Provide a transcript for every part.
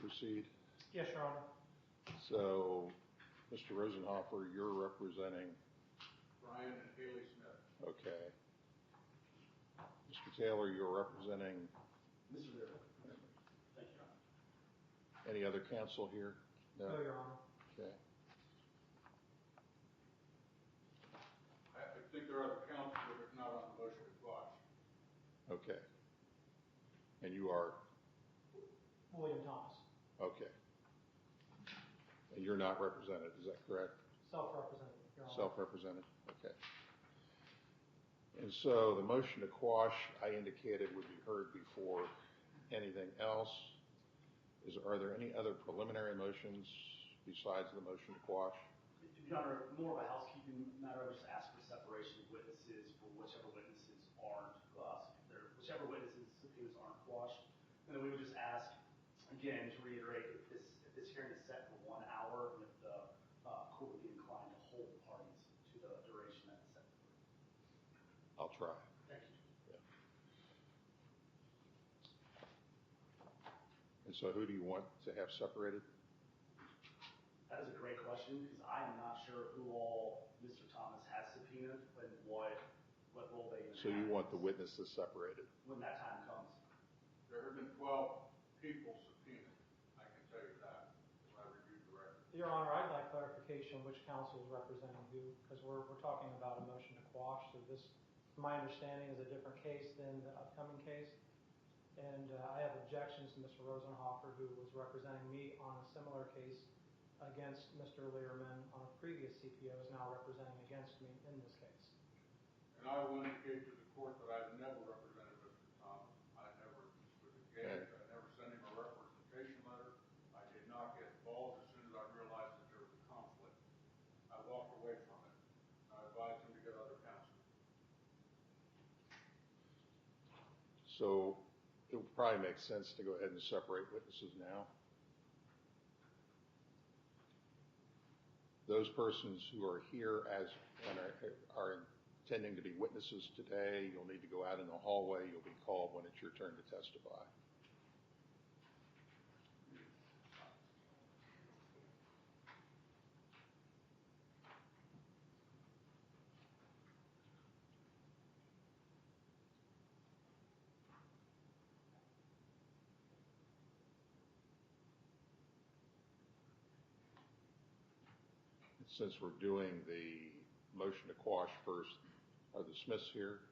proceed? Yes, Your Honor. So, Mr. Rosenhofer, you're representing Brian and Haley Smith. Okay. Mr. Taylor, you're representing Mr. Learman. Thank you, Your Honor. any other counsel here? No, Your Honor. Okay. I think there are other counsel, but it's not on the motion to quash. Okay. And you are? William Thomas. Okay. And you're not represented, is that correct? Self-represented, Your Honor. Self-represented, okay. And so the motion to quash, I indicated, would be heard before anything else. Are there any other preliminary motions besides the motion to quash? Your Honor, more of a housekeeping matter. I would just ask for separation of witnesses for whichever witnesses subpoenas aren't quashed. And then we would just ask, again, to reiterate, if this hearing is set for 1 hour, and if the court would be inclined to hold the parties to the duration that's set for. I'll try. Thank you. Yeah. And so who do you want to have separated? That is a great question, because I am not sure who all Mr. Thomas has subpoenaed and what role they So you want the witnesses separated? When that time comes. There have been 12 people subpoenaed. I can tell you that, if I reviewed the record. Your Honor, I'd like clarification which counsel is representing who, because we're talking about a motion to quash. So this, my understanding, is a different case than the upcoming case. And I have objections to Mr. Rosenhofer, who was representing me on a similar case against Mr. Learman on a previous CPO, is now representing against me in this case. And I will indicate to the court that I've never represented Mr. Thomas. I never was engaged. I never sent him a representation letter. I did not get involved as soon as I realized that there was a conflict. I walked away from it. I advised him to get other counsel. So it would probably make sense to go ahead and separate witnesses now. Those persons who are here and are intending to be witnesses today, you'll need to go out in the hallway. You'll be called when it's your turn to testify. Since we're doing the motion to quash first, are the Smiths here?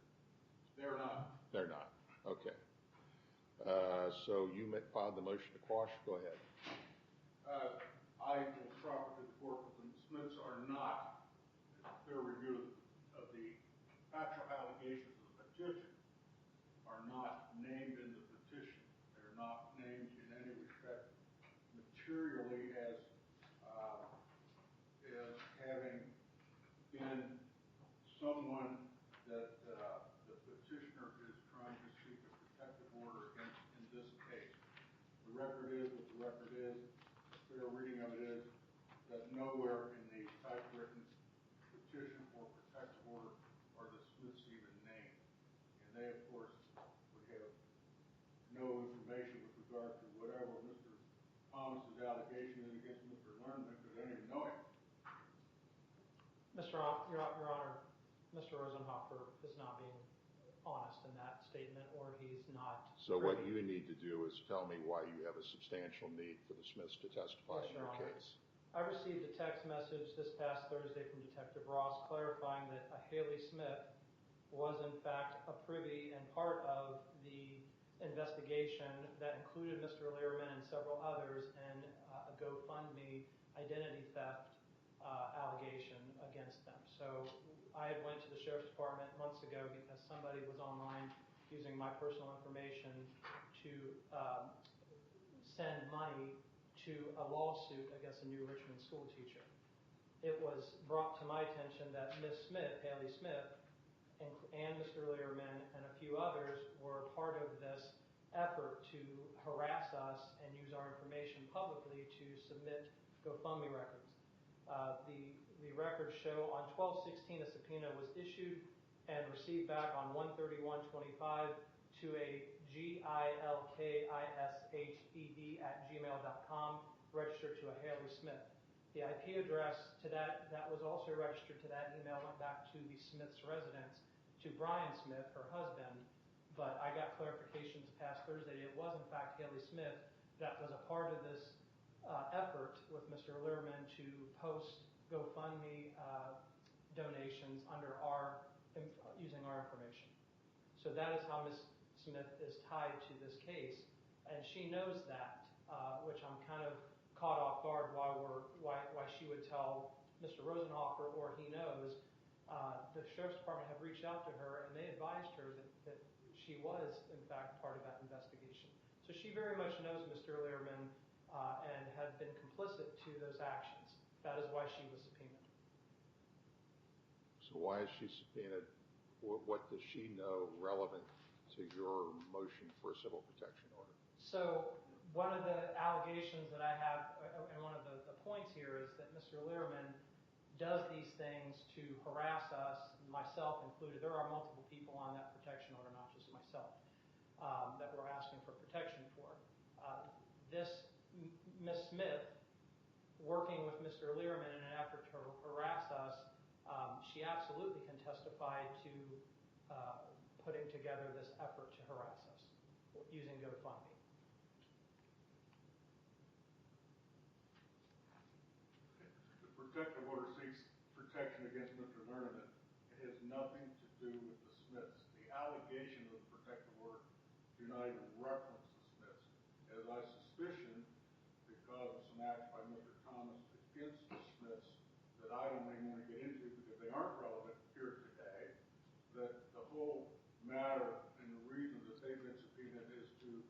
They're not. They're not. Okay. So you filed the motion to quash. Go ahead. I will proffer to the court that the Smiths are not, in a fair review of the factual allegations of the petition, are not named in the petition. They're not named in any respect materially as having been someone that the petitioner is trying to seek a protective order against in this case. The record is what the record is. A fair reading of it is that nowhere in the typewritten petition for protective order are the Smiths even named. And they, of course, would have no information with regard to whatever Mr. Thomas's allegation is against Mr. Learman, because they don't even know him. Your Honor, Mr. Rosenhofer is not being honest in that statement, or he's not. So what you need to do is tell me why you have a substantial need for the Smiths to testify in your case. I received a text message this past Thursday from Detective Ross clarifying that a Haley Smith was in fact a privy and part of the investigation that included Mr. Learman and several others, and a GoFundMe identity theft allegation against them. So I had went to the Sheriff's Department months ago because somebody was online using my personal information to send money to a lawsuit against a New Richmond school teacher. It was brought to my attention that Ms. Smith, Haley Smith, and Mr. Learman and a few others were part of this effort to harass us and use our information publicly to submit GoFundMe records. The records show on 12/16 a subpoena was issued and received back on 1/31/25 to a gilkished@gmail.com, registered to a Haley Smith. The IP address to that was also registered to that email went back to the Smith's residence, to Brian Smith, her husband, but I got clarification this past Thursday. It was, in fact, Haley Smith that was a part of this effort with Mr. Lyrenman to post GoFundMe donations under using our information. So that is how Ms. Smith is tied to this case, and she knows that, which I'm kind of caught off guard why she would tell Mr. Rosenhofer, or he knows. The Sheriff's Department have reached out to her, and they advised her that she was, in fact, part of that investigation. So she very much knows Mr. Lyrenman and had been complicit to those actions. That is why she was subpoenaed. So why is she subpoenaed? What does she know relevant to your motion for a civil protection order? So one of the allegations that I have, and one of the points here, is that Mr. Lyrenman does these things to harass us, myself included. There are multiple people on that protection order, not just myself, that we're asking for protection for. This Ms. Smith, working with Mr. Lyrenman in an effort to harass us, she absolutely can testify to putting together this effort to harass us using GoFundMe. The protective order seeks protection against Mr. Lyrenman. It has nothing to do with the Smiths. The allegations of the protective order do not even reference the Smiths. As I suspicion, because of some acts by Mr. Thomas against the Smiths that I don't even want to get into because they aren't relevant here today, that the whole matter and the reason that they've been subpoenaed is to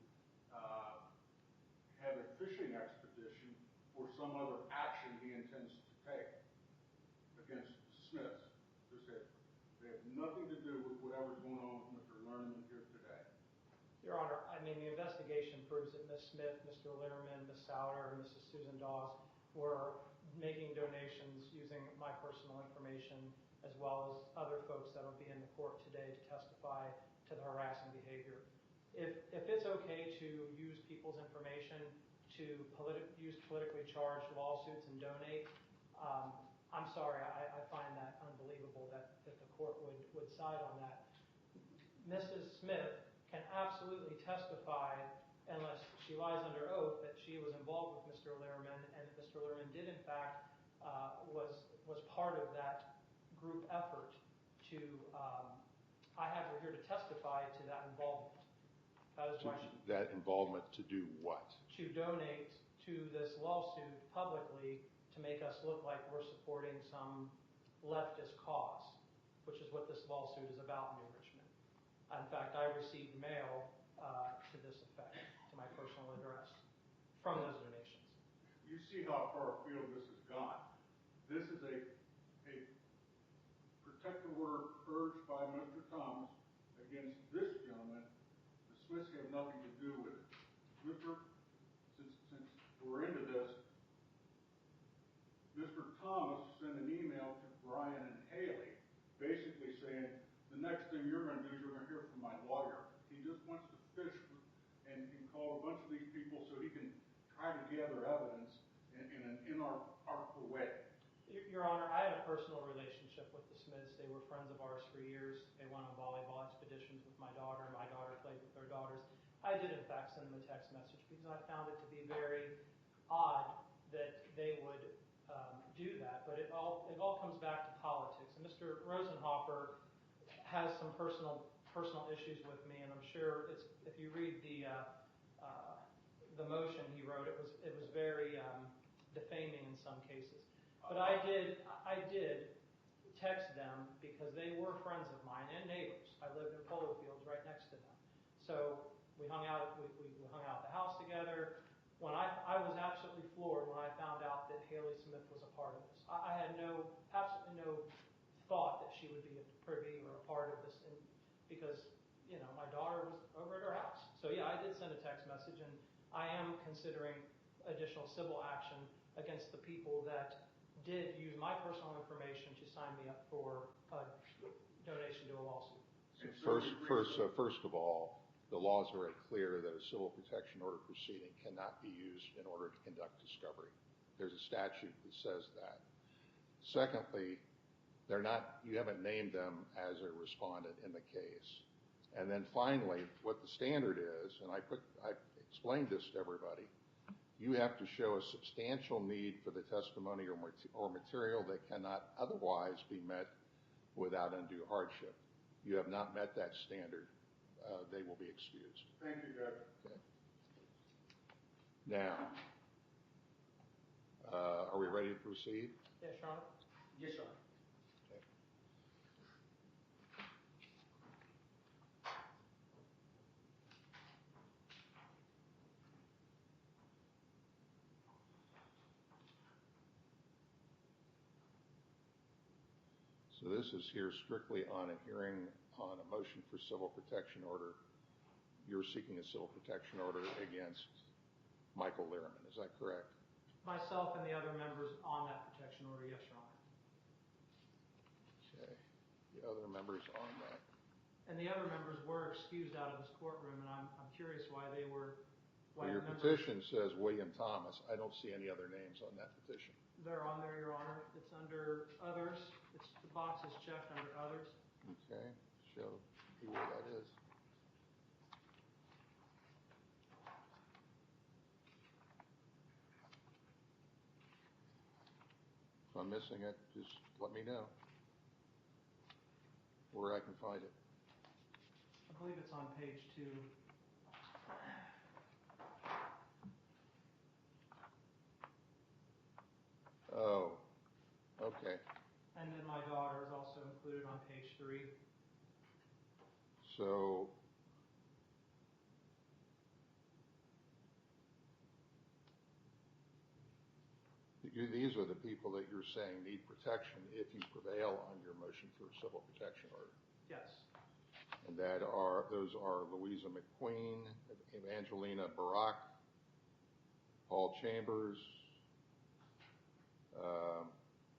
have a fishing expedition or some other action he intends to take against the Smiths. They have nothing to do with whatever's going on with Mr. Lyrenman here today. Your Honor, I mean, the investigation proves that Ms. Smith, Mr. Lyrenman, Ms. Souter, and Mrs. Susan Dawes were making donations using my personal information, as well as other folks that will be in the court today to testify to the harassing behavior. If it's okay to use people's information to use politically charged lawsuits and donate, I'm sorry, I find that unbelievable that the court would side on that. Mrs. Smith can absolutely testify, unless she lies under oath, that she was involved with Mr. Lyrenman, and that Mr. Lyrenman did, in fact, was part of that group effort to, I have her here to testify to that involvement. That is why that involvement to do what? To donate to this lawsuit publicly to make us look like we're supporting some leftist cause, which is what this lawsuit is about in New Richmond. In fact, I received mail to this effect, to my personal address, from those donations. You see how far afield this has gone. This is a protective order urged by Mr. Thomas against this gentleman. The Smiths have nothing to do with it. Since we're into this, Mr. Thomas sent an email to Brian and Haley basically saying, the next thing you're going to do is you're going to hear from my lawyer. He just wants to fish and call a bunch of these people so he can try to gather evidence in an inartful way. Your Honor, I had a personal relationship with the Smiths. They were friends of ours for years. They went on volleyball expeditions with my daughter. My daughter played with their daughters. I did, in fact, send them a text message because I found it to be very odd that they would do that. But it all comes back to politics. And Mr. Rosenhofer has some personal issues with me, and I'm sure if you read the motion he wrote, it was very defaming in some cases. But I did text them because they were friends of mine and neighbors. I lived in polo fields right next to them. So we hung out at the house together. When I was absolutely floored when I found out that Haley Smith was a part of this. I had absolutely no thought that she would be a privy or a part of this, because my daughter was over at her house. So yeah, I did send a text message, and I am considering additional civil action against the people that did use my personal information to sign me up for a donation to a lawsuit. First of all, the law is very clear that a civil protection order proceeding cannot be used in order to conduct discovery. There's a statute that says that. Secondly, you haven't named them as a respondent in the case. And then finally, what the standard is, and I explained this to everybody, you have to show a substantial need for the testimony or material that cannot otherwise be met without undue hardship. You have not met that standard. They will be excused. Thank you, Judge. Okay. Now, are we ready to proceed? Yes, Your Honor. Yes, Your Honor. Okay. So this is here strictly on a hearing on a motion for civil protection order. You're seeking a civil protection order against Michael Lyrenman. Is that correct? Myself and the other members on that protection order, yes, Your Honor. Okay. The other members on that. And the other members were excused out of this courtroom, and I'm curious why they were. Well, your petition says William Thomas. I don't see any other names on that petition. They're on there, Your Honor. It's under others. The box is checked under others. Okay. Show me where that is. If I'm missing it, just let me know where I can find it. I believe it's on page 2. Oh, okay. And then my daughter is also included on page 3. So these are the people that you're saying need protection if you prevail on your motion for a civil protection order. Yes. And those are Louisa McQueen, Evangelina Barak, Paul Chambers,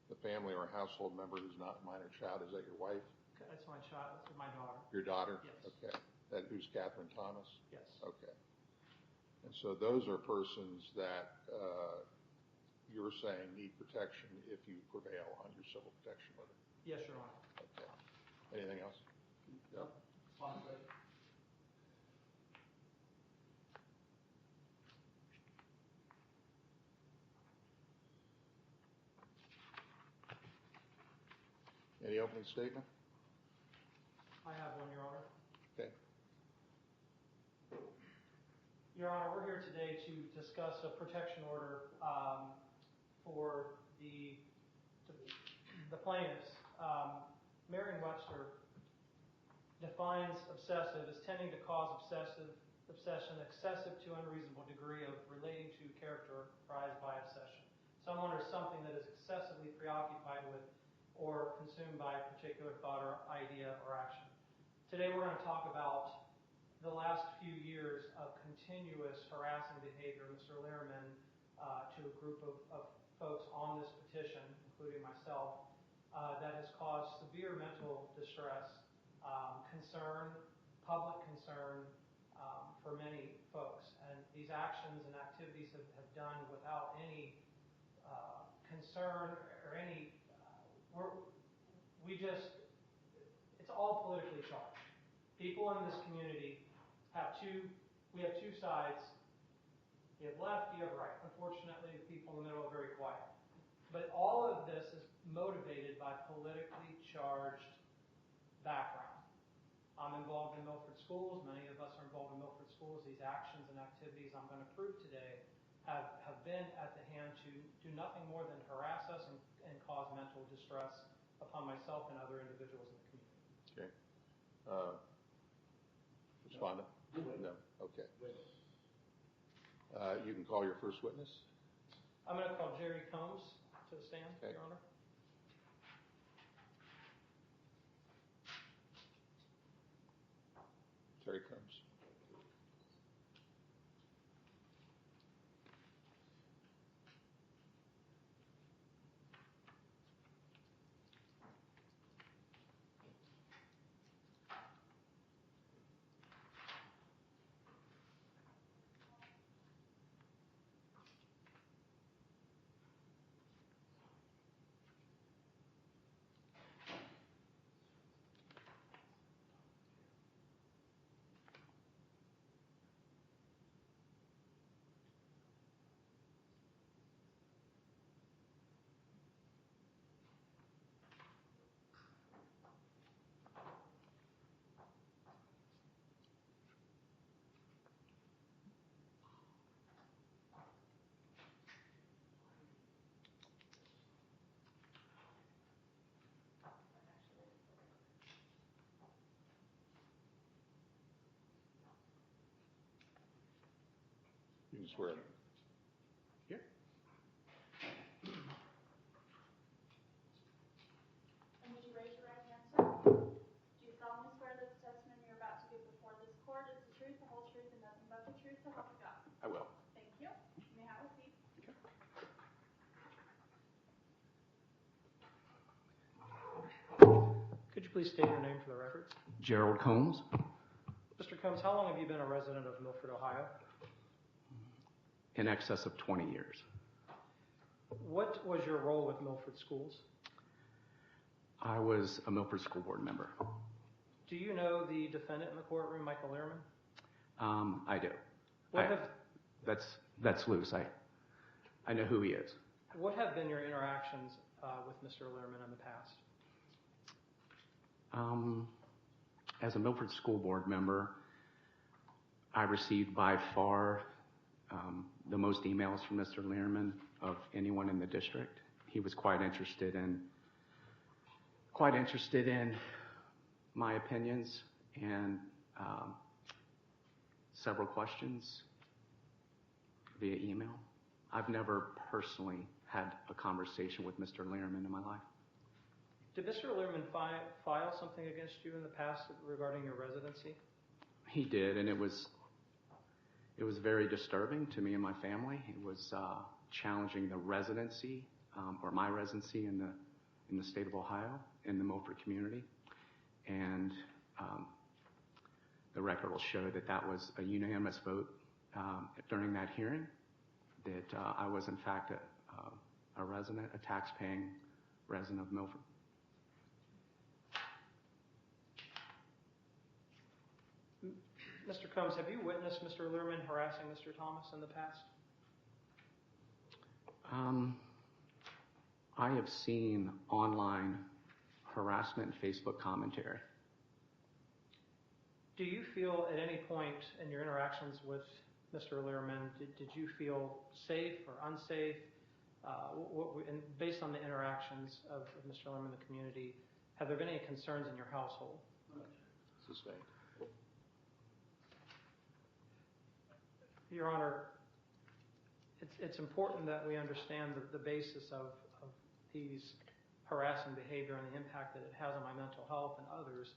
the family or household member who's not a minor child. Is that your wife? That's my child. That's my daughter. Your daughter? Yes. Okay. Who's Catherine Thomas? Yes. Okay. And so those are persons that you're saying need protection if you prevail on your civil protection order. Yes, Your Honor. Okay. Anything else? No. Fine, Judge. Any opening statement? I have one, Your Honor. Okay. Your Honor, we're here today to discuss a protection order for the plaintiffs. Merriam-Webster defines obsessive as tending to cause obsession excessive to unreasonable degree of relating to characterized by obsession. Someone or something that is excessively preoccupied with or consumed by a particular thought or idea or action. Today we're going to talk about the last few years of continuous harassing behavior, Mr. Lyrenman, to a group of folks on this petition, including myself, that has caused severe mental distress, concern, public concern for many folks. And these actions and activities have done without any concern or any, it's all politically charged. People in this community we have two sides. You have left, you have right. Unfortunately, the people in the middle are very quiet. But all of this is motivated by politically charged background. I'm involved in Milford schools. Many of us are involved in Milford schools. These actions and activities I'm going to prove today have been at the hand to do nothing more than harass us and cause mental distress upon myself and other individuals in the community. Okay. Respondent? No. Okay. You can call your first witness. I'm going to call Jerry Combs to the stand, Okay. Your Honor. Terry Combs. you swear? Here. And would you raise your right hand, sir? Do you solemnly swear that the testimony you're about to give before this court is the truth, the whole truth, and nothing but the truth, so help you God? I will. Thank you. You may have a seat. Could you please state your name for the record? Gerald Combs, Mr. Combs, how long have you been a resident of Milford, Ohio? in excess of 20 years. What was your role with Milford Schools? I was a Milford School Board member. Do you know the defendant in the courtroom, Michael Lyrenman? I do. What have That's loose. I know who he is. What have been your interactions with Mr. Lyrenman in the past? As a Milford School Board member, I received by far the most emails from Mr. Lyrenman of anyone in the district. He was quite interested in my opinions and several questions via email. I've never personally had a conversation with Mr. Lyrenman in my life. Did Mr. Lyrenman file something against you in the past regarding your residency? He did, and it was very disturbing to me and my family. It was challenging the residency, or my residency in the state of Ohio, in the Milford community. And the record will show that was a unanimous vote during that hearing, that I was in fact a resident, a tax-paying resident of Milford. Mr. Combs, have you witnessed Mr. Lyrenman harassing Mr. Thomas in the past? I have seen online harassment and Facebook commentary. Do you feel at any point in your interactions with Mr. Lyrenman, did you feel safe or unsafe? And based on the interactions of Mr. Lyrenman in the community, have there been any concerns in your household? Sustained. Your Honor, it's important that we understand the basis of these harassing behavior and the impact that it has on my mental health and others.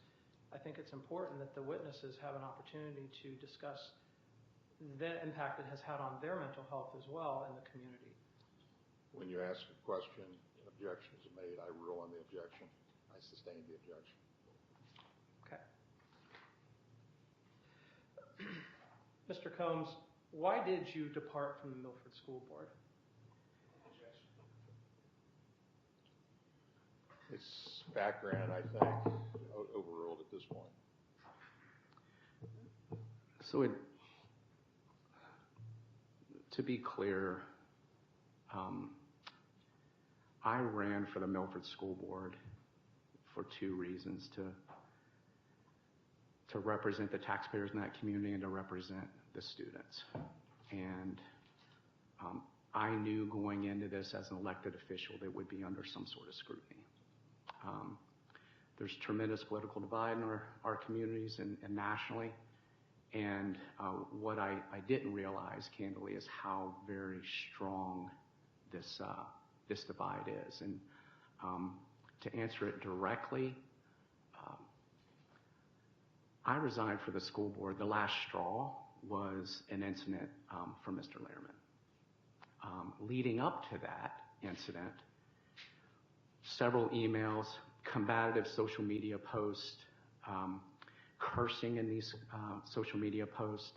I think it's important that the witnesses have an opportunity to discuss the impact it has had on their mental health as well in the community. When you ask a question, an objection is made, I rule on the objection. I sustain the objection. Okay. Mr. Combs, why did you depart from the Milford School Board? It's background, I think, overruled at this point. So to be clear, I ran for the Milford School Board for two reasons: to represent the taxpayers in that community and to represent the students. And I knew going into this as an elected official that would be under some sort of scrutiny. There's tremendous political divide in our communities and nationally. And what I didn't realize, candidly, is how very strong this divide is. And to answer it directly, I resigned for the school board. The last straw was an incident from Mr. Lyrenman. Leading up to that incident, several emails, combative social media posts, cursing in these social media posts,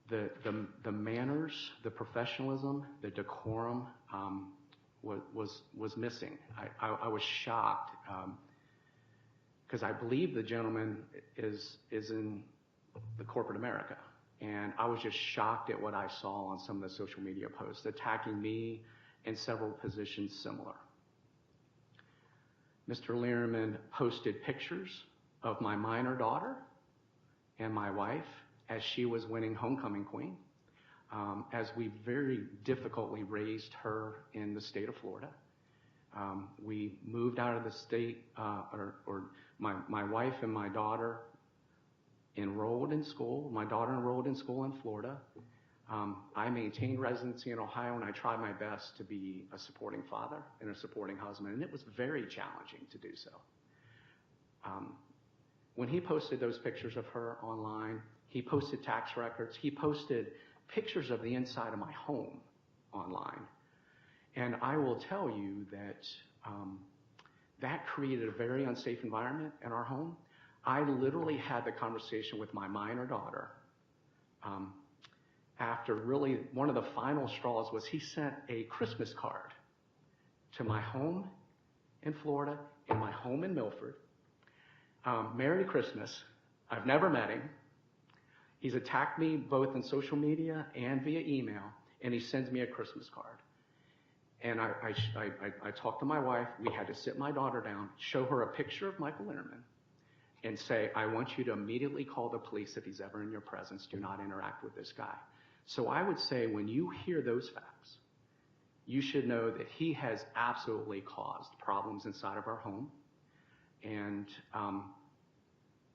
the manners, the professionalism, the decorum was missing. I was shocked because I believe the gentleman is in the corporate America, and I was just shocked at what I saw on some of the social media posts attacking me in several positions similar. Mr. Lyrenman posted pictures of my minor daughter and my wife as she was winning homecoming queen, as we very difficultly raised her in the state of Florida. We moved out of the state, my wife and my daughter enrolled in school. My daughter enrolled in school in Florida. I maintained residency in Ohio, and I tried my best to be a supporting father and a supporting husband, and it was very challenging to do so. When he posted those pictures of her online, he posted tax records, he posted pictures of the inside of my home online. And I will tell you that that created a very unsafe environment in our home. I literally had the conversation with my minor daughter after really one of the final straws was he sent a Christmas card to my home in Florida and my home in Milford. Merry Christmas. I've never met him. He's attacked me both in social media and via email, and he sends me a Christmas card. And I talked to my wife. We had to sit my daughter down, show her a picture of Michael Lyrenman, and say, I want you to immediately call the police if he's ever in your presence. Do not interact with this guy. So I would say when you hear those facts, you should know that he has absolutely caused problems inside of our home. And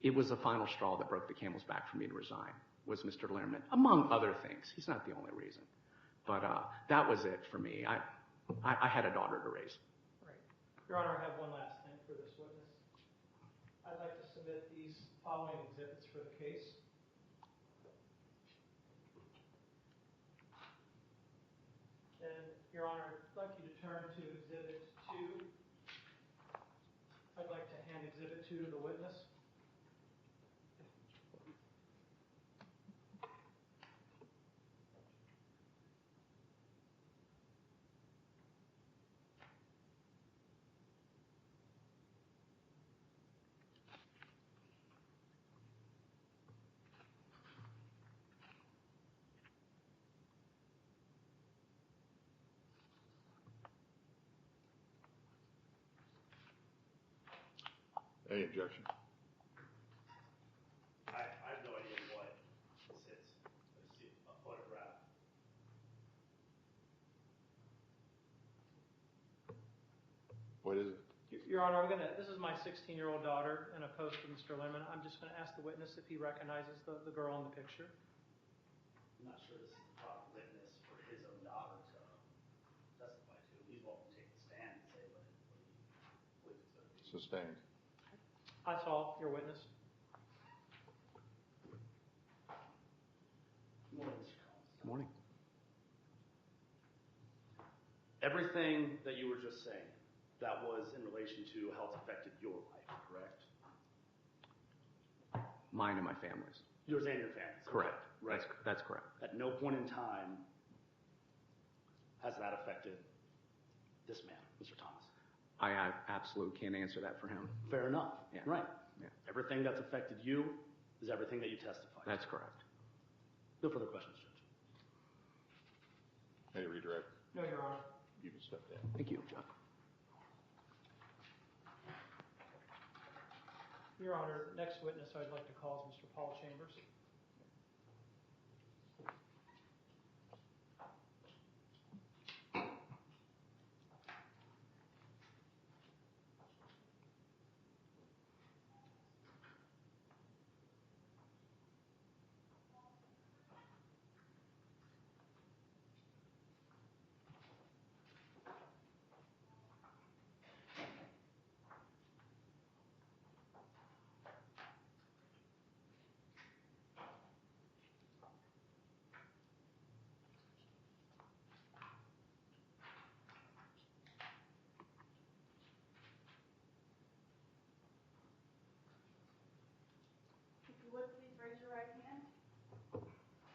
it was the final straw that broke the camel's back for me to resign, was Mr. Lyrenman, among other things. He's not the only reason. But that was it for me. I had a daughter to raise. Right. Your Honor, I have one last thing for this witness. I'd like to submit these following exhibits for the case. And, Your Honor, I'd like you to turn to Exhibit 2. I'd like to hand Exhibit 2 to the witness. Any objection? I have no idea what this is. I just see a photograph. What is it? Your Honor, this is my 16-year-old daughter in a post with Mr. Lyrenman. I'm just going to ask the witness if he recognizes the girl in the picture. I'm not sure this is the proper witness for his own daughter to testify to. He's welcome to take the stand and say what he believes it's going to be. Sustained. That's all, your witness. Good morning, Mr. Collins. Good morning. Everything that you were just saying, that was in relation to how it's affected your life, correct? Mine and my family's. Yours and your family's. Correct. Right. That's correct. At no point in time has that affected this man, Mr. Thomas. I absolutely can't answer that for him. Fair enough. Yeah. Right. Yeah. Everything that's affected you is everything that you testified. That's correct. No further questions, Judge. May I redirect? No, Your Honor. You can step down. Thank you, John. Your Honor, the next witness I'd like to call is Mr. Paul Chambers. If you would, please raise your right hand. Do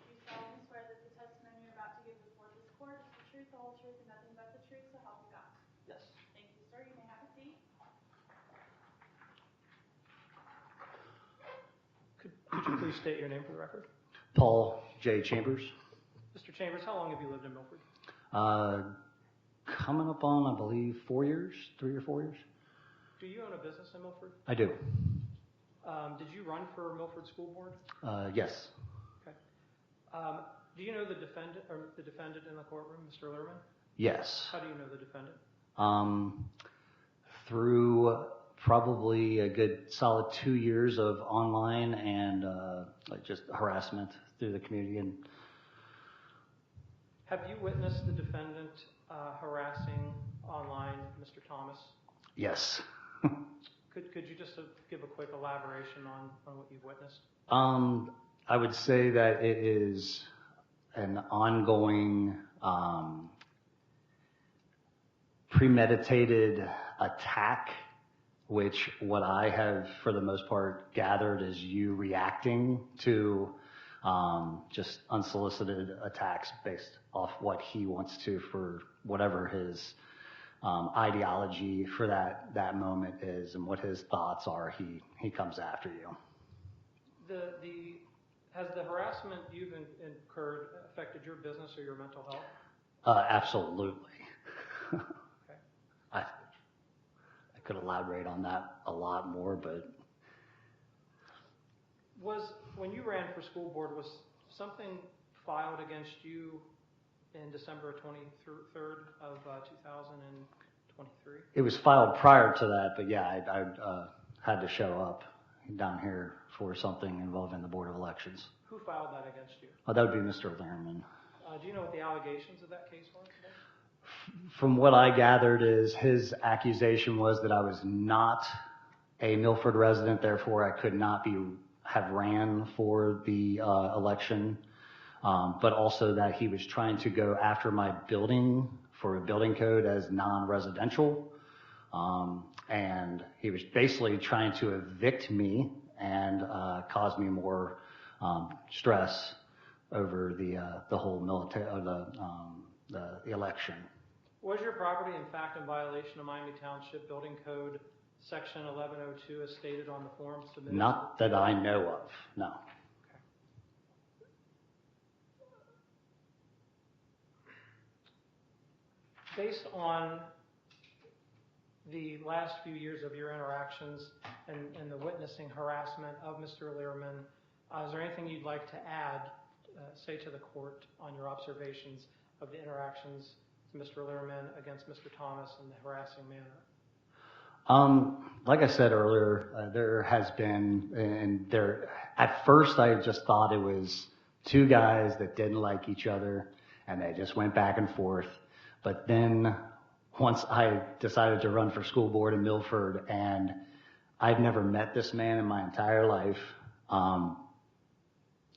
you solemnly swear that the testimony you're about to give before this court is the truth, the whole truth, and nothing but the truth, so help you God? Yes. Thank you, sir. You may have a seat. Could you please state your name for the record? Paul J. Chambers. Mr. Chambers, how long have you lived in Milford? Coming up on, I believe, 4 years, 3 or 4 years. Do you own a business in Milford? I do. Did you run for Milford School Board? Yes. Okay. Do you know the defendant in the courtroom, Mr. Lyrenman? Yes. How do you know the defendant? Through probably a good solid 2 years of online and like just harassment through the community and Have you witnessed the defendant harassing online Mr. Thomas? Yes. Could you just give a quick elaboration on what you've witnessed? I would say that it is an ongoing, premeditated attack, which what I have, for the most part, gathered is you reacting to just unsolicited attacks based off what he wants to, for whatever his ideology for that moment is and what his thoughts are. He comes after you. Has the harassment you've incurred affected your business or your mental health? Absolutely. Okay. I could elaborate on that a lot more, but When you ran for school board, was something filed against you in December 23rd of 2023? it was filed prior to that. But yeah, I had to show up down here for something involving the Board of Elections. Who filed that against you? That would be Mr. Lyrenman. Do you know what the allegations of that case were today? From what I gathered is his accusation was that I was not a Milford resident, therefore I could not have ran for the election, but also that he was trying to go after my building for a building code as non-residential, and he was basically trying to evict me and cause me more stress over the whole military, the election. Was your property in fact in violation of Miami Township Building Code Section 1102 as stated on the form submitted? Not that I know of, no. Okay. Based on the last few years of your interactions and the witnessing harassment of Mr. Lyrenman, is there anything you'd like to add, say to the court, on your observations of the interactions to Mr. Lyrenman against Mr. Thomas in the harassing manner? Like I said earlier, there has been, at first I just thought it was two guys that didn't like each other and they just went back and forth. But then once I decided to run for school board in Milford, and I'd never met this man in my entire life,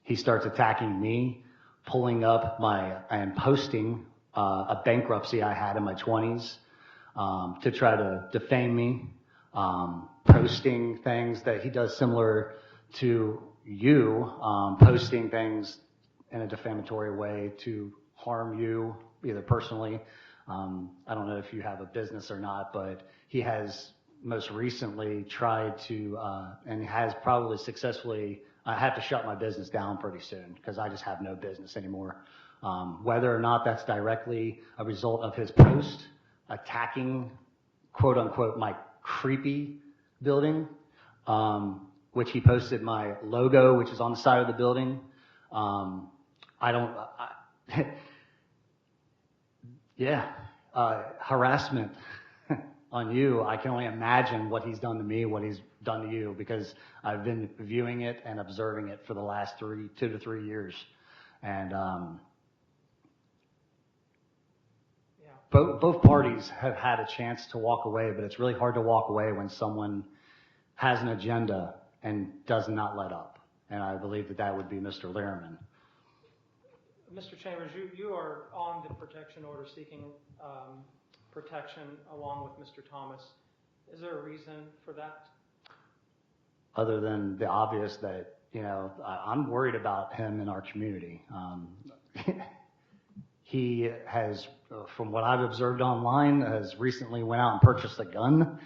he starts attacking me, pulling up and posting a bankruptcy I had in my 20s. To try to defame me, posting things that he does similar to you, posting things in a defamatory way to harm you, either personally. I don't know if you have a business or not, but he has most recently tried to, and has probably successfully, I have to shut my business down pretty soon because I just have no business anymore. Whether or not that's directly a result of his post, attacking, quote unquote, my creepy building, which he posted my logo, which is on the side of the building. Harassment on you. I can only imagine what he's done to me, what he's done to you, because I've been viewing it and observing it for the last 2 to 3 years. And, Both parties have had a chance to walk away, but it's really hard to walk away when someone has an agenda and does not let up. And I believe that would be Mr. Lyrenman. Mr. Chambers, you are on the protection order seeking protection along with Mr. Thomas. Is there a reason for that? Other than the obvious that, I'm worried about him in our community. He has, from what I've observed online, has recently went out and purchased a gun,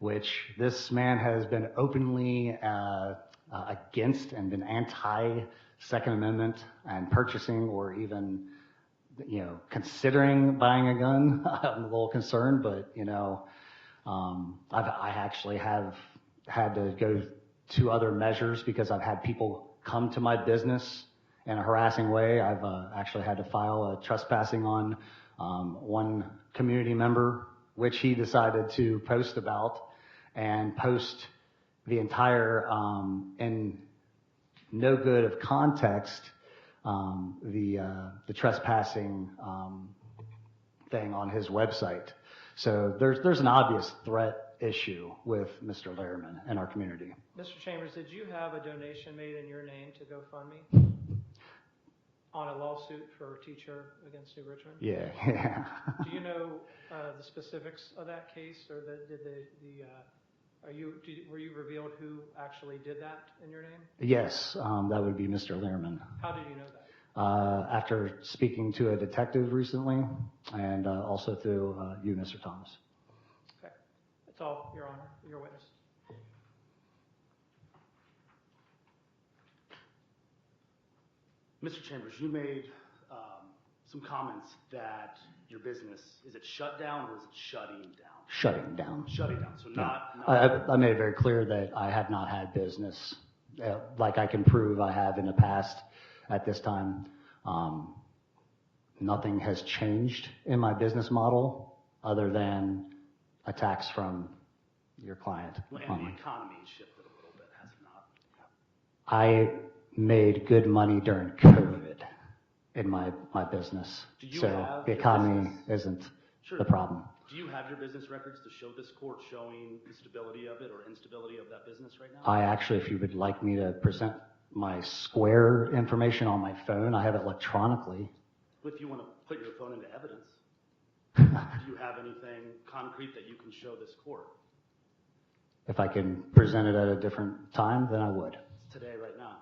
which this man has been openly against and been anti-Second Amendment and purchasing or even, considering buying a gun. I'm a little concerned, but, I actually have had to go to other measures because I've had people come to my business in a harassing way. I've actually had to file a trespassing on one community member, which he decided to post about and post the entire, in no good of context, the trespassing thing on his website. So there's an obvious threat issue with Mr. Lyrenman in our community. Mr. Chambers, did you have a donation made in your name to GoFundMe on a lawsuit for a teacher against New Richmond? Yeah. Do you know the specifics of that case, or were you revealed who actually did that in your name? Yes, that would be Mr. Lyrenman. How did you know that? After speaking to a detective recently, and also through you, Mr. Thomas. Okay. That's all, Your Honor. Your witness. Mr. Chambers, you made some comments that your business, is it shut down or is it shutting down? Shutting down. Shutting down, so not. I made it very clear that I have not had business, like I can prove I have in the past. At this time, nothing has changed in my business model other than attacks from your client. And the economy shifted a little bit, has it not? I made good money during COVID in my business. Do you so have the your economy business? isn't Sure. the problem. Do you have your business records to show this court showing the stability of it or instability of that business right now? I actually, if you would like me to present my Square information on my phone, I have it electronically. If you want to put your phone into evidence, do you have anything concrete that you can show this court? If I can present it at a different time, then I would. It's today, right now.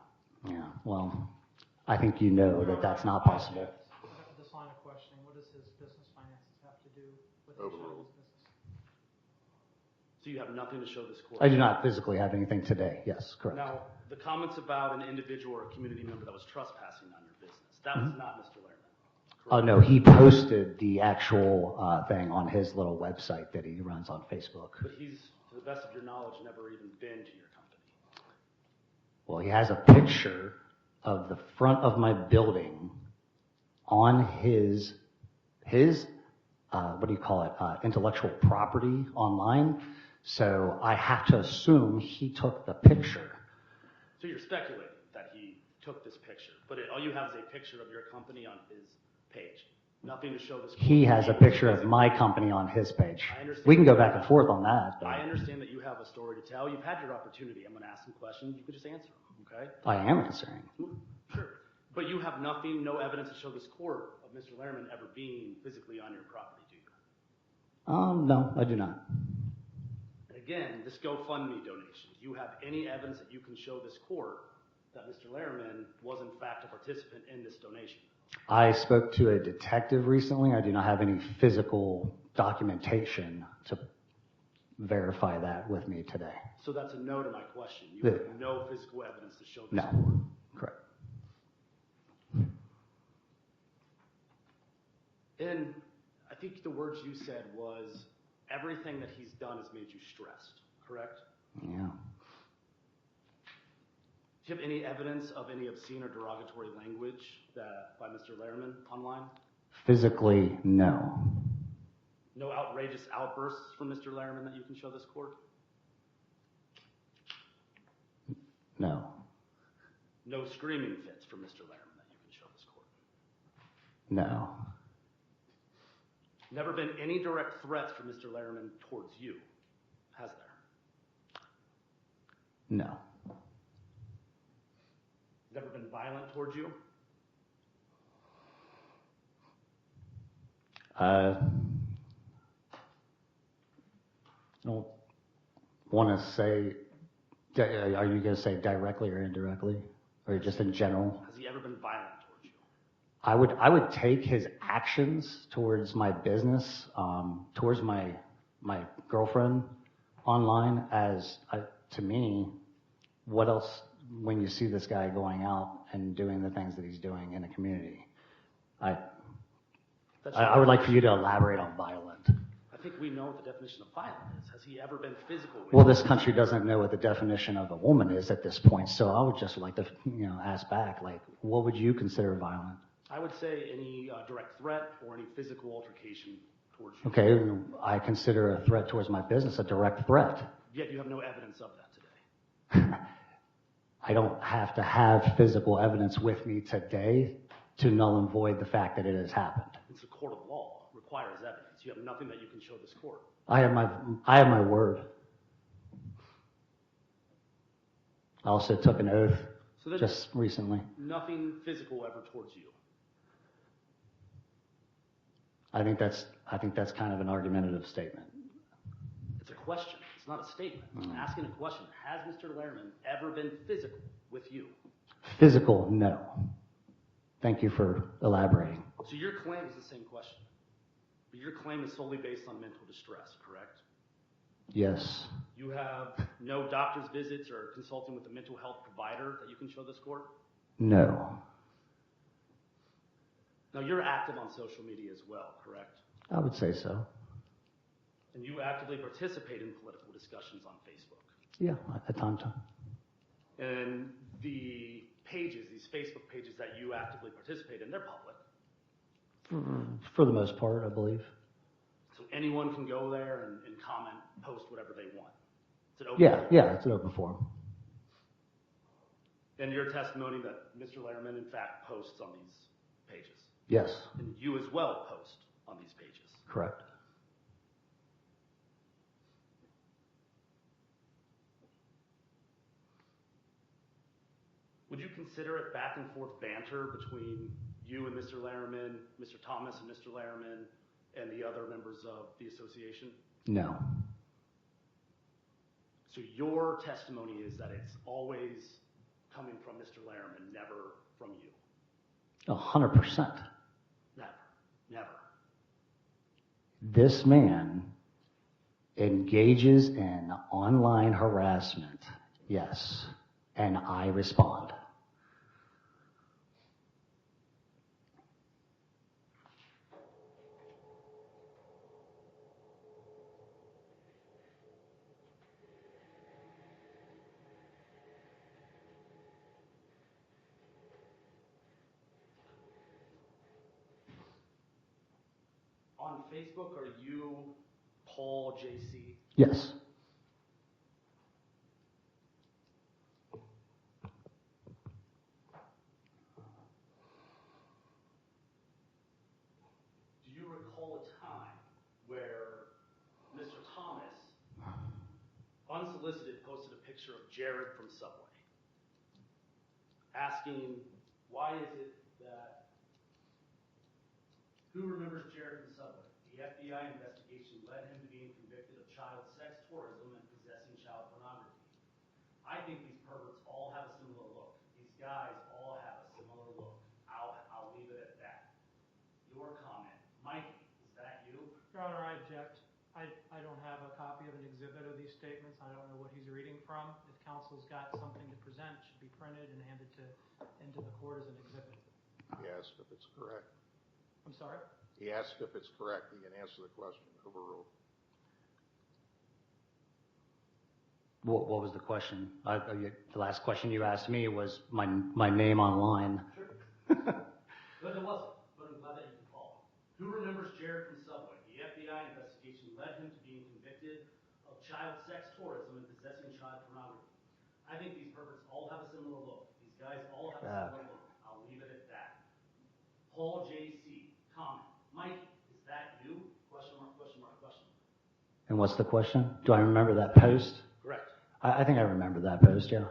Yeah, well, I think you know that that's not possible. This line of questioning, what does his business finances have to do with Overruled. his business? So you have nothing to show this court? I do not physically have anything today. Yes, correct. Now, the comments about an individual or a community member that was trespassing on your business, that was not Mr. Lyrenman. Oh, no, he posted the actual thing on his little website that he runs on Facebook. But he's, to the best of your knowledge, never even been to your company. Well, he has a picture of the front of my building on his what do you call it, intellectual property online. So I have to assume he took the picture. So you're speculating that he took this picture, but all you have is a picture of your company on his page. Nothing to show this. He has a picture of my company on his page. I understand. We can go back and forth on that. But I understand that you have a story to tell. You've had your opportunity. I'm going to ask some questions. You could just answer them, okay? I am answering. Sure. But you have nothing, no evidence to show this court of Mr. Lyrenman ever being physically on your property, do you? No, I do not. And again, this GoFundMe donation, do you have any evidence that you can show this court that Mr. Lyrenman was in fact a participant in this donation? I spoke to a detective recently. I do not have any physical documentation to verify that with me today. So that's a no to my question. You have no physical evidence to show this No, court. correct. And I think the words you said was, everything that he's done has made you stressed, correct? Yeah. Do you have any evidence of any obscene or derogatory language by Mr. Lyrenman online? Physically, no. No outrageous outbursts from Mr. Lyrenman that you can show this court? No. No screaming fits from Mr. Lyrenman that you can show this court? No. Never been any direct threats from Mr. Lyrenman towards you, has there? No. Never been violent towards you? I don't want to say, are you going to say directly or indirectly, or just in general? Has he ever been violent towards you? I would take his actions towards my business, towards my girlfriend online as, to me, what else, when you see this guy going out and doing the things that he's doing in the community, I would like for you to elaborate on violent. I think we know what the definition of violent is. Has he ever been physical with Well, you? this country doesn't know what the definition of a woman is at this point, so I would just like to, ask back, like, what would you consider violent? I would say any direct threat or any physical altercation towards you. Okay, I consider a threat towards my business a direct threat. Yet you have no evidence of that today. I don't have to have physical evidence with me today to null and void the fact that it has happened. It's a court of law, requires evidence. You have nothing that you can show this court. I have my word. I also took an oath So there's just recently. nothing physical ever towards you. I think that's kind of an argumentative statement. It's a question. It's not a statement. I'm asking a question. Has Mr. Lyrenman ever been physical with you? Physical, no. Thank you for elaborating. So your claim is the same question. But your claim is solely based on mental distress, correct? Yes. You have no doctor's visits or consulting with a mental health provider that you can show this court? No. Now, you're active on social media as well, correct? I would say so. And you actively participate in political discussions on Facebook. Yeah, at times. And the pages, these Facebook pages that you actively participate in, they're public. For the most part, I believe. So anyone can go there and comment, post whatever they want. It's an open forum. Yeah, it's an open forum. And your testimony that Mr. Lyrenman, in fact, posts on these pages. Yes, And you as well post on these pages. correct. Would you consider it back and forth banter between you and Mr. Lyrenman, Mr. Thomas and Mr. Lyrenman, and the other members of the association? No. So your testimony is that it's always coming from Mr. Lyrenman, never from you? 100%. Never. This man engages in online harassment, yes, and I respond. On Facebook, are you Paul JC? Yes. Do you recall a time where Mr. Thomas, unsolicited, posted a picture of Jared from Subway, asking, why is it that, who remembers Jared from Subway? The FBI investigation led him to being convicted of child sex tourism and possessing child pornography. I think these perverts all have a similar look. These guys all have a similar look. I'll leave it at that. Your comment. Mikey, is that you? Your Honor, I object. I don't have a copy of an exhibit of these statements. I don't know what he's reading from. If counsel's got something to present, it should be printed and handed into the court as an exhibit. He asked if it's correct. I'm sorry? He asked if it's correct. He can answer the question. Overruled. What was the question? The last question you asked me was my name online. Sure. But it wasn't. But I'm glad that you can follow. Who remembers Jared from Subway? The FBI investigation led him to being convicted of child sex tourism and possessing child pornography. I think these perverts all have a similar look. These guys all have a similar look. I'll leave it at that. Paul JC, comment. Mikey, is that you? Question mark, question mark, question mark. And what's the question? Do I remember that post? Correct. I think I remember that post, yeah.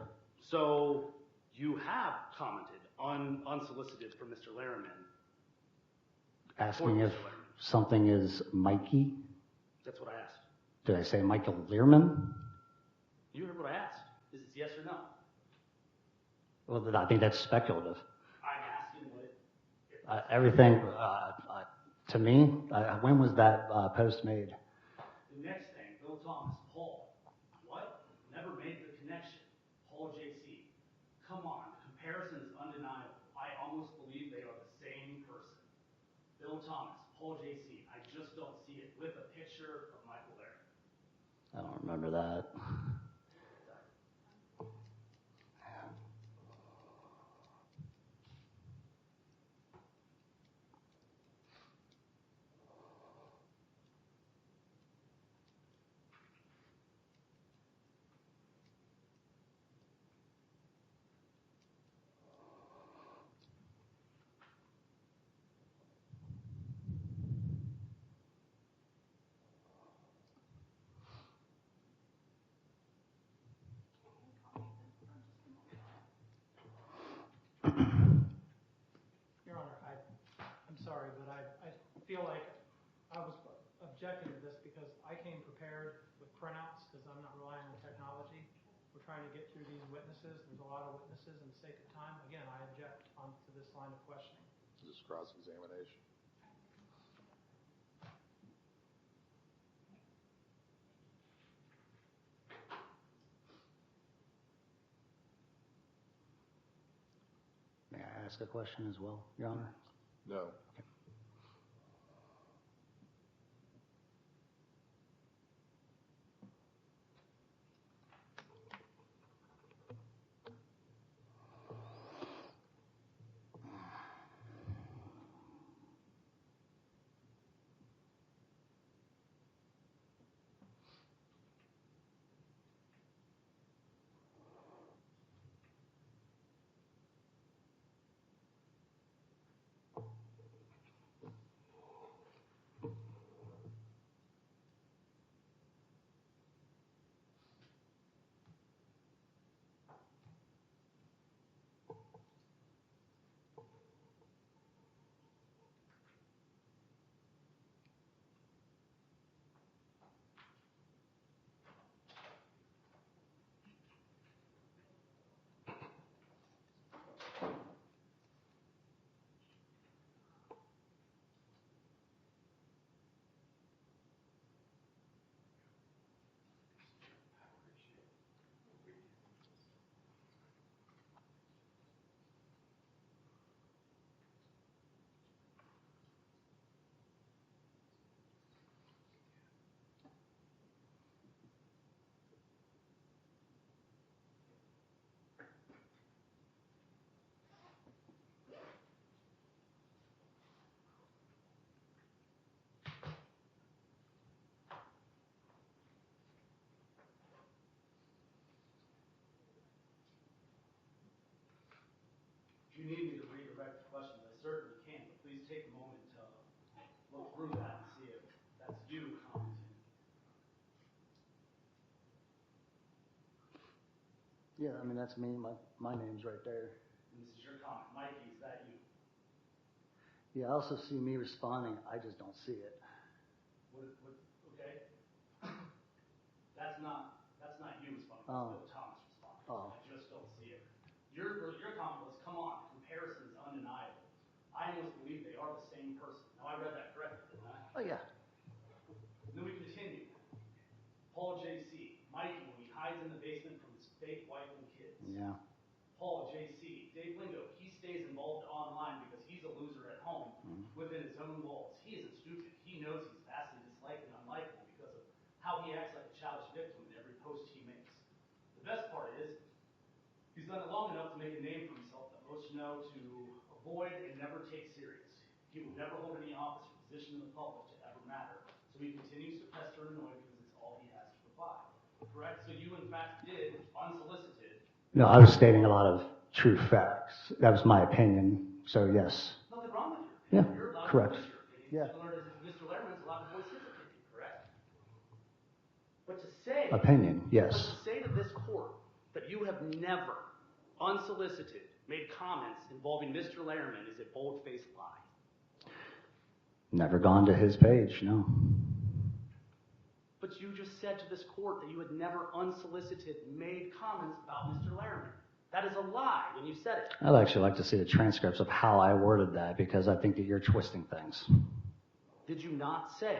So you have commented unsolicited from Mr. Lyrenman. Asking if something is Mikey. That's what I asked. Did I say Michael Learman? You heard what I asked. Is it yes or no? Well, I think that's speculative. I'm asking what it. Everything, to me, when was that post made? The next thing, Bill Thomas, Paul. What? Never made the connection. Paul JC. Come on, comparison is undeniable. I almost believe they are the same person. Bill Thomas, Paul JC. I just don't see it with a picture of Michael there. I don't remember that. trying to get through these witnesses. There's a lot of witnesses, and for the sake of time, again, I object onto this line of questioning. This is cross-examination. May I ask a question as well, Your Honor? No. If you need me to redirect the questions, I certainly can, but please take a moment to look through that and see if that's you commenting. Yeah, I mean, that's me. My name's right there. And this is your comment. Mikey, is that you? Yeah, I also see me responding. I just don't see it. Okay. That's not you responding. Oh. That's Bill Thomas responding. Oh. I just don't see it. Your comment was, come on, comparison is undeniable. I almost believe they are the same person. Now, I read that correctly, didn't I? Oh, yeah. Then we continue. Paul J.C. Mikey, when he hides in the basement from his fake wife and kids. Yeah. Paul J.C. Dave Lingo, he stays involved online because he's a loser at home within his own walls. He isn't stupid. He knows he's vastly disliked and unlikable because of how he acts like a childish victim in every post he makes. The best part is, he's done it long enough to make a name for himself that most know to avoid and never take serious. He will never hold any office or position in the public to ever matter. So he continues to pester and annoy because it's all he has to provide. Correct? So you, in fact, did, unsolicited. No, I was stating a lot of true facts. That was my opinion. So, yes. Nothing wrong with your opinion. Yeah, You're allowed correct. to voice your opinion. Yeah. Similar as if Mr. Lyrenman's allowed to voice his opinion, correct? But to say... Opinion, yes. But to say to this court that you have never, unsolicited, made comments involving Mr. Lyrenman is a bold-faced lie. Never gone to his page, no. But you just said to this court that you had never unsolicited made comments about Mr. Lyrenman. That is a lie when you said it. I'd actually like to see the transcripts of how I worded that because I think that you're twisting things. Did you not say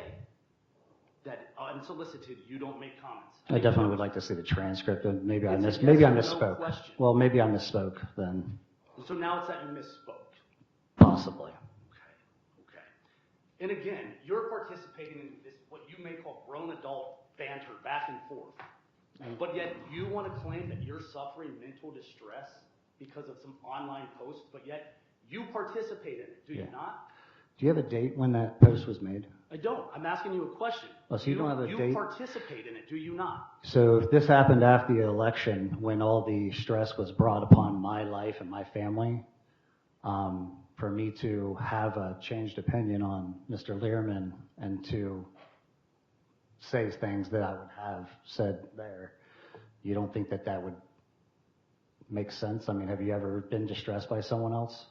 that unsolicited you don't make comments? I definitely would like to see the transcript, and maybe I It's a maybe I yes or no misspoke. question. Well, maybe I misspoke then, So now it's that you misspoke. possibly. Okay. And again, you're participating in this, what you may call grown adult banter back and forth. But yet you want to claim that you're suffering mental distress because of some online post, but yet you participate in it, do you Yeah. not? Do you have a date when that post was made? I don't. I'm asking you a question. Oh, so you don't have a date? You participate in it, do you not? So if this happened after the election, when all the stress was brought upon my life and my family, for me to have a changed opinion on Mr. Lyrenman and to say things that I would have said there, you don't think that that would make sense? I mean, have you ever been distressed by someone else?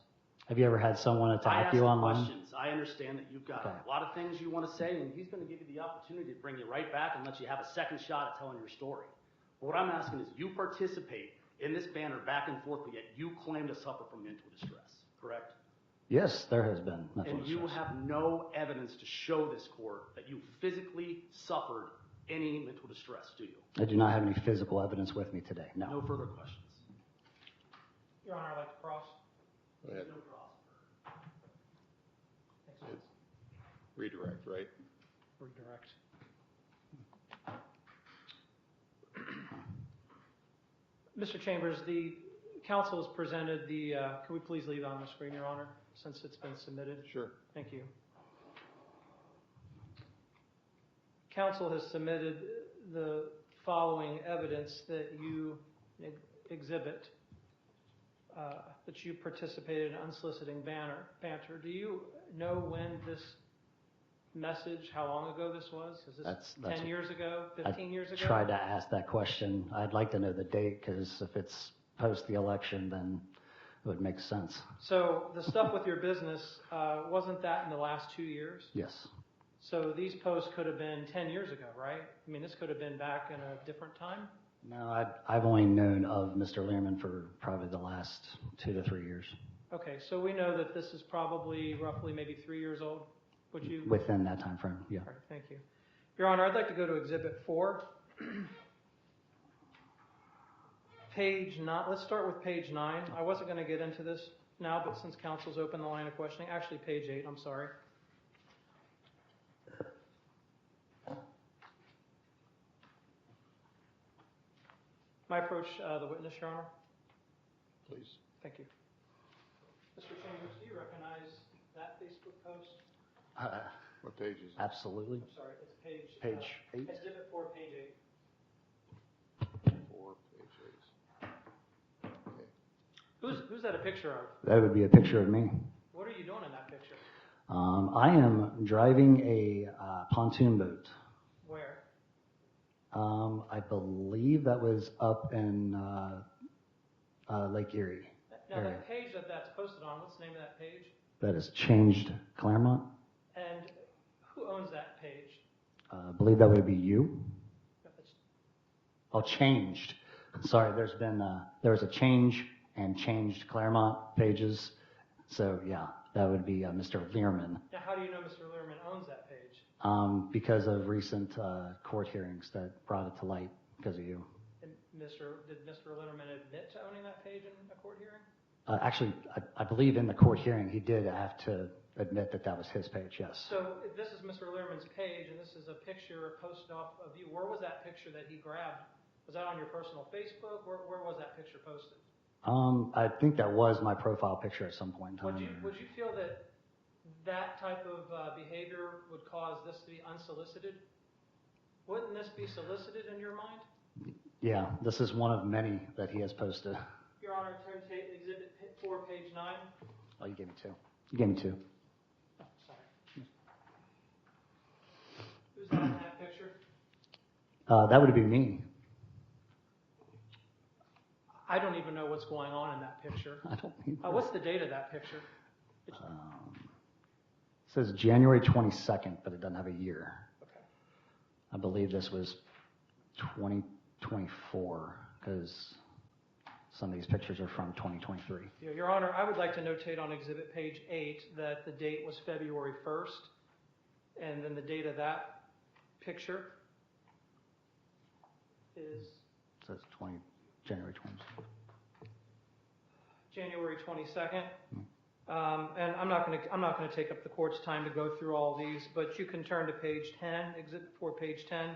Have you ever had someone attack you online? Questions. I understand that you've got a lot of things you want to say, and he's going to give you the opportunity to bring you right back and let you have a second shot at telling your story. What I'm asking is you participate in this banner back and forth, but yet you claim to suffer from mental distress, correct? Yes, there has been mental And you distress. have no evidence to show this court that you physically suffered any mental distress, do you? I do not have any physical evidence with me today, No no. further questions. Your Honor, I'd like to cross. Go ahead. No cross. Thanks. Redirect, right? Redirect. Mr. Chambers, the council has presented the, can we please leave it on the screen, Your Honor, since it's been submitted? Sure. Thank you. Council has submitted the following evidence that you exhibit, that you participated in unsolicited banter. Do you know when this message, how long ago this was? Is this That's 10 years ago, 15 years ago? I tried to ask that question. I'd like to know the date, because if it's post the election, then it would make sense. So the stuff with your business, wasn't that in the last 2 years? Yes. So these posts could have been 10 years ago, right? I mean, this could have been back in a different time? No, I've only known of Mr. Lehrman for probably the last 2 to 3 years. Okay, so we know that this is probably roughly maybe 3 years old? Would you? Within that time frame, yeah. All right, thank you. Your Honor, I'd like to go to Exhibit 4. Let's start with page 9. I wasn't going to get into this now, but since counsel's opened the line of questioning, actually page 8, I'm sorry. May I approach the witness, Your Honor? Please. Thank you. Mr. Chambers, do you recognize that Facebook post? What page is it? Absolutely. I'm sorry, it's page... Page 8? Exhibit 4, page 4, page 8. Okay. 8. Who's that a picture of? That would be a picture of me. What are you doing in that picture? I am driving a pontoon boat. Where? I believe that was up in Lake Erie. Now, area. that page that's posted on, what's the name of that page? That has changed Claremont. And who owns that page? I believe that would be you. No, it's- Oh, changed. Sorry, there was a change and changed Claremont pages. So yeah, that would be Mr. Lehrman. Now, how do you know Mr. Lehrman owns that page? Because of recent court hearings that brought it to light because of you. And did Mr. Lehrman admit to owning that page in a court hearing? Actually, I believe in the court hearing he did have to admit that that was his page, yes. So if this is Mr. Lehrman's page, and this is a picture posted off of you. Where was that picture that he grabbed? Was that on your personal Facebook? Where was that picture posted? I think that was my profile picture at some point in time. Would you feel that that type of behavior would cause this to be unsolicited? Wouldn't this be solicited in your mind? Yeah, this is one of many that he has posted. Your Honor, turn to Exhibit 4, page 9. Oh, you gave me 2. You gave me 2. Oh, sorry. Who's that in that picture? That would be me. I don't even know what's going on in that picture. I don't need What's the date of that picture? It says January 22nd, but it doesn't have a year. Okay. I believe this was 2024 because some of these pictures are from 2023. Your Honor, I would like to notate on Exhibit page 8 that the date was February 1st, and then the date of that picture is It says January 22nd. January 22nd. And I'm not going to take up the court's time to go through all these, but you can turn to page 10, Exhibit 4, page 10.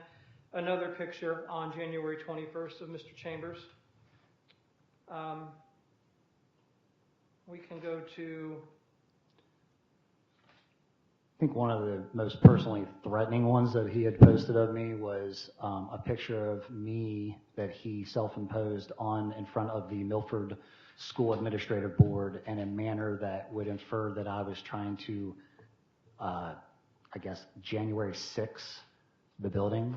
Another picture on January 21st of Mr. Chambers. We can go to... I think one of the most personally threatening ones that he had posted of me was a picture of me that he self-imposed on in front of the Milford School Administrative Board in a manner that would infer that I was trying to, I guess, January 6 the building,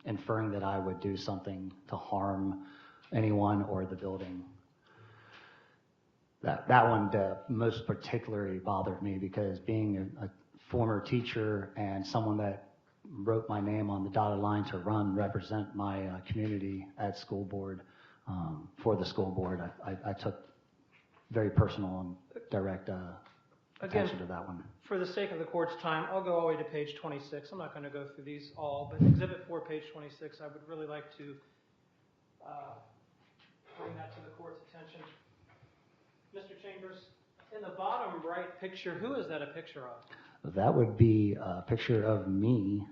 inferring that I would do something to harm anyone or the building. That one most particularly bothered me because being a former teacher and someone that wrote my name on the dotted line to represent my community at school board, for the school board. I took very personal and direct attention to that one. For the sake of the court's time, I'll go all the way to page 26. I'm not going to go through these all, but Exhibit 4, page 26, I would really like to bring that to the court's attention. Mr. Chambers, in the bottom right picture, who is that a picture of? That would be a picture of me.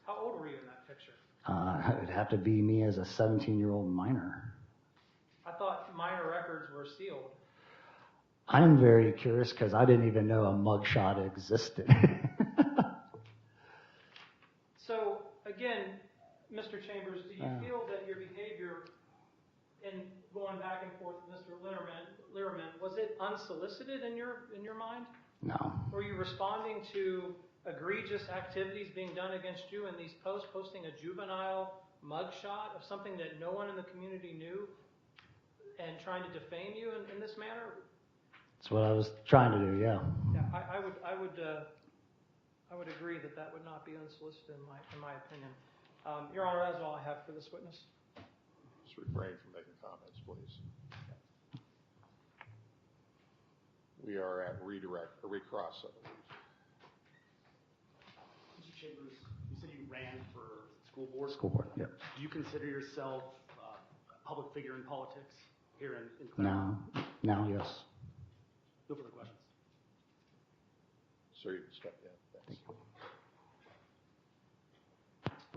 How old were you in that picture? It would have to be me as a 17-year-old minor. I thought minor records were sealed. I'm very curious because I didn't even know a mugshot existed. So, again, Mr. Chambers, do you feel that your behavior in going back and forth with Mr. Lyrenman, was it unsolicited in your mind? No. Were you responding to egregious activities being done against you in these posts, posting a juvenile mugshot of something that no one in the community knew and trying to defame you in this manner? That's what I was trying to do, yeah. Yeah, I would agree that would not be unsolicited in my opinion. Your Honor, that's all I have for this witness. Just refrain from making comments, please. We are at recross, I believe. Mr. Chambers, you said you ran for school board. School board, yep. Do you consider yourself a public figure in politics here in Claremont? Now, yes. No further questions. Sir, you can step down. Thanks.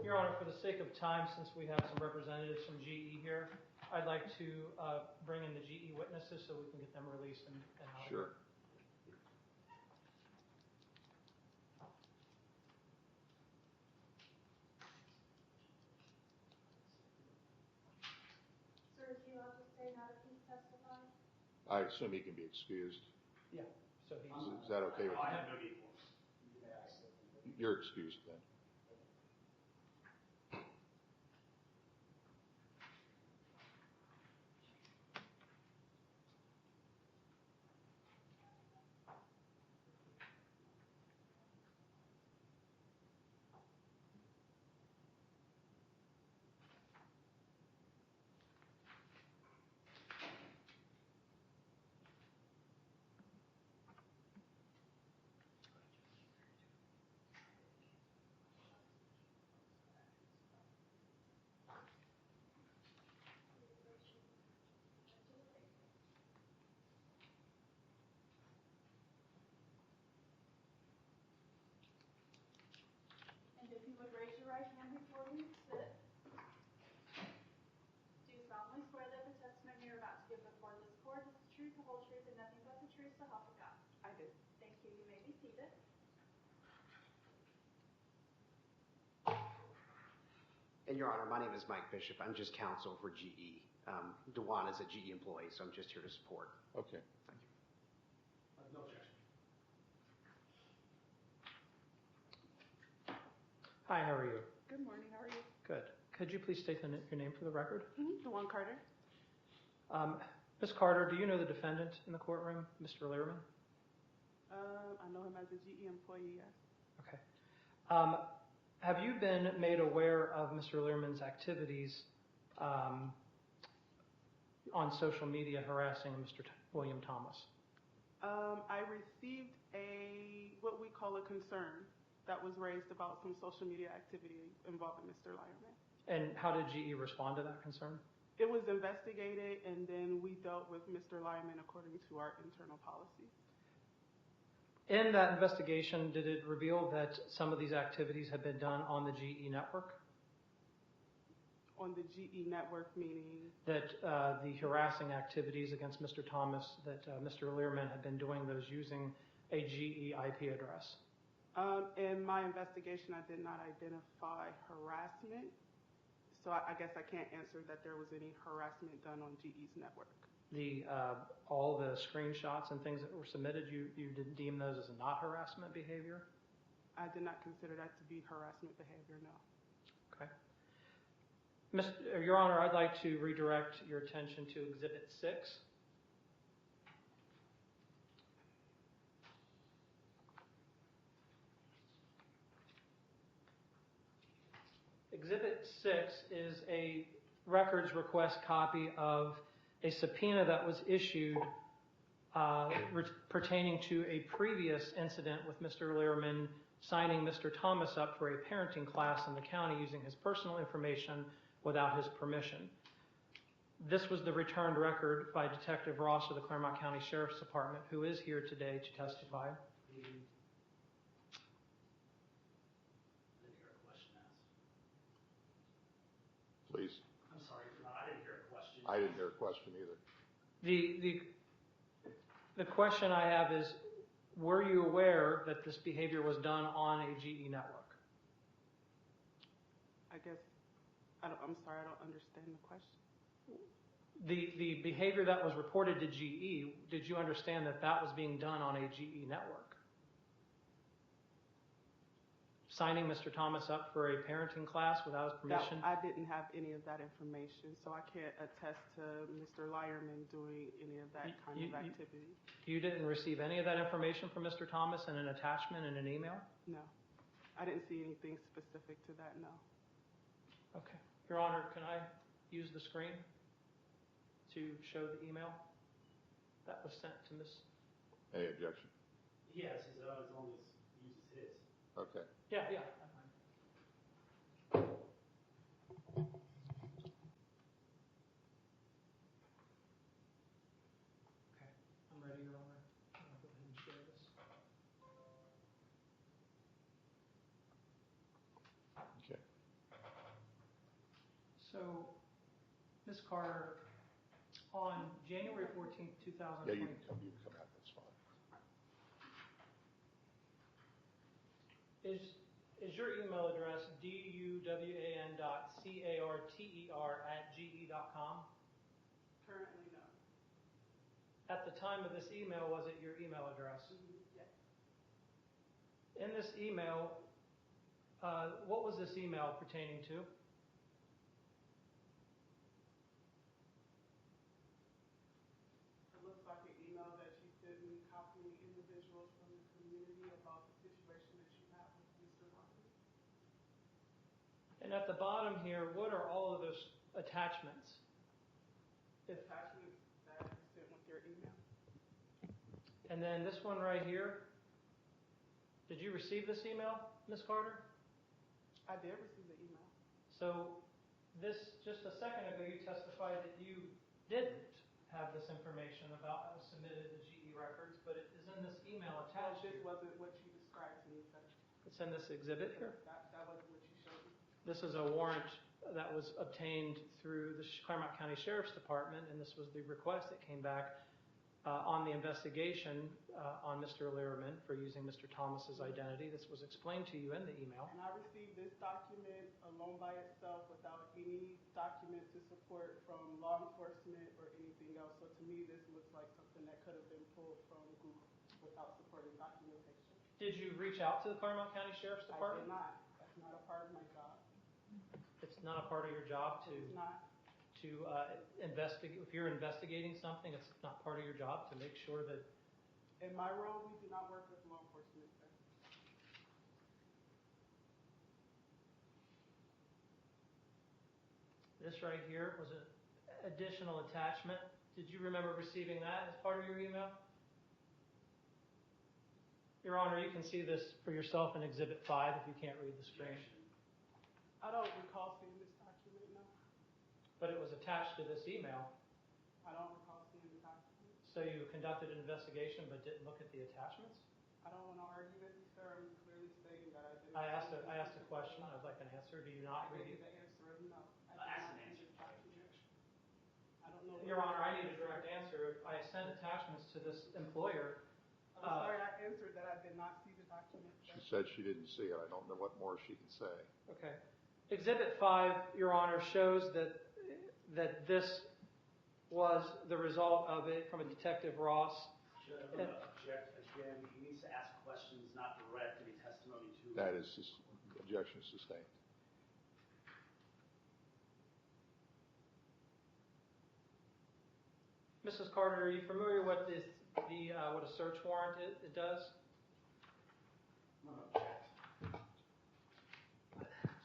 Your Honor, for the sake of time, since we have some representatives from GE here, I'd like to bring in the GE witnesses so we can get them released and out of here. Sure. Sir, is he allowed to stay now that he's testified? I assume he can be excused. Yeah. So he's. Is that okay with I you? have no need for it. You're excused then. And if you would raise your right hand before you sit. Do you solemnly swear that the testimony you're about to give before this court is the truth, the whole truth, and nothing but the truth, so help you God? I do. Thank you. You may be seated. And Your Honor, my name is Mike Bishop. I'm just counsel for GE. Dewan is a GE employee, so I'm just here to support. Okay. Thank you. No objection. Hi, how are you? Good morning, how are you? Good. Could you please state your name for the record? Dewan Carter. Ms. Carter, do you know the defendant in the courtroom, Mr. Lyrenman? I know him as a GE employee, yes. Okay. Have you been made aware of Mr. Lyrenman's activities on social media harassing Mr. William Thomas? I received what we call a concern that was raised about some social media activity involving Mr. Lyrenman. And how did GE respond to that concern? It was investigated, and then we dealt with Mr. Lyrenman according to our internal policy. In that investigation, did it reveal that some of these activities had been done on the GE network? On the GE network, meaning? That the harassing activities against Mr. Thomas, that Mr. Lyrenman had been doing those using a GE IP address? In my investigation, I did not identify harassment, so I guess I can't answer that there was any harassment done on GE's network. All the screenshots and things that were submitted, you didn't deem those as not harassment behavior? I did not consider that to be harassment behavior, no. Okay. Your Honor, I'd like to redirect your attention to Exhibit 6. Exhibit 6 is a records request copy of a subpoena that was issued pertaining to a previous incident with Mr. Lyrenman signing Mr. Thomas up for a parenting class in the county using his personal information without his permission. This was the returned record by Detective Ross of the Claremont County Sheriff's Department, who is here today to testify. I didn't hear a question asked. Please. I'm sorry, I didn't hear a question. I didn't hear a question either. The question I have is, were you aware that this behavior was done on a GE network? I guess, I'm sorry, I don't understand the question. The behavior that was reported to GE, did you understand that that was being done on a GE network? Signing Mr. Thomas up for a parenting class without his permission? I didn't have any of that information, so I can't attest to Mr. Lyrenman doing any of that kind of activity. You didn't receive any of that information from Mr. Thomas in an attachment in an email? No. I didn't see anything specific to that, no. Okay. Your Honor, can I use the screen to show the email that was sent to Ms. Any objection? Yes, as long as he uses his. Okay. Yeah. Okay, I'm ready, Your Honor. I'll go ahead and share this. Okay. So, Ms. Carter, on January 14th, 2020. Yeah, you can come out, that's fine. Is your email address duwan.carter@ge.com? Currently, no. At the time of this email, was it your email address? Yes. In this email, what was this email pertaining to? It looks like an email that you sent me copying individuals from the community about the situation that you have with Mr. Lyrenman. And at the bottom here, what are all of those attachments? Attachments that you sent with your email. And then this one right here, did you receive this email, Ms. Carter? I did receive the email. So this, just a second ago, you testified that you didn't have this information about what was submitted to GE records, but it is in this email attached This here. wasn't what you described to me, sir. It's in this exhibit here. That wasn't what you showed me. This is a warrant that was obtained through the Claremont County Sheriff's Department, and this was the request that came back on the investigation on Mr. Lyrenman for using Mr. Thomas's identity. This was explained to you in the email. And I received this document alone by itself without any document to support from law enforcement or anything else. So to me, this looks like something that could have been pulled from Google without supporting documentation. Did you reach out to the Claremont County Sheriff's I Department? did not. That's not a part of my job. It's not a part of your job to It's not. investigate. If you're investigating something, it's not part of your job to make sure that. In my role, we do not work with law enforcement, sir. This right here was an additional attachment. Did you remember receiving that as part of your email? Your Honor, you can see this for yourself in Exhibit 5 if you can't read the screen. I don't recall seeing this document, no. But it was attached to this email. I don't recall seeing the document. So you conducted an investigation but didn't look at the attachments? I don't want to argue with you, sir. I'm clearly stating that I didn't. I asked a question. I'd like an answer. Do you not I read gave it? you the answer of no. Ask an answer, not an objection. I don't know. Your Honor, I need a direct answer. I sent attachments to this employer. I'm sorry, I answered that I did not see the document. She said she didn't see it. I don't know what more she can say. Okay. Exhibit 5, Your Honor, shows that this was the result of it from a Detective Ross. Judge, I'm going to object again. He needs to ask questions, not direct any testimony to. That is objection sustained. Mrs. Carter, are you familiar with what a search warrant it does? I'm going to object.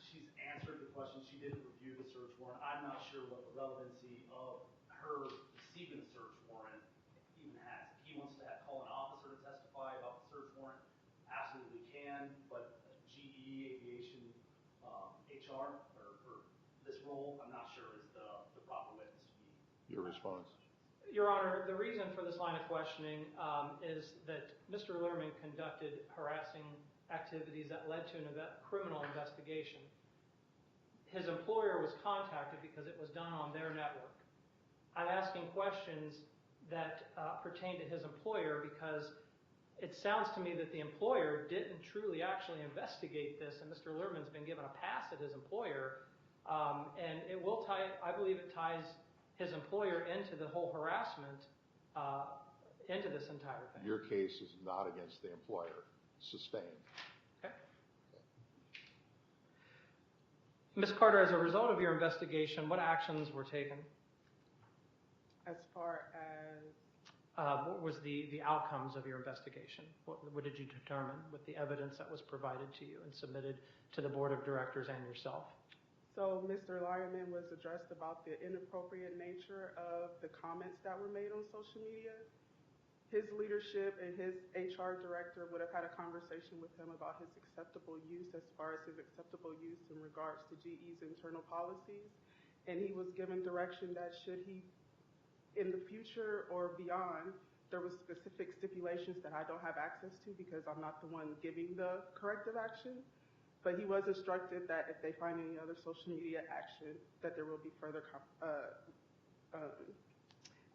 She's answered the questions sure what the relevancy of her receiving a search warrant even has. If he wants to call an officer to testify about the search warrant, absolutely can, but GE Aviation HR or this role, I'm not sure is the proper witness to be. Your response? Your Honor, the reason for this line of questioning is that Mr. Lyrenman conducted harassing activities that led to a criminal investigation. His employer was contacted because it was done on their network. I'm asking questions that pertain to his employer because it sounds to me that the employer didn't truly actually investigate this, and Mr. Lyrenman's been given a pass at his employer, and it will tie, I believe it ties his employer into the whole harassment, into this entire thing. Your case is not against the employer. Sustained. Okay. Ms. Carter, as a result of your investigation, what actions were taken? As far as, What was the outcomes of your investigation? What did you determine with the evidence that was provided to you and submitted to the board of directors and yourself? so Mr. Lyreman was addressed about the inappropriate nature of the comments that were made on social media. His leadership and his HR director would have had a conversation with him about his acceptable use as far as his acceptable use in regards to GE's internal policies. And he was given direction that should he, in the future or beyond, there was specific stipulations that I don't have access to because I'm not the one giving the corrective action. But he was instructed that if they find any other social media action, that there will be further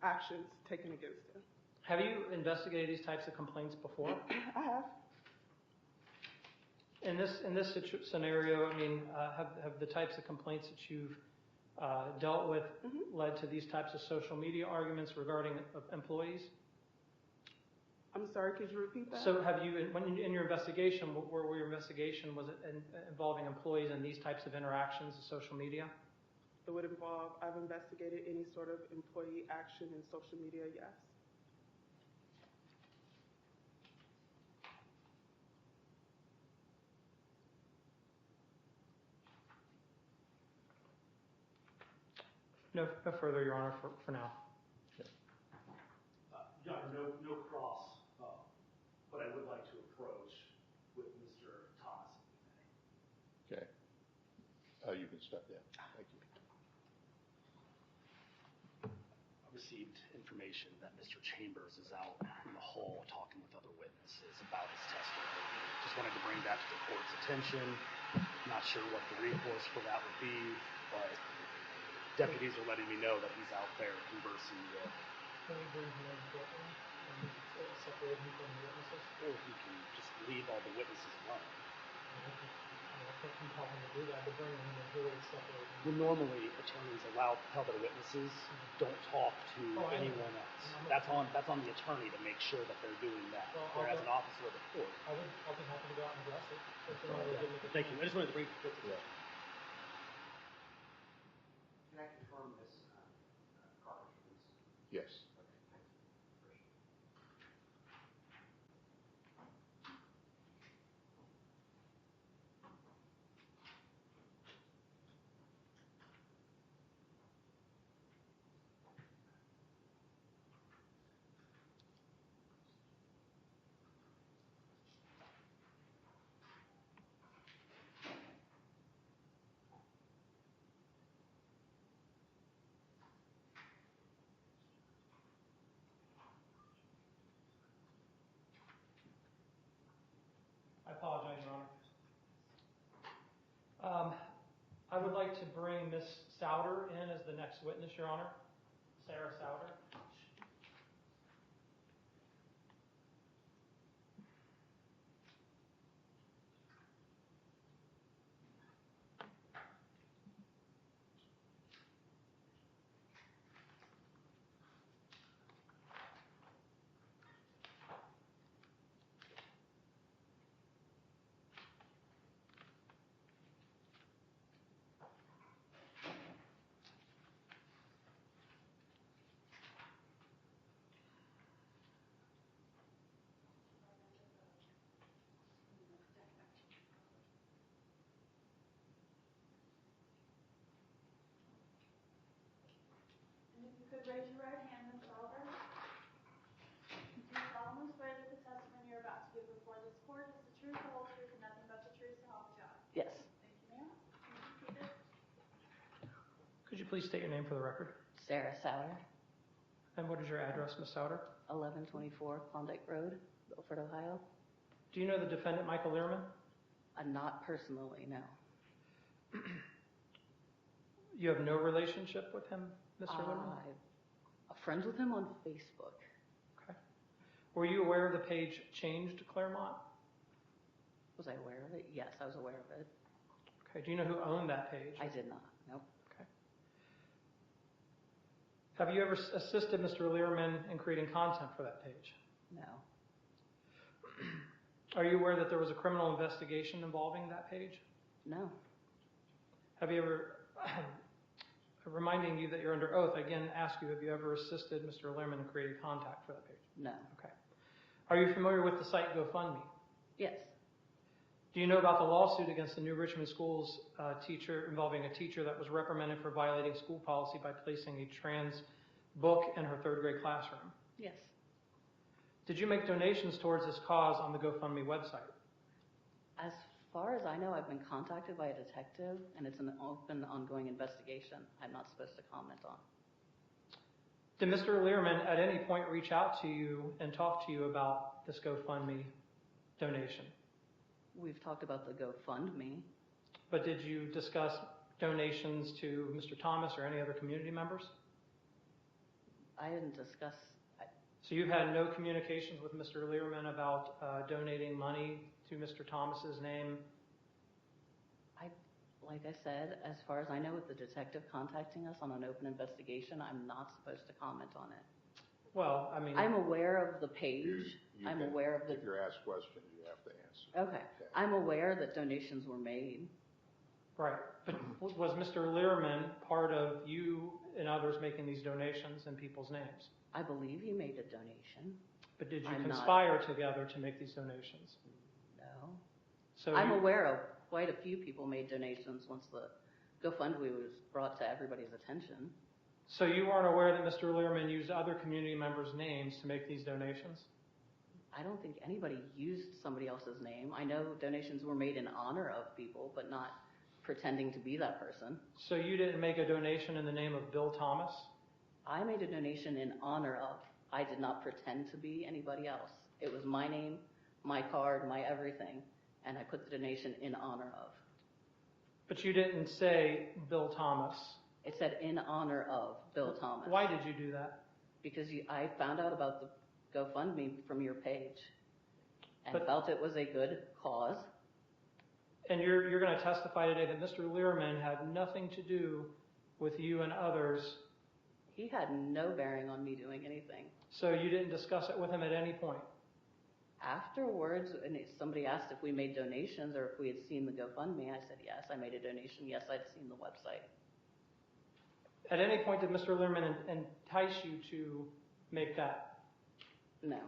actions taken against him. Have you investigated these types of complaints before? I have. In this scenario, I mean, have the types of complaints that you've dealt with led to these types of social media arguments regarding employees? I'm sorry, could you repeat that? So have you, in your investigation, where your investigation, was it involving employees and these types of interactions in social media? It would involve, I've investigated any sort of employee action in social media, yes. No further, Your Honor, for now. Your Honor, no cross, but I would like to approach with Mr. Thomas. Okay. You can step down. Thank you. I received information that Mr. Chambers is out in the hall talking with other witnesses about his testimony. Just wanted to bring that to the court's attention. Not sure what the recourse for that would be, but deputies are letting me know that he's out there conversing with. Can we bring him in courtroom and separate him from the witnesses? Or he can just leave all the witnesses alone. I can't compel him to do that, but bring him in here and separate him. Well, normally attorneys tell their witnesses don't talk to anyone else. That's on the attorney to make sure that they're doing that. Well, Whereas an officer of the court. I'll be happy to go out and address it. Thank you. I just wanted to bring it to the court's attention. Can I confirm this, Carter, please? Yes. I apologize, Your Honor. I would like to bring Ms. Souter in as the next witness, Your Honor. Sarah Souter. please raise your right hand, Ms. Sauber? Do you solemnly swear that the testimony you're about to give before this court is the truth, the whole truth, and nothing but the truth, so help you God? Yes. Thank you, ma'am. Please be seated. Could you please state your name for the record? Sarah Sauer, And what is your address, Ms. Souter? 1124 Klondike Road, Milford, Ohio. Do you know the defendant, Michael Lyrenman? Not personally, no. You have no relationship with him, Mr. Lyrenman? I'm friends with him on Facebook. Okay. Were you aware the page changed to Claremont? Was I aware of it? Yes, I was aware of it. Okay. Do you know who owned that page? I did not. Nope. Okay. Have you ever assisted Mr. Lyrenman in creating content for that page? No. Are you aware that there was a criminal investigation involving that page? No. Have you ever, reminding you that you're under oath, I again ask you, have you ever assisted Mr. Lyrenman in creating contact for that page? No. Okay. Are you familiar with the site GoFundMe? Yes. Do you know about the lawsuit against the New Richmond Schools teacher involving a teacher that was reprimanded for violating school policy by placing a trans book in her third grade classroom? Yes. Did you make donations towards this cause on the GoFundMe website? As far as I know, I've been contacted by a detective, and it's an open, ongoing investigation I'm not supposed to comment on. Did Mr. Lyrenman at any point reach out to you and talk to you about this GoFundMe donation? We've talked about the GoFundMe. But did you discuss donations to Mr. Thomas or any other community members? I didn't discuss. So you've had no communications with Mr. Lyrenman about donating money to Mr. Thomas's name? Like I said, as far as I know, with the detective contacting us on an open investigation, I'm not supposed to comment on it. Well, I mean... I'm aware of the page. I'm aware of the... If you're asked questions, you have to answer. Okay. I'm aware that donations were made. Right. But was Mr. Lyrenman part of you and others making these donations in people's names? I believe you made a donation. But did you I'm conspire together to make these donations? No. So I'm aware of quite a few people made donations once the GoFundMe was brought to everybody's attention. So you weren't aware that Mr. Lyrenman used other community members' names to make these donations? I don't think anybody used somebody else's name. I know donations were made in honor of people, but not pretending to be that person. So you didn't make a donation in the name of Bill Thomas? I made a donation in honor of. I did not pretend to be anybody else. It was my name, my card, my everything, and I put the donation in honor of. But you didn't say Bill Thomas. It said in honor of Bill Thomas. Why did you do that? Because I found out about the GoFundMe from your page and But- felt it was a good cause. And you're going to testify today that Mr. Lyrenman had nothing to do with you and others. He had no bearing on me doing anything. So you didn't discuss it with him at any point? Afterwards, and if somebody asked if we made donations or if we had seen the GoFundMe, I said, yes, I made a donation. Yes, I'd seen the website. At any point did Mr. Lyrenman entice you to make that? No.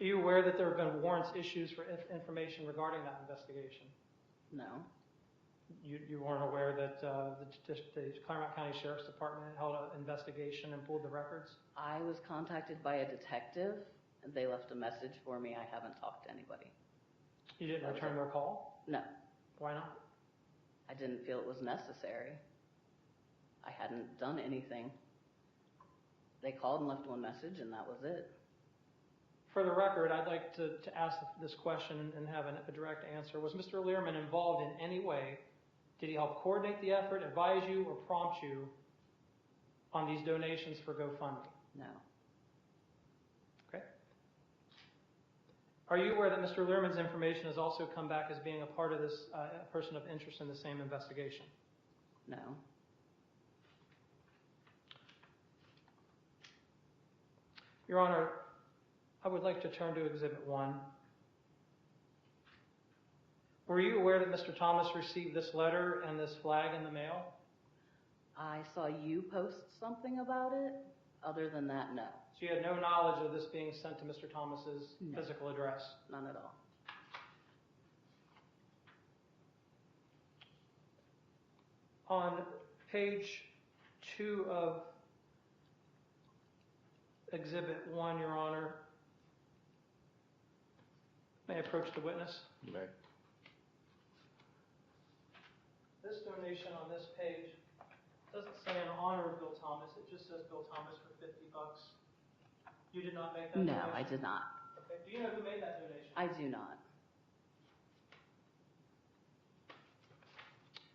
Are you aware that there have been warrants issued for information regarding that investigation? No. You weren't aware that the Claremont County Sheriff's Department held an investigation and pulled the records? I was contacted by a detective, and they left a message for me. I haven't talked to anybody. You didn't return their call? No. Why not? I didn't feel it was necessary. I hadn't done anything. They called and left one message, and that was it. For the record, I'd like to ask this question and have a direct answer. Was Mr. Lyrenman involved in any way? Did he help coordinate the effort, advise you, or prompt you on these donations for GoFundMe? No. Okay. Are you aware that Mr. Lyrenman's information has also come back as being a part of this person of interest in the same investigation? No. Your Honor, I would like to turn to Exhibit 1. Were you aware that Mr. Thomas received this letter and this flag in the mail? I saw you post something about it. Other than that, no. So you had no knowledge of this being sent to Mr. Thomas's No. physical address? None at all. On page 2 of Exhibit 1, Your Honor, may I approach the witness? You may. This donation on this page doesn't say in honor of Bill Thomas, it just says Bill Thomas for $50. You did not make that donation? No, I did not. Okay. Do you know who made that donation? I do not.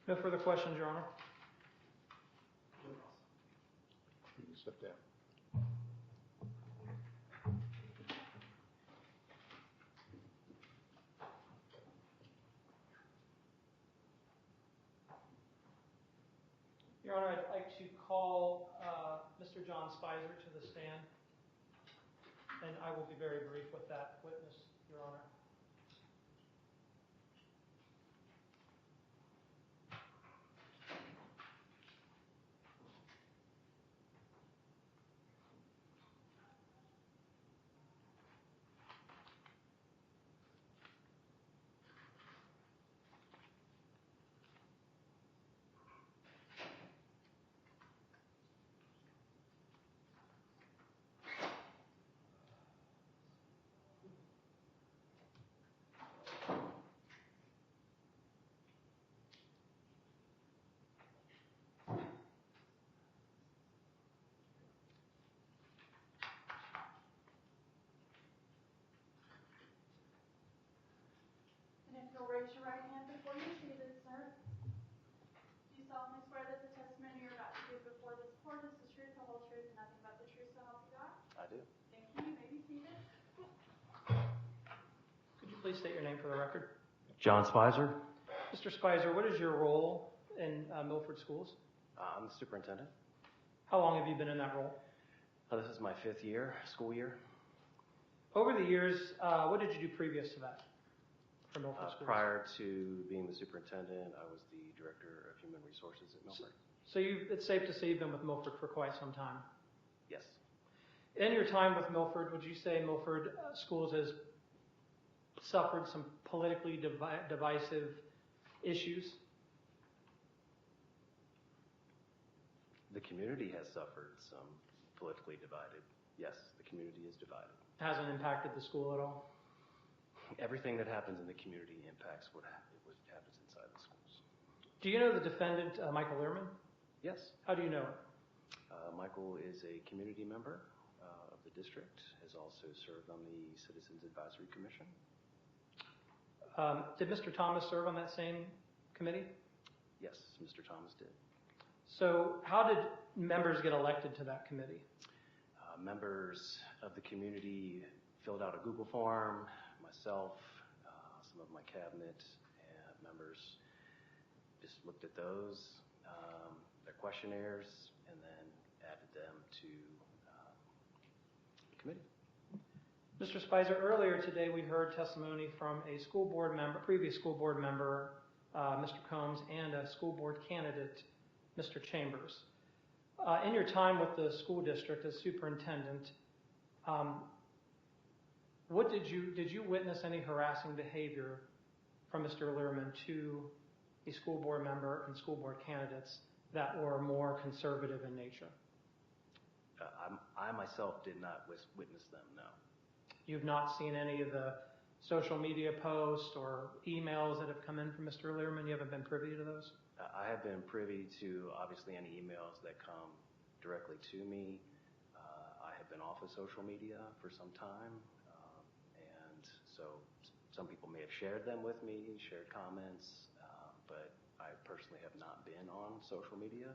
No further questions, Your Honor. You can step down. Your Honor, I'd like to call Mr. John Spicer to the stand, and I will be very brief with that witness, Your Honor. And if you'll raise your right hand before you're seated, sir. Do you solemnly swear that the testimony you're about to give before this court is the truth, the whole truth, and nothing but the truth, so help you God? I do. Thank you. You may be seated. Could you please state your name for the record? John Spicer. Mr. Spicer, what is your role in Milford Schools? I'm the superintendent. How long have you been in that role? This is my 5th year, school year. Over the years, what did you do previous to that for Milford Schools? Prior to being the superintendent, I was the director of human resources at Milford. So it's safe to say you've been with Milford for quite some time. Yes. In your time with Milford, would you say Milford Schools has suffered some politically divisive issues? The community has suffered some politically divided. Yes, the community is divided. Hasn't impacted the school at all? Everything that happens in the community impacts what happens inside the schools. Do you know the defendant, Michael Lyrenman? Yes. How do you know him? Michael is a community member of the district, has also served on the Citizens Advisory Commission. Did Mr. Thomas serve on that same committee? Yes, Mr. Thomas did. So how did members get elected to that committee? Members of the community filled out a Google form, myself, some of my cabinet and members just looked at those, their questionnaires, and then added them to the committee. Mr. Spicer, earlier today we heard testimony from a school board member, previous school board member, Mr. Combs, and a school board candidate, Mr. Chambers. In your time with the school district as superintendent, what did you witness any harassing behavior from Mr. Lyrenman to a school board member and school board candidates that were more conservative in nature? I myself did not witness them, no. You've not seen any of the social media posts or emails that have come in from Mr. Lyrenman? You haven't been privy to those? I have been privy to, obviously, any emails that come directly to me. I have been off of social media for some time, and so some people may have shared them with me, shared comments, but I personally have not been on social media,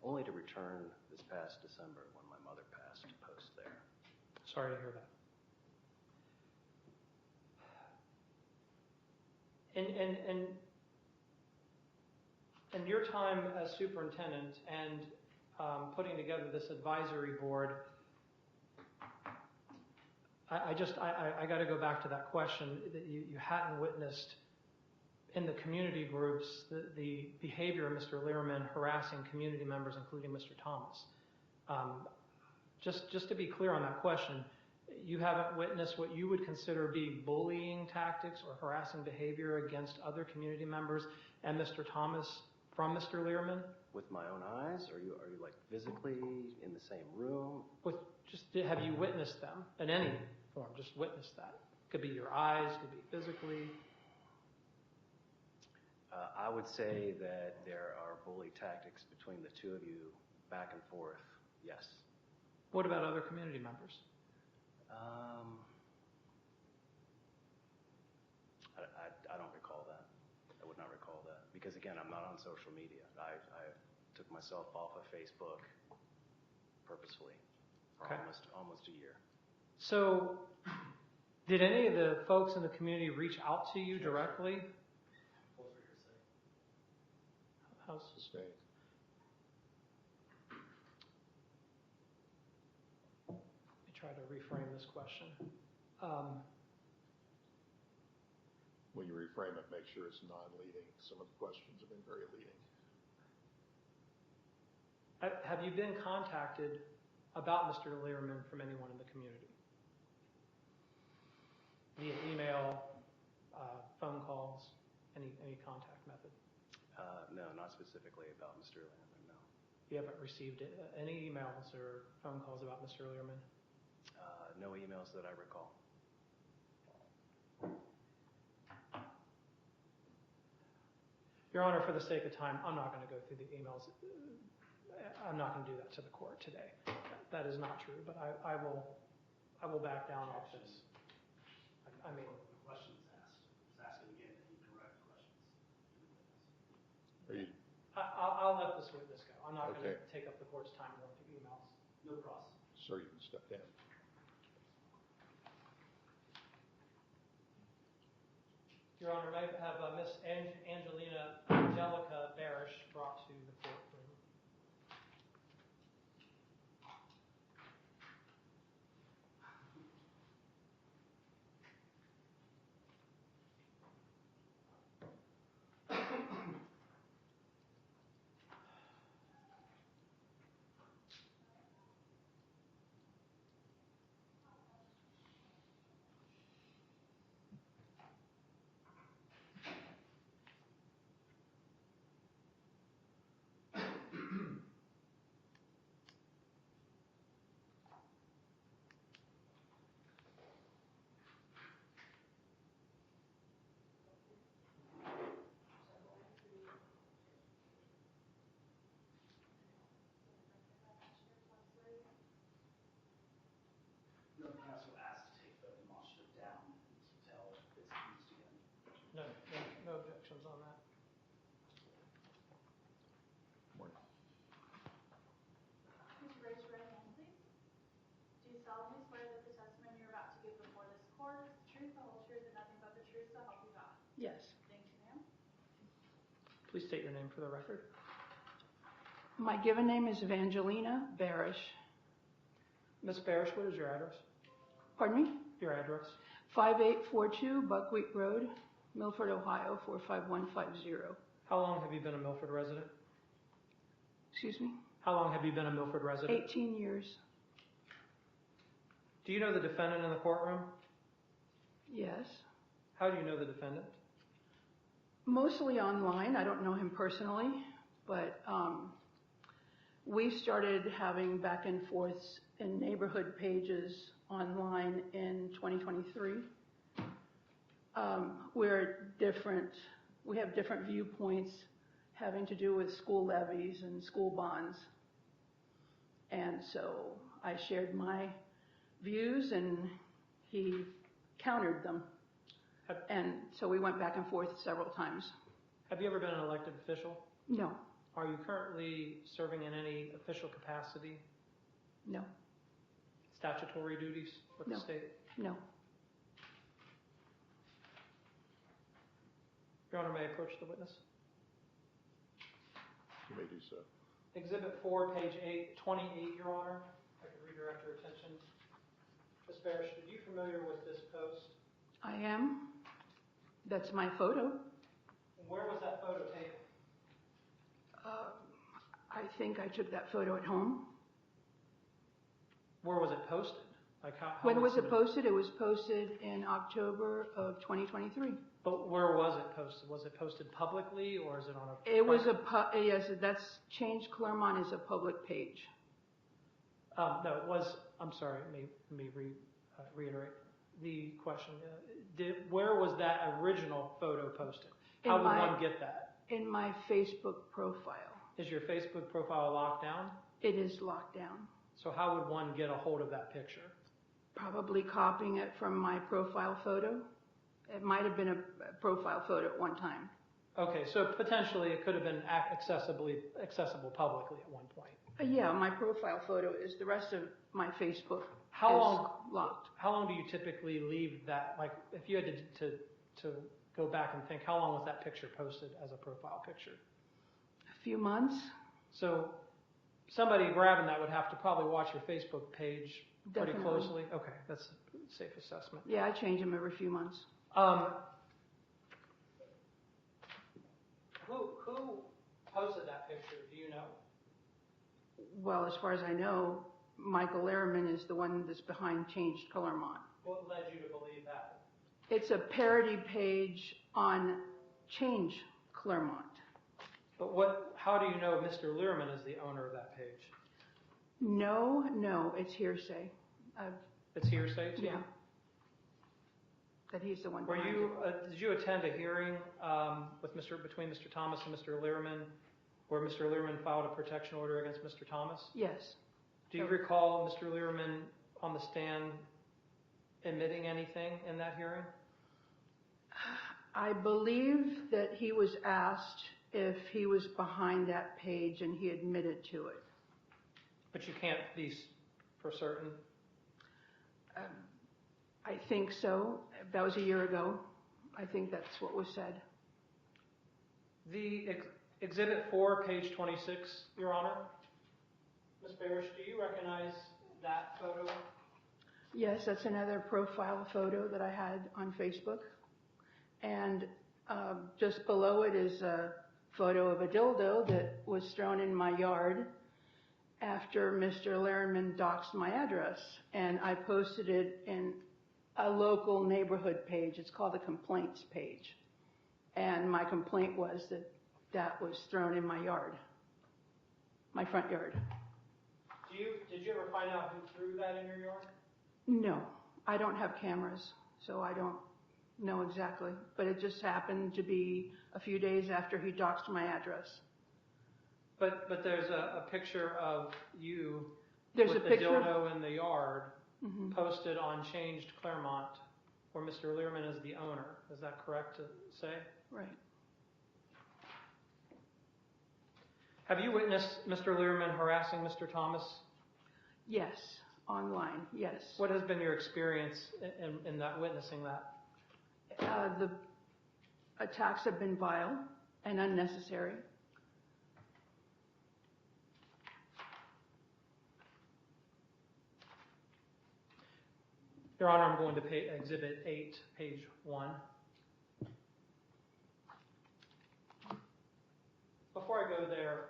only to return this past December when my mother passed to post there. Sorry to hear that. In your time as superintendent and putting together this advisory board, I got to go back to that question that you hadn't witnessed in the community groups the behavior of Mr. Lyrenman harassing community members, including Mr. Thomas. Just to be clear on that question, you haven't witnessed what you would consider being bullying tactics or harassing behavior against other community members and Mr. Thomas from Mr. Learman? With my own eyes? Are you like physically in the same room? Have you witnessed them in any form? Just witnessed that. Could be your eyes, could be physically. I would say that there are bully tactics between the two of you, back and forth. Yes. What about other community members? I don't recall that. I would not recall that because again, I'm not on social media. I took myself off of Facebook purposefully for Okay. almost a year. So, did any of the folks in the community reach out to you directly? How's Sustained. Let me try to reframe this question. When you reframe it, make sure it's non-leading. Some of the questions have been very leading. Have you been contacted about Mr. Learman from anyone in the community? Via email, phone calls, any contact method? No, not specifically about Mr. Learman, no. You haven't received any emails or phone calls about Mr. Learman? No emails that I recall. Your Honor, for the sake of time, I'm not going to go through the emails. I'm not going to do that to the court today. That is not true, but I will back down off this. I mean, The questions asked. Just asking again that you direct questions to the witness. Are you, I'll let this witness go. I'm not going Okay. to take up the court's time going through emails. No cross. sir, you can step down. Your Honor, may I have Miss Angelica Barish brought to the courtroom. No, can I also ask to take the demonstrative down until it's used again? No objections on that. Morning. Would you raise your right hand, please? Do you solemnly swear that the testimony you're about to give before this court is the truth, the whole truth, and nothing but the truth, so help you God? Yes. Thank you, ma'am. Please state your name for the record. My given name is Evangelina Barish. Ms. Barish, what is your address? Pardon me? Your address? 5842 Buckwheat Road, Milford, Ohio 45150. How long have you been a Milford resident? Excuse me? How long have you been a Milford resident? 18 years. Do you know the defendant in the courtroom? Yes. How do you know the defendant? Mostly online. I don't know him personally, but we started having back and forths in neighborhood pages online in 2023. We have different viewpoints having to do with school levies and school bonds. And so I shared my views and he countered them. And so we went back and forth several times. Have you ever been an elected official? No, Are you currently serving in any official capacity? no, Statutory duties with the No. state? no. Your Honor, may I approach the witness? You may do so. Exhibit 4, page 28, Your Honor. If I could redirect your attention. Ms. Barish, are you familiar with this post? I am. That's my photo. Where was that photo taken? I think I took that photo at home. Where was it posted? Like how When was it posted? It was posted in October of 2023. But where was it posted? Was it posted publicly, or is it on a? It was yes, that's Change Claremont is a public page. No, it was, I'm sorry, let me reiterate the question. Where was that original photo posted? How would one get that? In my Facebook profile. Is your Facebook profile locked down? It is locked down. So how would one get a hold of that picture? Probably copying it from my profile photo. It might have been a profile photo at one time. Okay, so potentially it could have been accessible publicly at one point. Yeah, my profile photo is. The rest of my Facebook locked. How long do you typically leave that? Like, if you had to go back and think, how long was that picture posted as a profile picture? A few months. So somebody grabbing that would have to probably watch your Facebook page pretty Definitely. closely. Okay, that's a safe assessment. Yeah, I change them every few months. Who posted that picture? Do you know? Well, as far as I know, Michael Lyrenman is the one that's behind Changed Claremont. What led you to believe that? It's a parody page on Change Claremont. But how do you know Mr. Lyrenman is the owner of that page? No, it's hearsay. It's hearsay to you? Yeah. That he's the one. Were behind you? it. Did you attend a hearing between Mr. Thomas and Mr. Lyrenman, where Mr. Lyrenman filed a protection order against Mr. Thomas? Yes. Do you recall Mr. Lyrenman on the stand admitting anything in that hearing? I believe that he was asked if he was behind that page, and he admitted to it. But you can't be for certain? I think so. That was a year ago. I think that's what was said. The Exhibit 4, page 26, Your Honor. Ms. Barish, do you recognize that photo? Yes, that's another profile photo that I had on Facebook. And just below it is a photo of a dildo that was thrown in my yard after Mr. Lyrenman doxed my address. And I posted it in a local neighborhood page. It's called a complaints page. And my complaint was that that was thrown in my yard, my front yard. Did you ever find out who threw that in your yard? No, I don't have cameras, so I don't know exactly. But it just happened to be a few days after he doxed my address. But there's a picture of you There's with a the picture. dildo in the yard Mhm. posted on Changed Claremont, where Mr. Lyrenman is the owner. Is that correct to say? Right. Have you witnessed Mr. Lyrenman harassing Mr. Thomas? Yes, online, yes. What has been your experience in that witnessing that? The attacks have been vile and unnecessary. Your Honor, I'm going to Exhibit 8, page 1. Before I go there,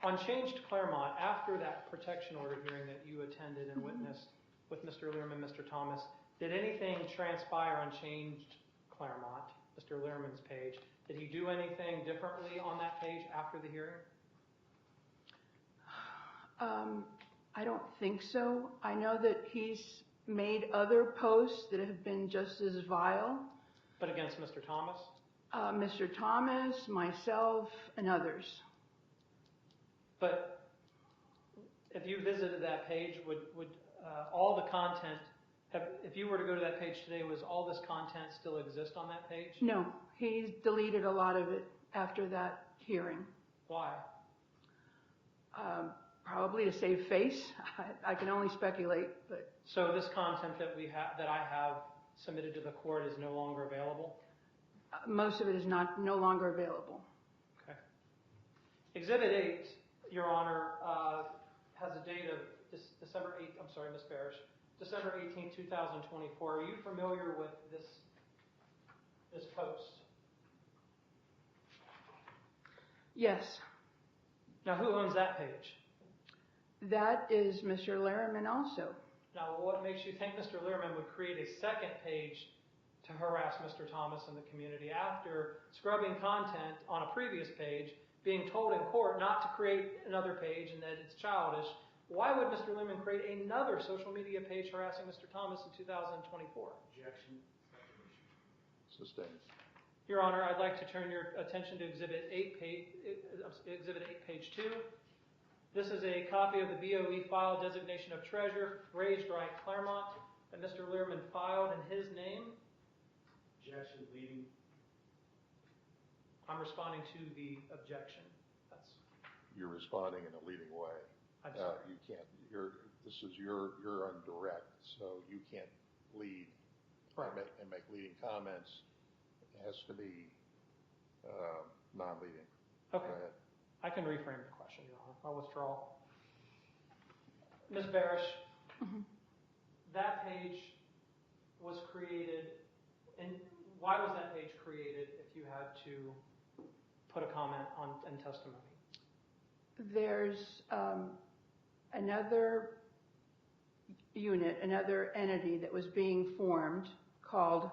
on Changed Claremont, after that protection order hearing that you attended and witnessed with Mr. Lyrenman, Mr. Thomas, did anything transpire on Changed Claremont, Mr. Lyrenman's page? Did he do anything differently on that page after the hearing? I don't think so. I know that he's made other posts that have been just as vile. But against Mr. Thomas? Mr. Thomas, myself, and others. But if you visited that page, would all the content, if you were to go to that page today, was all this content still exist on that page? No, he deleted a lot of it after that hearing. Why? Probably to save face. I can only speculate, but. So this content that I have submitted to the court is no longer available? Most of it is no longer available. Okay. Exhibit 8, Your Honor, has a date of December 8th, I'm sorry, Ms. Barish, December 18th, 2024. Are you familiar with this post? Yes. Now, who owns that page? That is Mr. Lyrenman also. Now, what makes you think Mr. Lyrenman would create a second page to harass Mr. Thomas and the community after scrubbing content on a previous page, being told in court not to create another page and that it's childish? Why would Mr. Lehrman create another social media page harassing Mr. Thomas in 2024? Objection. Sustained. Your Honor, I'd like to turn your attention to Exhibit 8, page 2. This is a copy of the BOE file designation of treasure, raised right Claremont, that Mr. Lehrman filed in his name. Objection, leading. I'm responding to the objection. That's, You're responding in a leading way. I'm sorry. You can't, you're on direct, so you can't lead Right. and make leading comments. It has to be non-leading. Okay. Go ahead. I can reframe the question, Your Honor. I'll withdraw. Ms. Barish, that page was created, and why was that page created if you had to put a comment on in testimony? There's another unit, another entity that was being formed called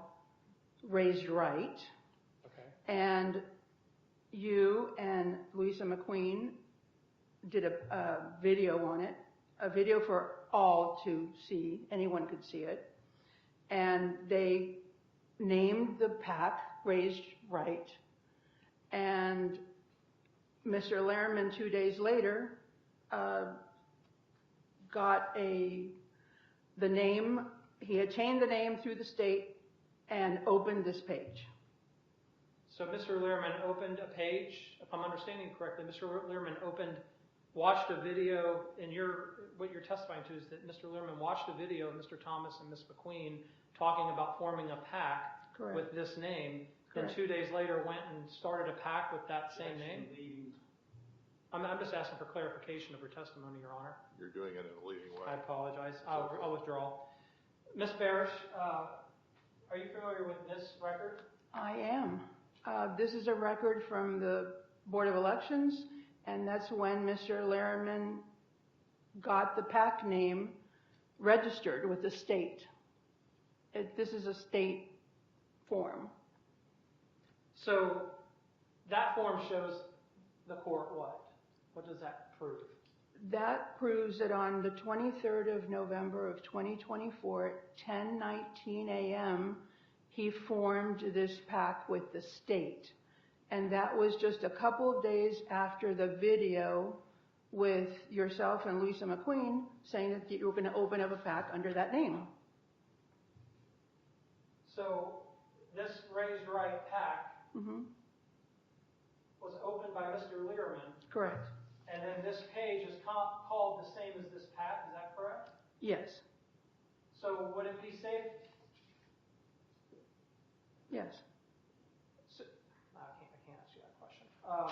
Raised Right. Okay. And you and Louisa McQueen did a video on it, a video for all to see, anyone could see it. And they named the PAC Raised Right. And Mr. Lehrman, 2 days later, got the name, he had changed the name through the state and opened this page. So Mr. Lehrman opened a page, if I'm understanding correctly, Mr. Lehrman watched a video, and what you're testifying to is that Mr. Lehrman watched a video of Mr. Thomas and Ms. McQueen talking about forming a PAC Correct. with this name. Correct. Then 2 days later went and started a PAC with that same name? I'm just asking for clarification of her testimony, Your Honor. You're doing it in a leading way. I apologize. I'll withdraw. Ms. Barish, are you familiar with this record? I am. This is a record from the Board of Elections, and that's when Mr. Lehrman got the PAC name registered with the state. This is a state form. So that form shows the court what? What does that prove? That proves that on the 23rd of November of 2024 at 10:19 a.m., he formed this PAC with the state. And that was just a couple of days after the video with yourself and Lisa McQueen saying that you were going to open up a PAC under that name. So this Raised Right PAC was opened by Mr. Lehrman. Correct. And then this page is called the same as this PAC, is that correct? Yes. So would it be safe? Yes. So, I can't ask you that question. All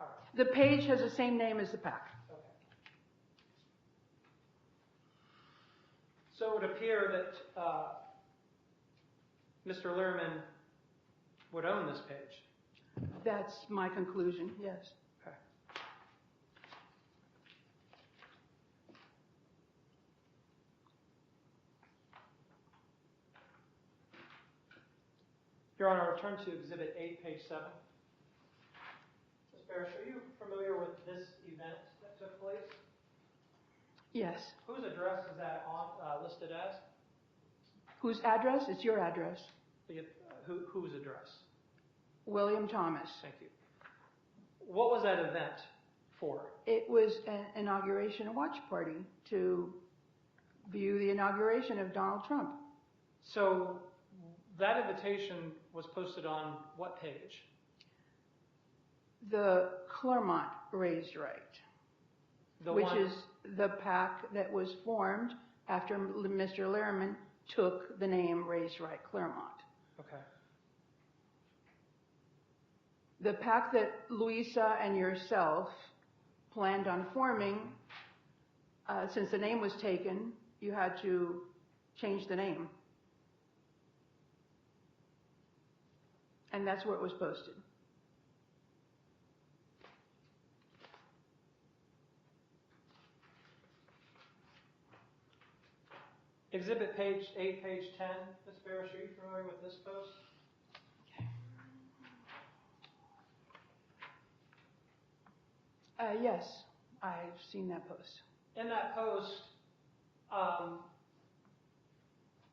right. The page has the same name as the PAC. Okay. So it would appear that Mr. Lehrman would own this page. That's my conclusion, yes. Okay. Your Honor, I'll return to Exhibit 8, page 7. Ms. Barish, are you familiar with this event that took place? Yes. Whose address is that listed as? Whose address? It's your address. Whose address? William Thomas. Thank you. What was that event for? It was an inauguration watch party to view the inauguration of Donald Trump. So that invitation was posted on what page? The Claremont Raised Right, which is the PAC that was formed after Mr. Lehrman took the name Raised Right Claremont. Okay. The PAC that Louisa and yourself planned on forming, since the name was taken, you had to change the name. And that's where it was posted. Exhibit page 8, page 10, Ms. Barish, are you familiar with this post? Yes, I've seen that post. In that post,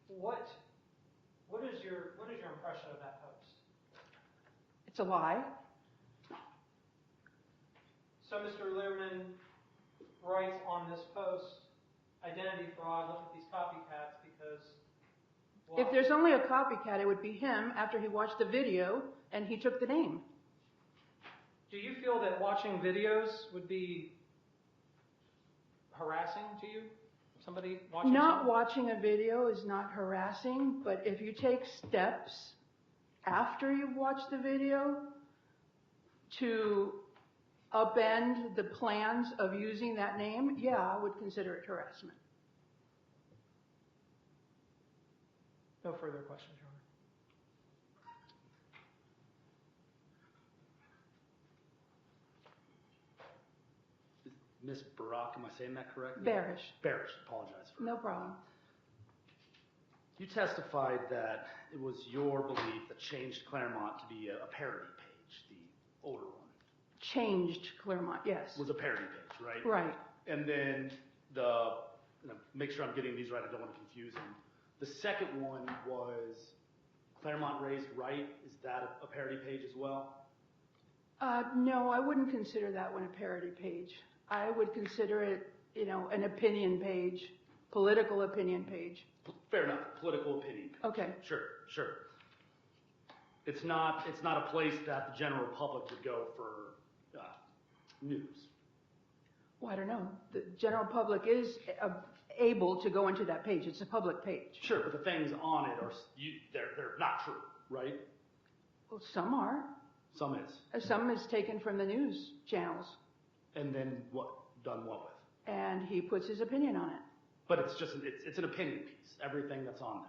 what is your impression of that post? It's a lie. So Mr. Lyrenman writes on this post, identity fraud, look at these copycats because why? If there's only a copycat, it would be him after he watched the video and he took the name. Do you feel that watching videos would be harassing to you? Somebody watching Not something? watching a video is not harassing, but if you take steps after you've watched the video to upend the plans of using that name, yeah, I would consider it harassment. No further questions, Your Honor. Ms. Barak, am I saying that correctly? Bearish. Barish, apologize for No problem. You testified that it was your belief that changed Claremont to be a parody page, the older one. Changed Claremont, yes. Was a parody page, right? Right. And then make sure I'm getting these right, I don't want to confuse them. The second one was Claremont Raised Right. Is that a parody page as well? No, I wouldn't consider that one a parody page. I would consider it, an opinion page, political opinion page. Fair enough, political opinion page. Okay. Sure. It's not a place that the general public would go for news. Well, I don't know. The general public is able to go into that page. It's a public page. Sure, but the things on it they're not true, right? Well, some are. Some is. Some is taken from the news channels. And then what? Done what with? And he puts his opinion on it. But it's an opinion piece, everything that's on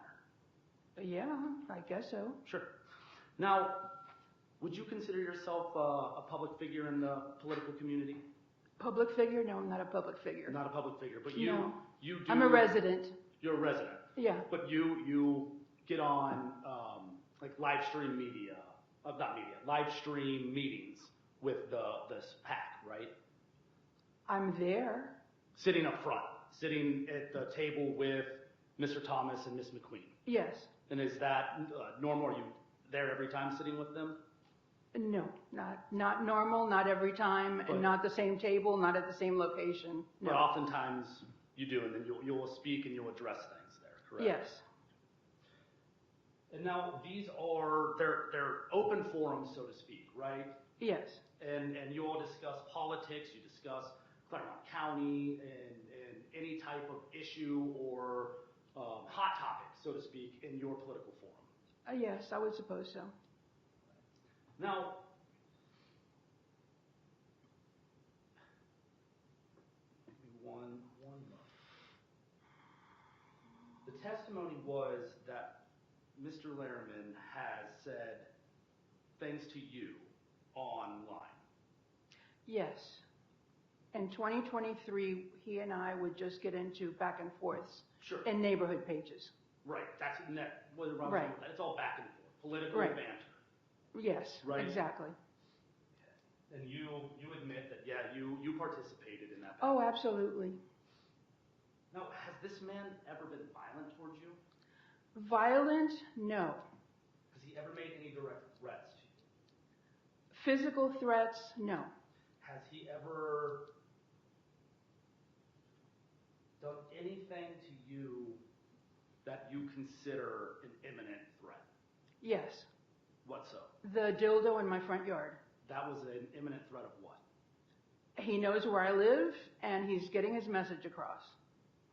there. Yeah, I guess so. Sure. Now, would you consider yourself a public figure in the political community? Public figure? No, I'm not a public figure. Not a public figure, but No. you do. I'm a resident. You're a resident. Yeah. But you get on like live stream media, live stream meetings with this PAC, right? I'm there. Sitting up front, sitting at the table with Mr. Thomas and Ms. McQueen. Yes. And is that normal? Are you there every time sitting with them? No, not normal, not every time, and not the same table, not at the same location. No. But oftentimes you do, and then you'll speak and you'll address things there, correct? Yes. And now they're open forums, so to speak, right? Yes. And you all discuss politics, you discuss Claremont County and any type of issue or hot topic, so to speak, in your political forum. Yes, I would suppose so. Now, one more. The testimony was that Mr. Lyrenman has said things to you online. Yes. In 2023, he and I would just get into back and forths Sure. in neighborhood pages. Right. That's what I'm Right. saying. It's all back and forth. Political Right. banter. Yes, Right. exactly. And you admit that, yeah, you participated in that. Oh, absolutely. Now, has this man ever been violent towards you? Violent? No. Has he ever made any direct threats to you? Physical threats? No. Has he ever done anything to you that you consider an imminent threat? Yes. What so? The dildo in my front yard. That was an imminent threat of what? He knows where I live, and he's getting his message across.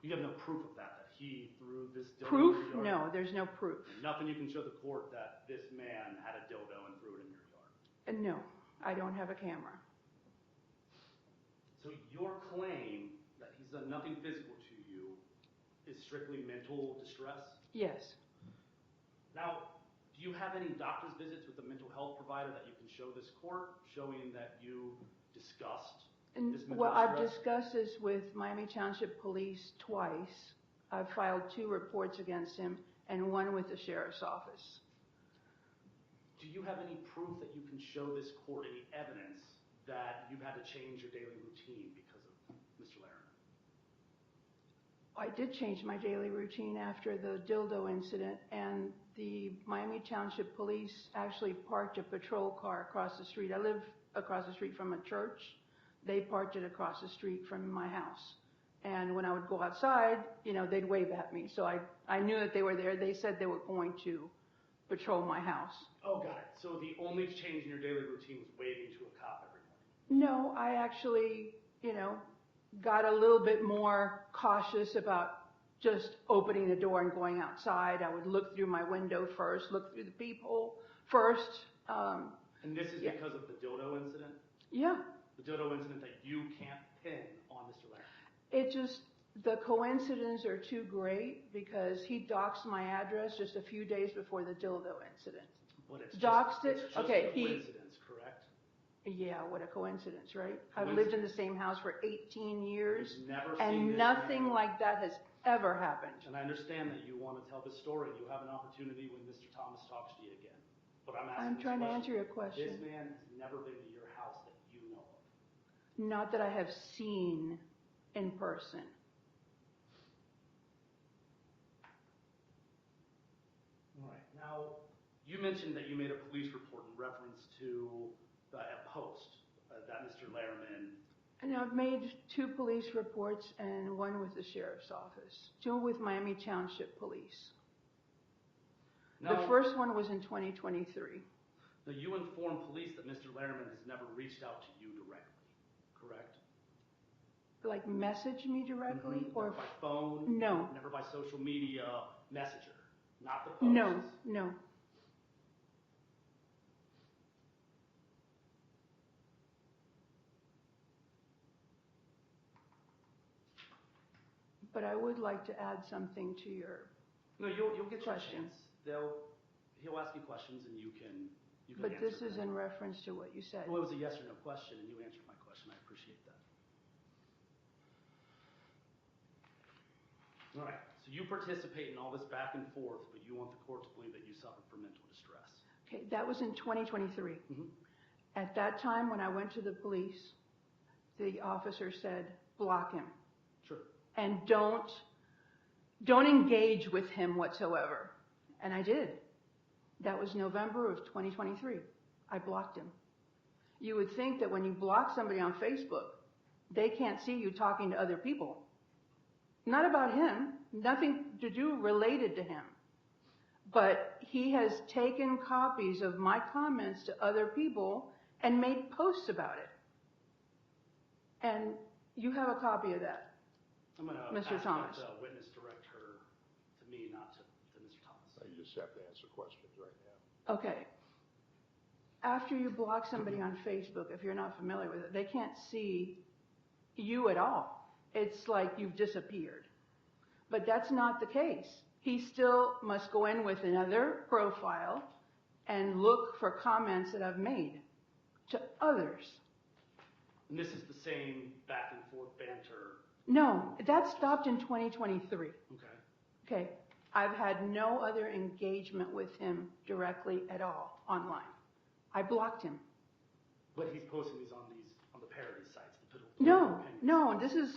You have no proof of that he threw this dildo Proof? in your yard? No, there's no proof. Nothing you can show the court that this man had a dildo and threw it in your yard? No, I don't have a camera. So your claim that he's done nothing physical to you is strictly mental distress? Yes. Now, do you have any doctor's visits with a mental health provider that you can show this court, showing that you discussed this mental Well, I've distress? discussed this with Miami Township Police twice. I've filed 2 reports against him and 1 with the sheriff's office. Do you have any proof that you can show this court, any evidence that you've had to change your daily routine because of Mr. Lyrenman? I did change my daily routine after the dildo incident, and the Miami Township Police actually parked a patrol car across the street. I live across the street from a church. They parked it across the street from my house. And when I would go outside, you know, they'd wave at me. So I knew that they were there. They said they were going to patrol my house. Oh, got it. So the only change in your daily routine was waving to a cop every morning? No, I actually, you know, got a little bit more cautious about just opening the door and going outside. I would look through my window first, look through the peephole first. And this is Yeah. because of the dildo incident? Yeah, The dildo incident that you can't pin on Mr. Lyrenman? it just, the coincidences are too great because he doxed my address just a few days before the dildo incident. But it's Doxed just, it? it's just Okay, a coincidence, correct? Yeah, what a coincidence, right? I've lived in the same house for 18 years, You've never seen and this nothing man. like that has ever happened. And I understand that you want to tell this story. You have an opportunity when Mr. Thomas talks to you again. But I'm asking I'm this trying to question. answer your question. This man has never been to your house that you know of. Not that I have seen in person. All right. Now, you mentioned that you made a police report in reference to a post that Mr. Lyrenman. And I've made 2 police reports and 1 with the sheriff's office, 2 with Miami Township Police. Now, The first one was in 2023. now, you informed police that Mr. Lyrenman has never reached out to you directly, correct? Like message me directly or Never by phone? No. Never by social media messenger? Not the posts? No. But I would like to add something to your No, you'll get your question. chance. He'll ask you questions and you can But answer this is them. in reference to what you said. Well, it was a yes or no question and you answered my question. I appreciate that. All right. So you participate in all this back and forth, but you want the court to believe that you suffered from mental distress. Okay, that was in 2023. Mhm. At that time, when I went to the police, the officer said, block him. Sure. And don't engage with him whatsoever. And I did. That was November of 2023. I blocked him. You would think that when you block somebody on Facebook, they can't see you talking to other people. Not about him, nothing to do related to him. But he has taken copies of my comments to other people and made posts about it. And you have a copy of that. I'm going to Mr. ask Thomas. that witness direct her to me, not to Mr. Thomas. You just have to answer questions right now. Okay. After you block somebody on Facebook, if you're not familiar with it, they can't see you at all. It's like you've disappeared. But that's not the case. He still must go in with another profile and look for comments that I've made to others. And this is the same back and forth banter. No, that stopped in 2023. Okay. Okay. I've had no other engagement with him directly at all online. I blocked him. But he's posting these on the parody sites, the No, opinions. no, this is,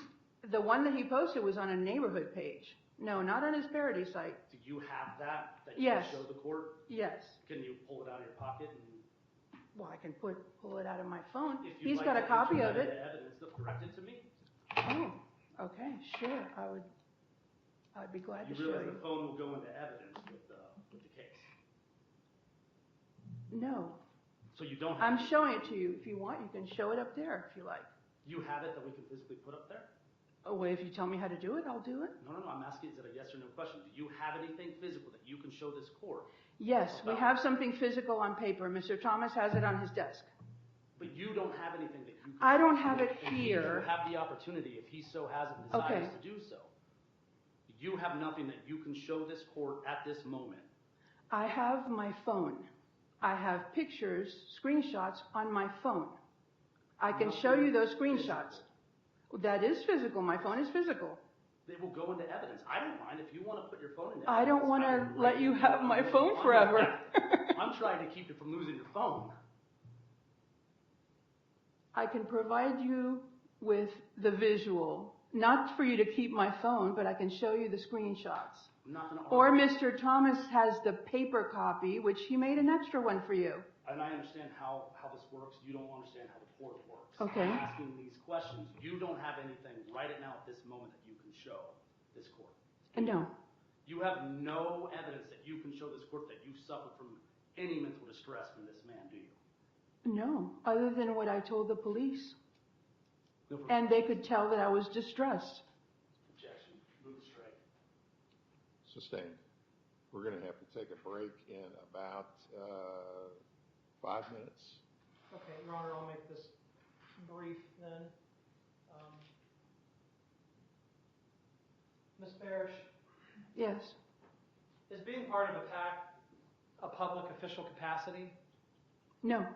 the one that he posted was on a neighborhood page. No, not on his parody site. Do you have that you Yes. can show the court? Yes. Can you pull it out of your pocket? And Well, I can pull it out of my phone. if you'd He's like got to a copy enter of that it. into evidence, direct it to me. Oh, okay, sure. I'd be glad to You show realize you. the phone will go into evidence with the case. No, So you don't have I'm it. showing it to you. If you want, you can show it up there if you like. You have it that we can physically put up there? Oh, well, if you tell me how to do it, I'll do it. No, I'm asking, is it a yes or no question? Do you have anything physical that you can show this court? Yes, we have something physical on paper. Mr. Thomas has it on his desk. But you don't have anything that you can. I don't have it And here. you have the opportunity, if he so has and desires Okay. to do so. You have nothing that you can show this court at this moment. I have my phone. I have pictures, screenshots on my phone. I can show you those screenshots. That is physical. My phone is physical. They will go into evidence. I don't mind if you want to put your phone in I evidence. don't want to would let you greatly have my phone fine with forever. that. I'm trying to keep you from losing your phone. I can provide you with the visual, not for you to keep my phone, but I can show you the screenshots. I'm not going to Or argue. Mr. Thomas has the paper copy, which he made an extra one for you. And I understand how this works. You don't understand how the court works. Okay. I'm asking these questions. You don't have anything right now at this moment that you can show this court. No. You have no evidence that you can show this court that you suffered from any mental distress from this man, do you? No, other than what I told the police. No further And they could tell that I was distressed. objection. Move the strike. Sustained. We're going to have to take a break in about 5 minutes. Okay, Your Honor, I'll make this brief then. Ms. Parrish, Yes. is being part of a PAC a public official capacity? No.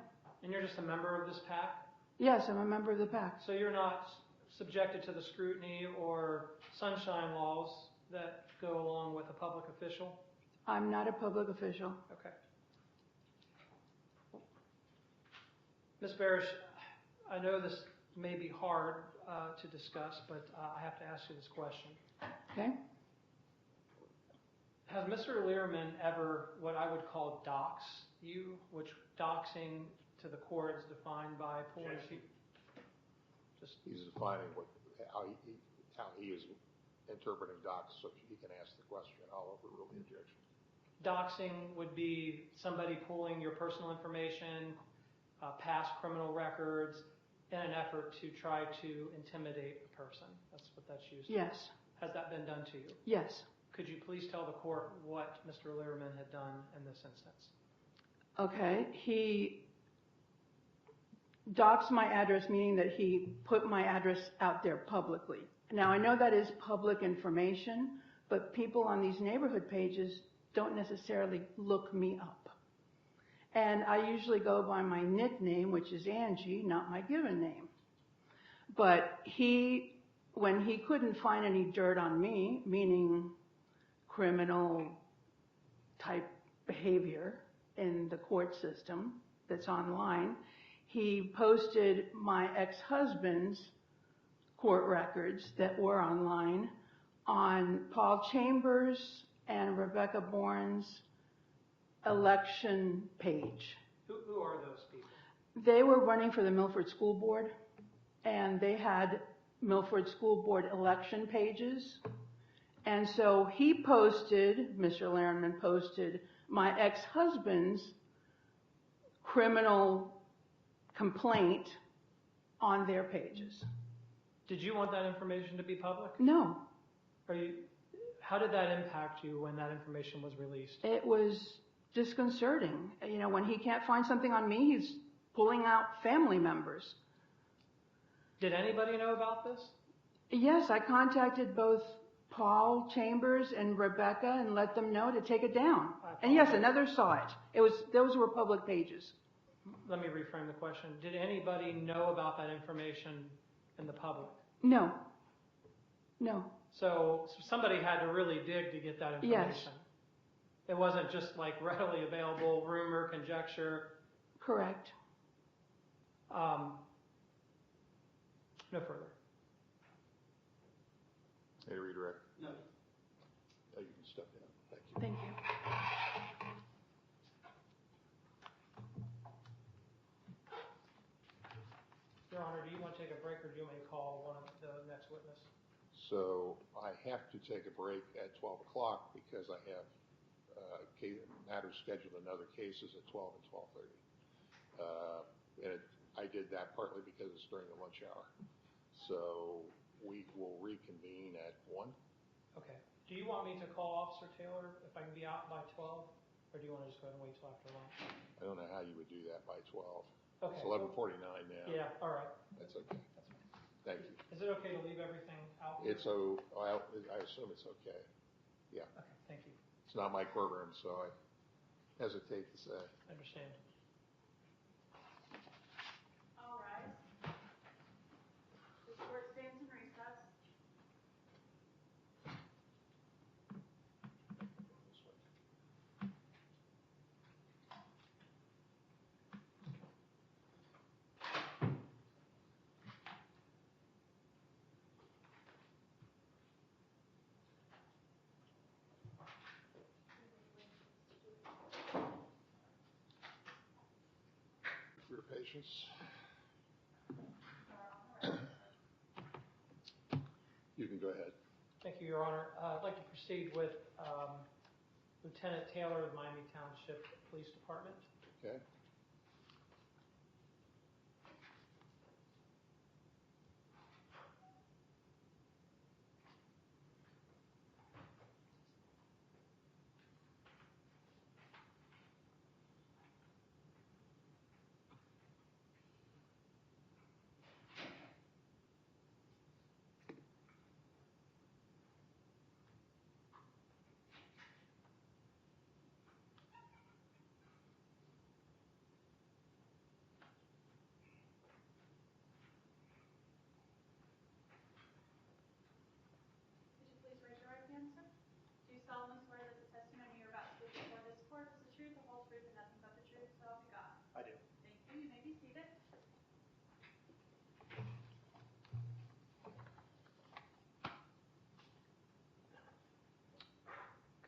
And you're just a member of this PAC? Yes, I'm a member of the PAC. So you're not subjected to the scrutiny or sunshine laws that go along with a public official? I'm not a public official. Okay. Ms. Barish, I know this may be hard to discuss, but I have to ask you this question. Okay? Has Mr. Lyreman ever, what I would call dox you, which doxing to the court is defined by pulling people? He's defining how he is interpreting docs, so he can ask the question. I'll overrule the objection. Doxing would be somebody pulling your personal information, past criminal records, in an effort to try to intimidate a person. That's what that's used for. Yes. Has that been done to you? Yes. Could you please tell the court what Mr. Lyreman had done in this instance? Okay. He doxed my address, meaning that he put my address out there publicly. Now, I know that is public information, but people on these neighborhood pages don't necessarily look me up. And I usually go by my nickname, which is Angie, not my given name. But when he couldn't find any dirt on me, meaning criminal type behavior in the court system that's online, he posted my ex-husband's court records that were online on Paul Chambers and Rebecca Bourne's election page. Who are those people? They were running for the Milford School Board, and they had Milford School Board election pages. And so he posted, Mr. Lyrenman posted, my ex-husband's criminal complaint on their pages. Did you want that information to be public? No. How did that impact you when that information was released? It was disconcerting. You know, when he can't find something on me, he's pulling out family members. Did anybody know about this? Yes, I contacted both Paul Chambers and Rebecca and let them know to take it down. And yes, another saw it. Those were public pages. Let me reframe the question. Did anybody know about that information in the public? No. No. So somebody had to really dig to get that information. Yes. It wasn't just like readily available rumor, conjecture. Correct. No further. Any redirect? No. You can step down. Thank you. Thank you. Your Honor, do you want to take a break or do you want me to call one of the next witness? So I have to take a break at 12 o'clock because I have matters scheduled in other cases at 12 and 12:30. And I did that partly because it's during the lunch hour. So we will reconvene at 1. Okay. Do you want me to call Officer Taylor if I can be out by 12? Or do you want to just go ahead and wait till after lunch? I don't know how you would do that by 12. Okay. It's 11:49 now. Yeah, all right. That's okay. That's fine. Thank you. Is it okay to leave everything out? I assume it's okay. Yeah. Okay, thank you. It's not my courtroom, so I hesitate to say. I understand. All rise. This court stands in recess. wishes. You can go ahead. Thank you, Your Honor. I'd like to proceed with Lieutenant Taylor of Miami Township Police Department. Okay. Could you please raise your right hand, sir? Do you solemnly swear that the testimony you're about to give before this court is the truth, the whole truth, and nothing but the truth, so help you God? I do. Thank you. You may be seated.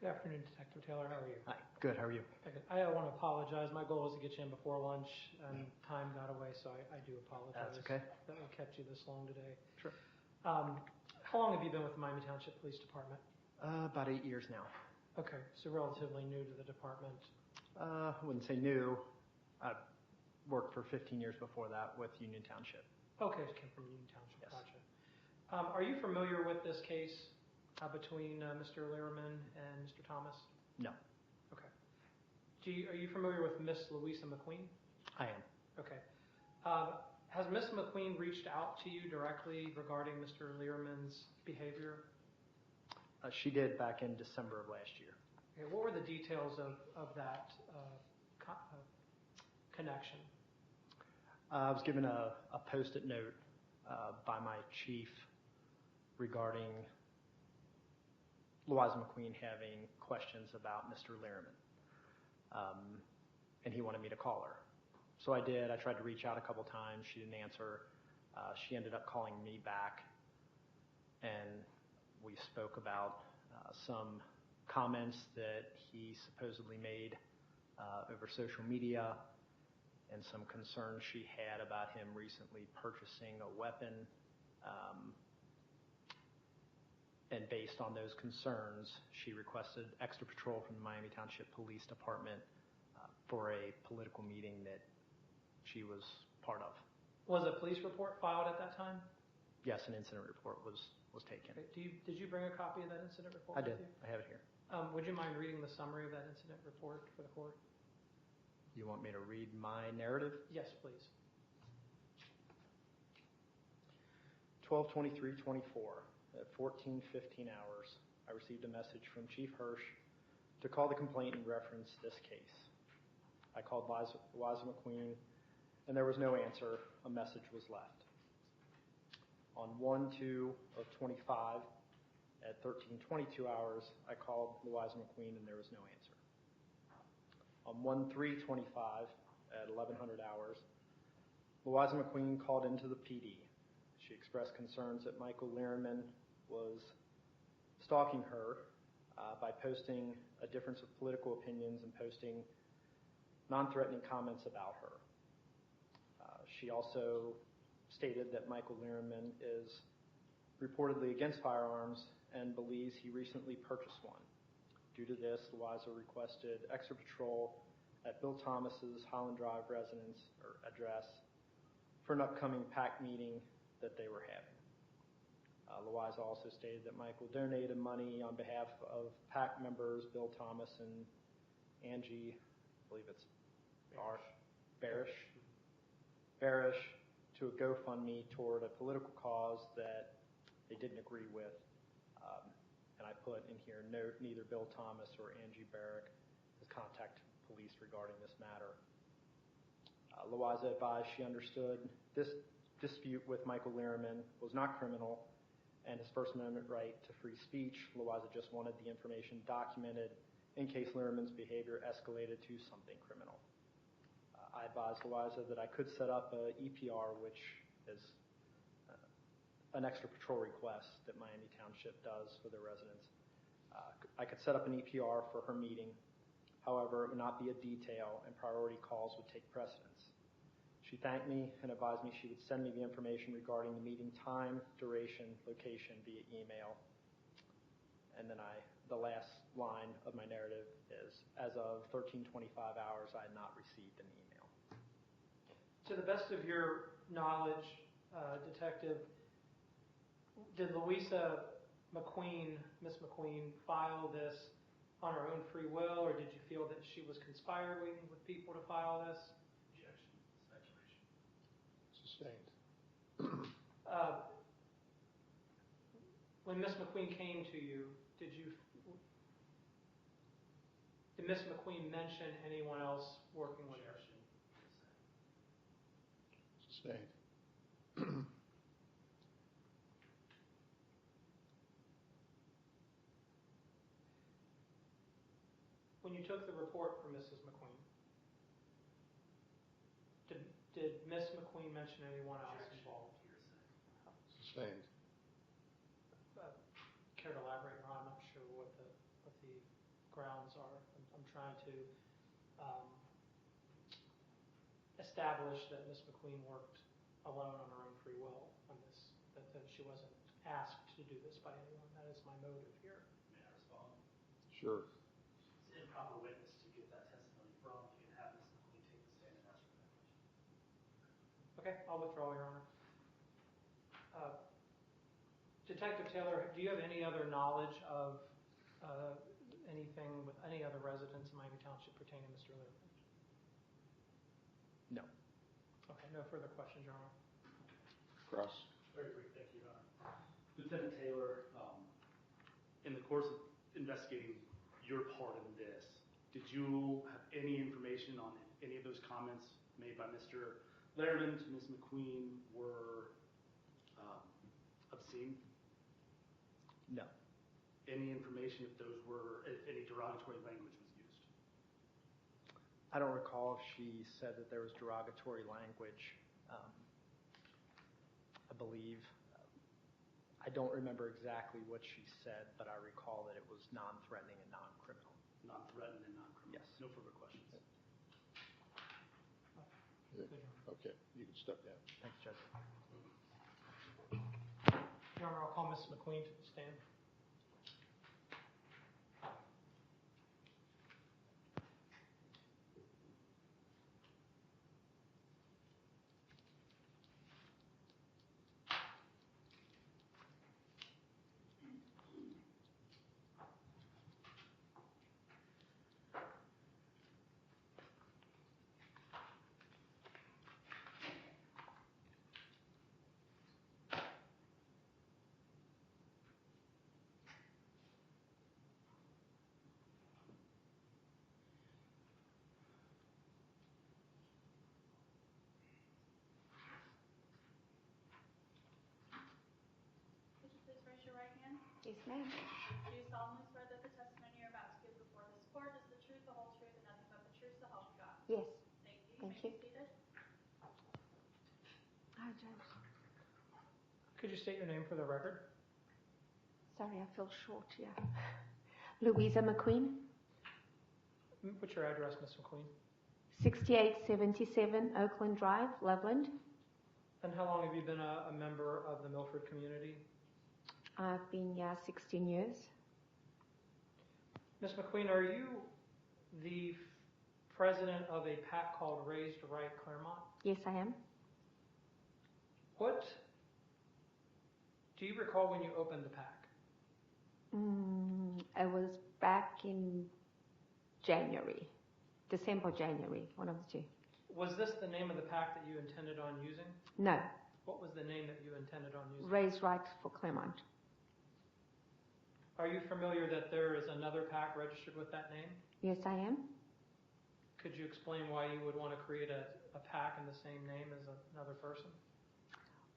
Good afternoon, Detective Taylor. How are you? Hi, good, how are you? I want to apologize. My goal was to get you in before lunch, and time got away, so I do apologize. That's okay. That we kept you this long today. Sure. How long have you been with the Miami Township Police Department? About 8 years now. Okay, so relatively new to the department. I wouldn't say new. I worked for 15 years before that with Union Township. Okay, just came from Union Township. Yes. Gotcha. Are you familiar with this case between Mr. Lyrenman and Mr. Thomas? No, Okay. Are you familiar with Miss Louisa McQueen? I am. Okay. Has Miss McQueen reached out to you directly regarding Mr. Lyrenman's behavior? She did back in December of last year. Okay, what were the details of that connection? I was given a post-it note by my chief regarding Louisa McQueen having questions about Mr. Lyrenman. And he wanted me to call her. So I did. I tried to reach out a couple times. She didn't answer. She ended up calling me back, and we spoke about some comments that he supposedly made over social media and some concerns she had about him recently purchasing a weapon. And based on those concerns, she requested extra patrol from the Miami Township Police Department for a political meeting that she was part of. Was a police report filed at that time? Yes, an incident report was taken. Okay. Did you bring a copy of that incident report? I with did. you? I have it here. Would you mind reading the summary of that incident report for the court? You want me to read my narrative? Yes, please. 12/23/24 at 14:15 hours, I received a message from Chief Hirsch to call the complaint and reference this case. I called Liza McQueen, and there was no answer. A message was left. On 1/2/25 at 13:22 hours, I called Liza McQueen, and there was no answer. On 1/3/25 at 1100 hours, Liza McQueen called into the PD. She expressed concerns that Michael Lyrenman was stalking her by posting a difference of political opinions and posting non-threatening comments about her. She also stated that Michael Lyrenman is reportedly against firearms and believes he recently purchased one. Due to this, Liza requested extra patrol at Bill Thomas's Holland Drive residence or address for an upcoming PAC meeting that they were having. Louisa also stated that Michael donated money on behalf of PAC members Bill Thomas and Angie, I believe it's Barish, to a GoFundMe toward a political cause that they didn't agree with. And I put in here, note, neither Bill Thomas or Angie Barrick has contacted police regarding this matter. Louisa advised she understood this dispute with Michael Lyrenman was not criminal, and his First Amendment right to free speech. Louisa just wanted the information documented in case Lyrenman's behavior escalated to something criminal. I advised Louisa that I could set up a EPR, which is an extra patrol request that Miami Township does for their residents. I could set up an EPR for her meeting. However, it would not be a detail, and priority calls would take precedence. She She thanked me and advised me she would send me the information regarding the meeting time, duration, location via email. And then the last line of my narrative is, as of 13:25 hours, I had not received an email. To the best of your knowledge, Detective, did Louisa McQueen, Miss McQueen, file this on her own free will, or did you feel that she was conspiring with people to file this? Objection, speculation. Sustained. When Miss McQueen came to you, did Miss McQueen mention anyone else working with her? Objection, Sustained. When you took the report from Mrs. McQueen, did Miss McQueen mention anyone else involved? Sustained. Care to elaborate, Ron? I'm not sure what the grounds are. I'm trying to establish that Miss McQueen worked alone on her own free will on this, that she wasn't asked to do this by anyone. That is my motive here. May I respond? Sure. It's an improper witness to get that testimony from. You can have Ms. McQueen take the stand and answer that question. Okay, I'll withdraw, Your Honor. Detective Taylor, do you have any other knowledge of anything with any other residents in Miami Township pertaining to Mr. Lyrenman? No. Okay, no further questions, Your Honor. Cross. Very brief, thank you, Your Honor. Lieutenant Taylor, in the course of investigating your part in this, did you have any information on any of those comments made by Mr. Lyrenman to Ms. McQueen were obscene? No. Any information if any derogatory language was used? I don't recall if she said that there was derogatory language. I believe, I don't remember exactly what she said, but I recall that it was non-threatening and non-criminal. Non-threatening and non-criminal? Yes. No further questions. Okay, you can step down. Thanks, Judge. Your Honor, I'll call Ms. McQueen to the stand. Could you please raise your right hand? Yes, ma'am. Do you solemnly swear that the testimony you're about to give before this court is the truth, the whole truth, and nothing but the truth, so help you God? Yes. Thank you. Thank You you. may be seated. Hi, Judge. Could you state your name for the record? Sorry, I feel short here. Louisa McQueen, What's your address, Ms. McQueen? 6877 Oakland Drive, Loveland. And how long have you been a member of the Milford community? I've been here 16 years. Ms. McQueen, are you the president of a PAC called Raised Right Claremont? Yes, I am. What do you recall when you opened the PAC? It was back in January, December, January, one of the two. Was this the name of the PAC that you intended on using? No, What was the name that you intended on using? Raise Right for Claremont. Are you familiar that there is another PAC registered with that name? Yes, I am. Could you explain why you would want to create a PAC in the same name as another person?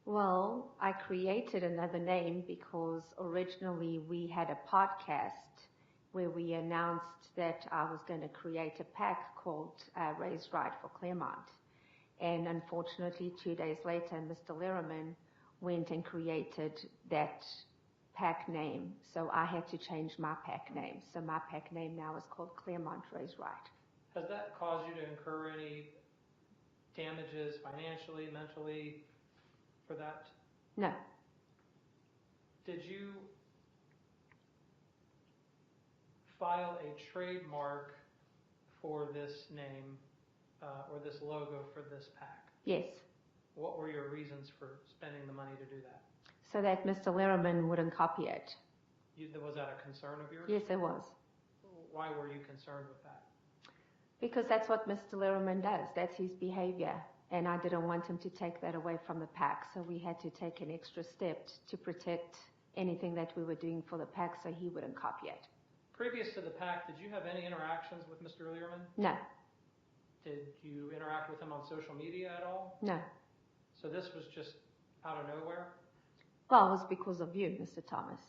Well, I created another name because originally we had a podcast where we announced that I was going to create a PAC called Raise Right for Claremont. And unfortunately, 2 days later, Mr. Lyrenman went and created that PAC name. So I had to change my PAC name. So my PAC name now is called Claremont Raise Right. Has that caused you to incur any damages financially, mentally for that? No. Did you file a trademark for this name or this logo for this PAC? Yes. What were your reasons for spending the money to do that? So that Mr. Lyrenman wouldn't copy it. Was that a concern of yours? Yes, it was. Why were you concerned with that? Because that's what Mr. Lyrenman does. That's his behavior. And I didn't want him to take that away from the PAC. So we had to take an extra step to protect anything that we were doing for the PAC so he wouldn't copy it. Previous to the PAC, did you have any interactions with Mr. Lyrenman? No. Did you interact with him on social media at all? No. So this was just out of nowhere? Well, it was because of you, Mr. Thomas.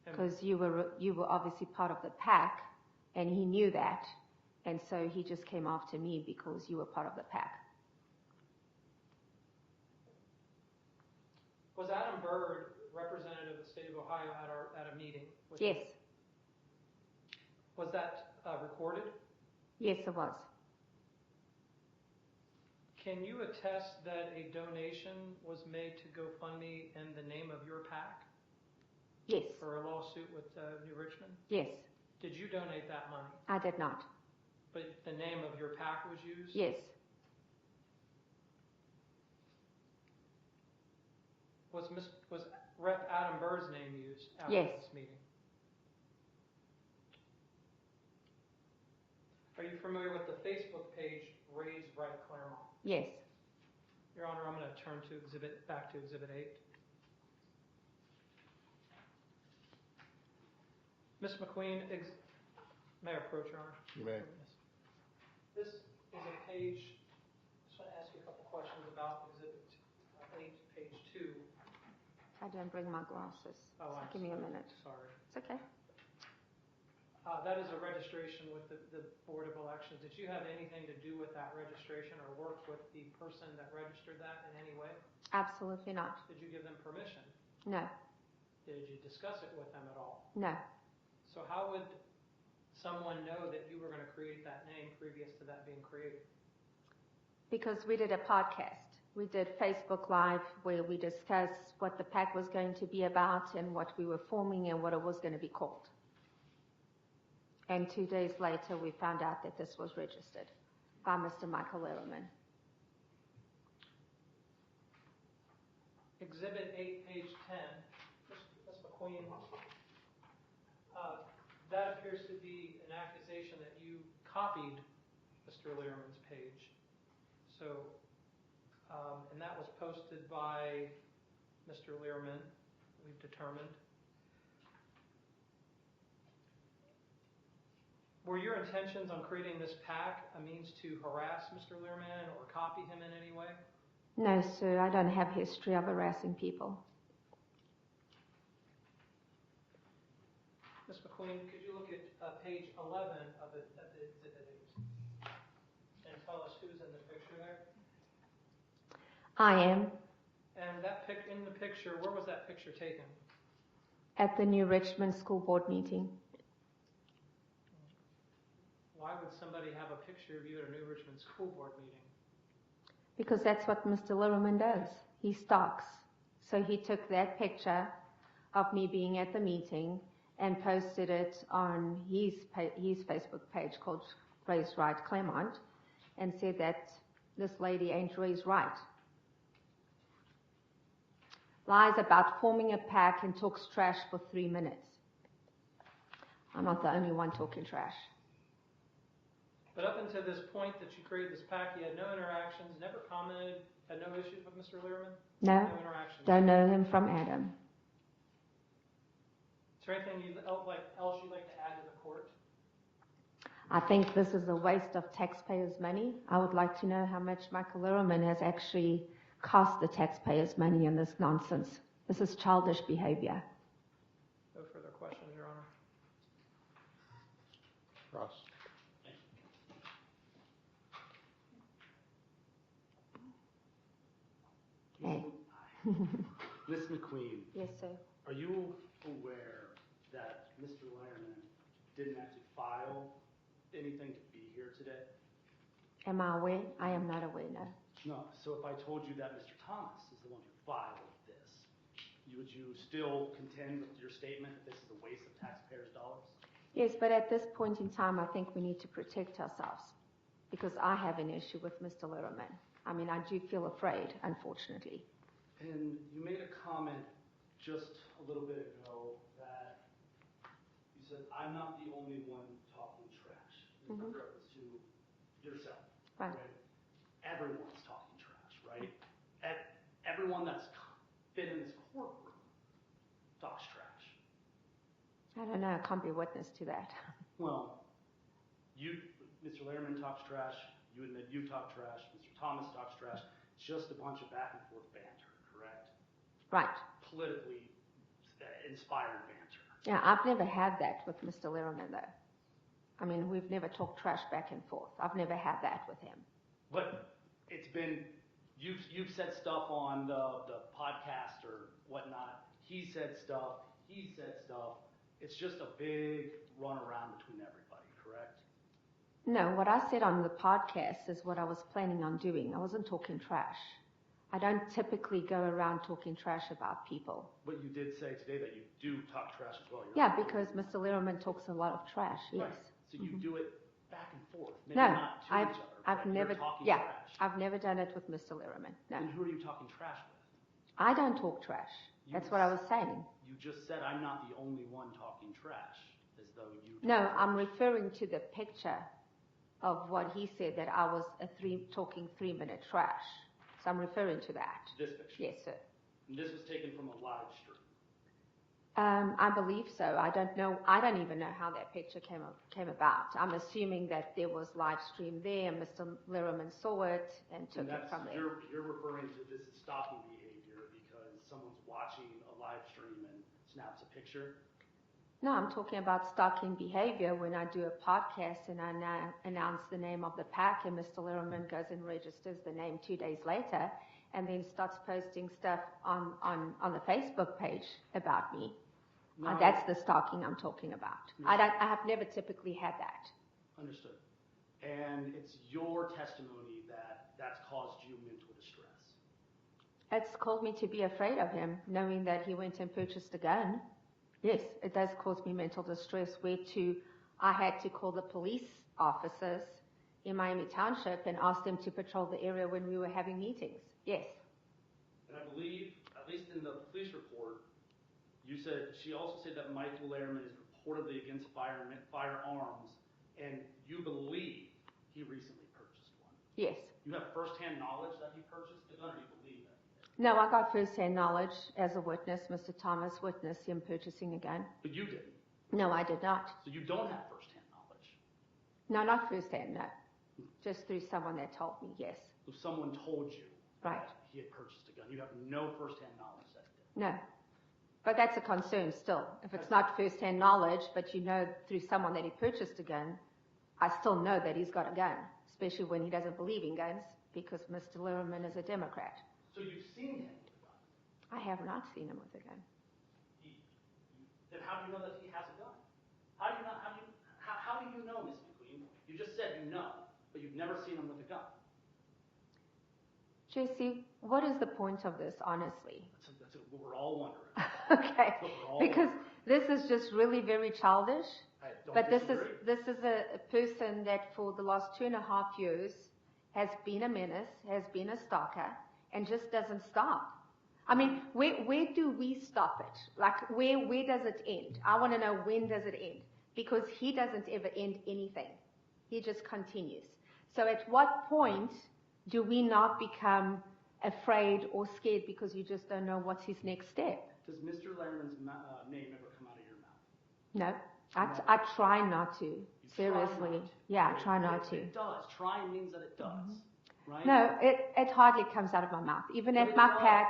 Because you were obviously part of the PAC, and he knew that. And so he just came after me because you were part of the PAC. Was Adam Byrd, representative of the state of Ohio, at a meeting? Yes. Was that recorded? Yes, it was. Can you attest that a donation was made to GoFundMe in the name of your PAC? Yes. For a lawsuit with New Richmond? Yes. Did you donate that money? I did not. But the name of your PAC was used? Yes. Was Rep. Adam Byrd's name used after Yes. this meeting? Are you familiar with the Facebook page, Raise Right Claremont? Yes. Your Honor, I'm going to turn back to Exhibit 8. Ms. McQueen, may I approach, Your Honor? You may. This is a page, I just want to ask you a couple questions about Exhibit 8, page 2. I didn't bring my glasses. Oh, So I'm give me a minute. Sorry. It's okay. That is a registration with the Board of Elections. Did you have anything to do with that registration or work with the person that registered that in any way? Absolutely not. Did you give them permission? No. Did you discuss it with them at all? No. So how would someone know that you were going to create that name previous to that being created? Because we did a podcast. We did Facebook Live where we discussed what the PAC was going to be about and what we were forming and what it was going to be called. And 2 days later, we found out that this was registered by Mr. Michael Lyrenman. Exhibit 8, page 10. Ms. McQueen, that appears to be an accusation that you copied Mr. Lyrenman's page. So, and that was posted by Mr. Lyrenman, we've determined. Were your intentions on creating this PAC a means to harass Mr. Lyrenman or copy him in any way? No, sir, I don't have history of harassing people. Ms. McQueen, could you look at page 11 of the Exhibit 8 and tell us who's in the picture there? I am. And that in the picture, where was that picture taken? At the New Richmond School Board meeting. Why would somebody have a picture of you at a New Richmond School Board meeting? Because that's what Mr. Lyrenman does. He stalks. So he took that picture of me being at the meeting and posted it on his Facebook page called Raise Right Claremont and said that this lady ain't raised right. Lies about forming a PAC and talks trash for 3 minutes. I'm not the only one talking trash. But up until this point that you created this PAC, you had no interactions, never commented, had no issues with Mr. Lyrenman? No. No interactions? Don't know him from Adam. Is there anything else you'd like to add to the court? I think this is a waste of taxpayers' money. I would like to know how much Michael Lyrenman has actually cost the taxpayers' money in this nonsense. This is childish behavior. No further questions, Your Honor. Ross. Hey. Ms. McQueen, Yes, sir. are you aware that Mr. Lyrenman didn't actually file anything to be here today? Am I aware? I am not aware, no. No, so if I told you that Mr. Thomas is the one who filed this, would you still contend with your statement that this is a waste of taxpayers' dollars? Yes, but at this point in time, I think we need to protect ourselves because I have an issue with Mr. Lyrenman. I mean, I do feel afraid, unfortunately. And you made a comment just a little bit ago that you said, I'm not the only one talking trash. In reference to yourself. Right. Everyone's talking trash, right? Everyone that's been in this courtroom talks trash. I don't know, I can't be witness to that. Well, Mr. Lyrenman talks trash, you admit you talk trash, Mr. Thomas talks trash, just a bunch of back and forth banter, correct? Right. Politically inspired banter. Yeah, I've never had that with Mr. Lyrenman, though. I mean, we've never talked trash back and forth. I've never had that with him. But it's been, you've said stuff on the podcast or whatnot. He said stuff. It's just a big runaround between everybody, correct? No, what I said on the podcast is what I was planning on doing. I wasn't talking trash. I don't typically go around talking trash about people. But you did say today that you do talk trash as well. Yeah, because Mr. Lyrenman talks a lot of trash, yes. Right. So you do it back and forth. Maybe No, not to each other. I've never, you're talking yeah, trash. I've never done it with Mr. Lyrenman, no. And who are you talking trash with? I don't talk trash. That's what I was saying. You just said I'm not the only one talking trash, as though you. No, I'm referring to the picture of what he said, that I was talking 3-minute trash. So I'm referring to that. This picture? Yes, sir. And this was taken from a live stream? I believe so. I don't know. I don't even know how that picture came about. I'm assuming that there was live stream there, and Mr. Lyrenman saw it and took it from there. You're referring to this as stalking behavior because someone's watching a live stream and snaps a picture? No, I'm talking about stalking behavior when I do a podcast and I now announce the name of the PAC and Mr. Lyrenman goes and registers the name 2 days later and then starts posting stuff on the Facebook page about me. No. That's the stalking I'm talking about. No. I have never typically had that. Understood. And it's your testimony that's caused you mental distress? It's caused me to be afraid of him, knowing that he went and purchased a gun. Yes, it does cause me mental distress, I had to call the police officers in Miami Township and ask them to patrol the area when we were having meetings. Yes. And I believe, at least in the police report, she also said that Michael Lyrenman is reportedly against firearms, and you believe he recently purchased one. Yes. You have firsthand knowledge that he purchased the gun, or you believe that he did? No, I got first-hand knowledge as a witness. Mr. Thomas witnessed him purchasing a gun. But you didn't? No, I did not. So you don't have firsthand knowledge? No, not first-hand, no. Just through someone that told me, yes. So someone told you right. that he had purchased a gun. You have no firsthand knowledge that he did? No. But that's a concern still. If it's not first-hand knowledge, but you know through someone that he purchased a gun, I still know that he's got a gun, especially when he doesn't believe in guns, because Mr. Lyrenman is a Democrat. So you've seen him with a gun? I have not seen him with a gun. Then how do you know that he has a gun? How do you know, Ms. McQueen? You just said you know, but you've never seen him with a gun. Jesse, what is the point of this, honestly? That's what we're all wondering. Okay, because this is just really very childish. But this is a person that for the last 2.5 years has been a menace, has been a stalker, and just doesn't stop. I mean, where do we stop it? Like, where does it end? I want to know, when does it end? Because he doesn't ever end anything. He just continues. So at what point do we not become afraid or scared because you just don't know what's his next step? Does Mr. Lyrenman's name ever come out of your mouth? No. I try not to. Seriously. Yeah, I try not to. It does. Trying means that it does. Right? No, it hardly comes out of my mouth. Even at my PAC,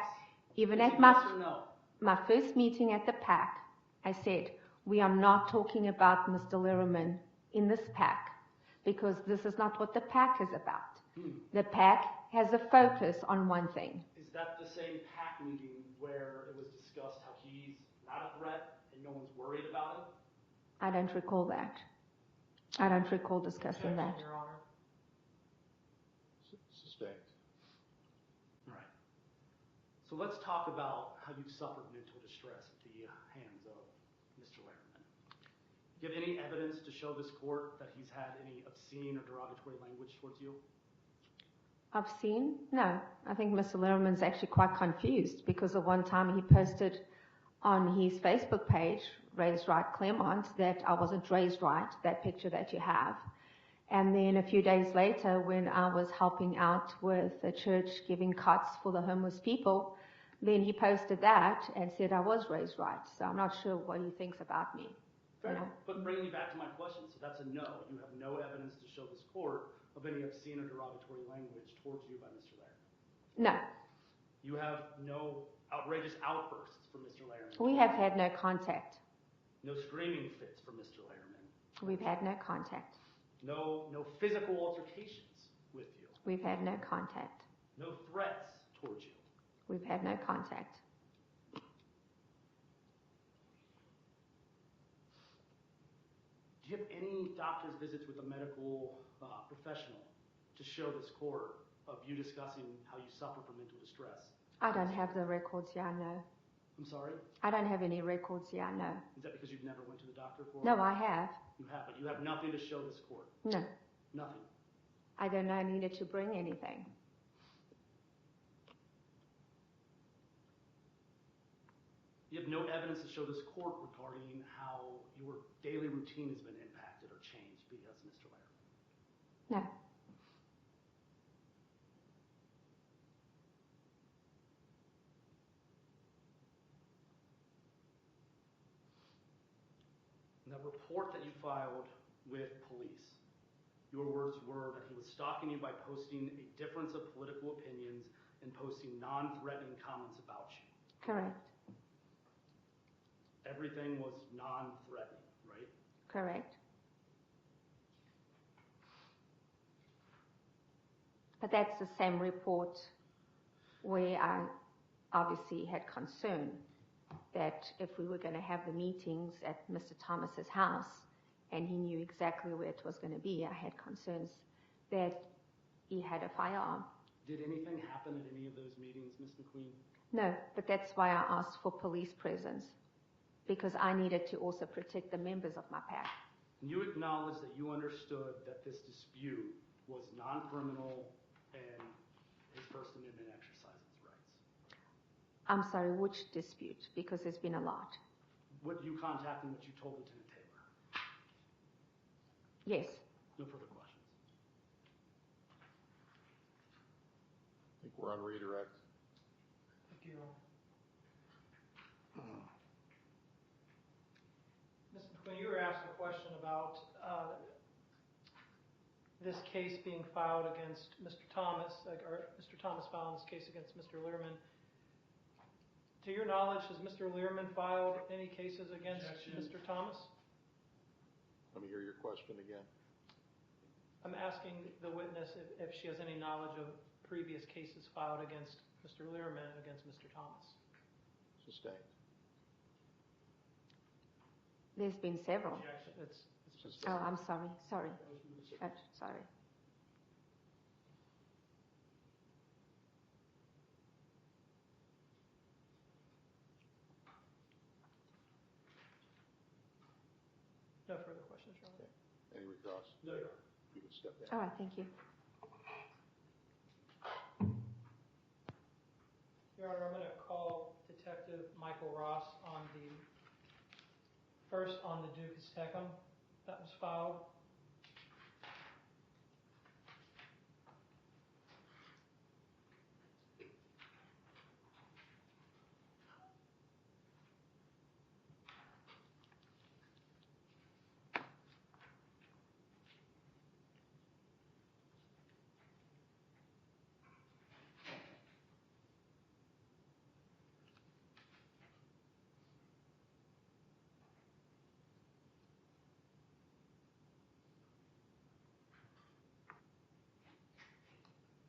my first meeting at the PAC, I said, we are not talking about Mr. Lyrenman in this PAC, because this is not what the PAC is about. The PAC has a focus on one thing. Is that the same PAC meeting where it was discussed how he's not a threat and no one's worried about him? I don't recall that. I don't recall discussing that. Your Honor. Sustained. All right. So let's talk about how you've suffered mental distress at the hands of Mr. Lyrenman. Do you have any evidence to show this court that he's had any obscene or derogatory language towards you? Obscene? No. I think Mr. Lyrenman's actually quite confused because the one time he posted on his Facebook page, Raised Right Claremont, that I wasn't raised right, that picture that you have. And then a few days later, when I was helping out with the church giving cots for the homeless people, then he posted that and said I was raised right. So I'm not sure what he thinks about me. Fair enough. But bringing you back to my question, so that's a no. You have no evidence to show this court of any obscene or derogatory language towards you by Mr. Lyrenman? No. You have no outrageous outbursts from Mr. Lyrenman? We have had no contact. No screaming fits from Mr. Lyrenman? We've had no contact. No physical altercations with you? We've had no contact. No threats towards you? We've had no contact. Do you have any doctor's visits with a medical professional to show this court of you discussing how you suffer from mental distress? I don't have the records here, no. I'm sorry? I don't have any records here, no. Is that because you've never went to the doctor for it? No, I have. You have, but you have nothing to show this court? No. Nothing? I don't know I needed to bring anything. You have no evidence to show this court regarding how your daily routine has been impacted or changed because of Mr. Lyrenman? No. The report that you filed with police, your words were that he was stalking you by posting a difference of political opinions and posting non-threatening comments about you. Correct. Everything was non-threatening, right? Correct. But that's the same report where I obviously had concern that if we were going to have the meetings at Mr. Thomas's house and he knew exactly where it was going to be, I had concerns that he had a firearm. Did anything happen at any of those meetings, Ms. McQueen? No, but that's why I asked for police presence, because I needed to also protect the members of my PAC. You acknowledge that you understood that this dispute was non-criminal and his First Amendment exercises rights. I'm sorry, which dispute? Because there's been a lot. What you contacted, what you told Lieutenant Taylor? Yes. No further questions. I think we're on redirect. Thank you. Ms. McQueen, you were asked a question about this case being filed against Mr. Thomas, or Mr. Thomas filing this case against Mr. Lyrenman. To your knowledge, has Mr. Lyrenman filed any cases against Mr. Thomas? Let me hear your question again. I'm asking the witness if she has any knowledge of previous cases filed against Mr. Lyrenman against Mr. Thomas. Sustained. There's been several. It's Oh, I'm sorry. Sorry. Sorry. no further questions, Your Honor. Okay. Any recross? No, Your Honor. You can step down. All right, thank you. Your Honor, I'm going to call Detective Michael Ross first on the Ducas Tecum that was filed.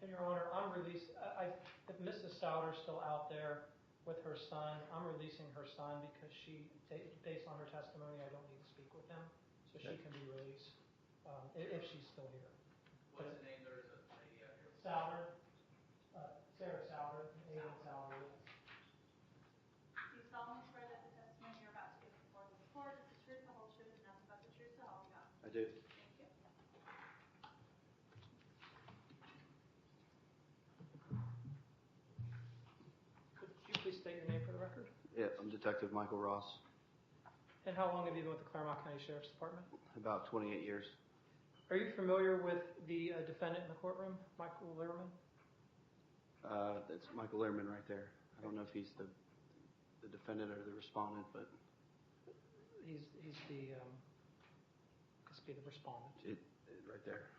And Your Honor, if Mrs. Souter's still out there with her son, I'm releasing her son because based on her testimony, I don't need to speak with him, so she can be released if she's still here. What's the name? There's a lady out here. Souter. Yeah, I'm Detective Michael Ross. And how long have you been with the Claremont County Sheriff's Department? About 28 years. Are you familiar with the defendant in the courtroom, Michael Lyrenman? That's Michael Lyrenman right there. I don't know if he's the defendant or the respondent, but He's the must be the respondent. Right there.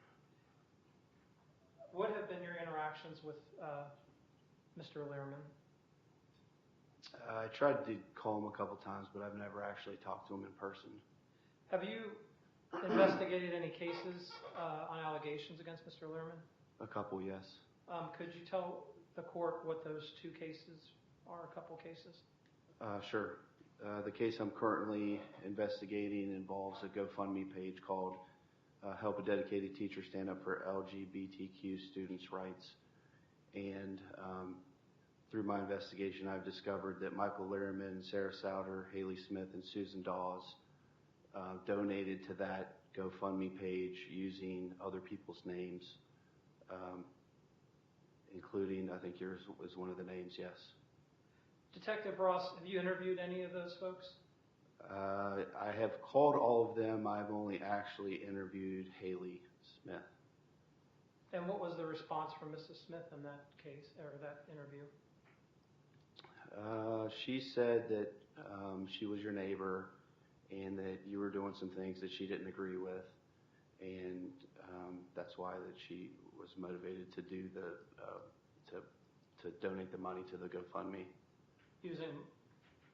What have been your interactions with Mr. Lyrenman? I tried to call him a couple times, but I've never actually talked to him in person. Have you investigated any cases on allegations against Mr. Lyrenman? A couple, yes. Could you tell the court what those two cases are, a couple cases? Sure. The case I'm currently investigating involves a GoFundMe page called Help a Dedicated Teacher Stand Up for LGBTQ Students' Rights. And through my investigation, I've discovered that Michael Lyrenman, Sarah Souter, Haley Smith, and Susan Dawes donated to that GoFundMe page using other people's names, including, I think yours was one of the names, yes. Detective Ross, have you interviewed any of those folks? I have called all of them. I've only actually interviewed Haley Smith. And what was the response from Mrs. Smith in that case, or that interview? She said that she was your neighbor and that you were doing some things that she didn't agree with, and that's why that she was motivated to do to donate the money to the GoFundMe. Using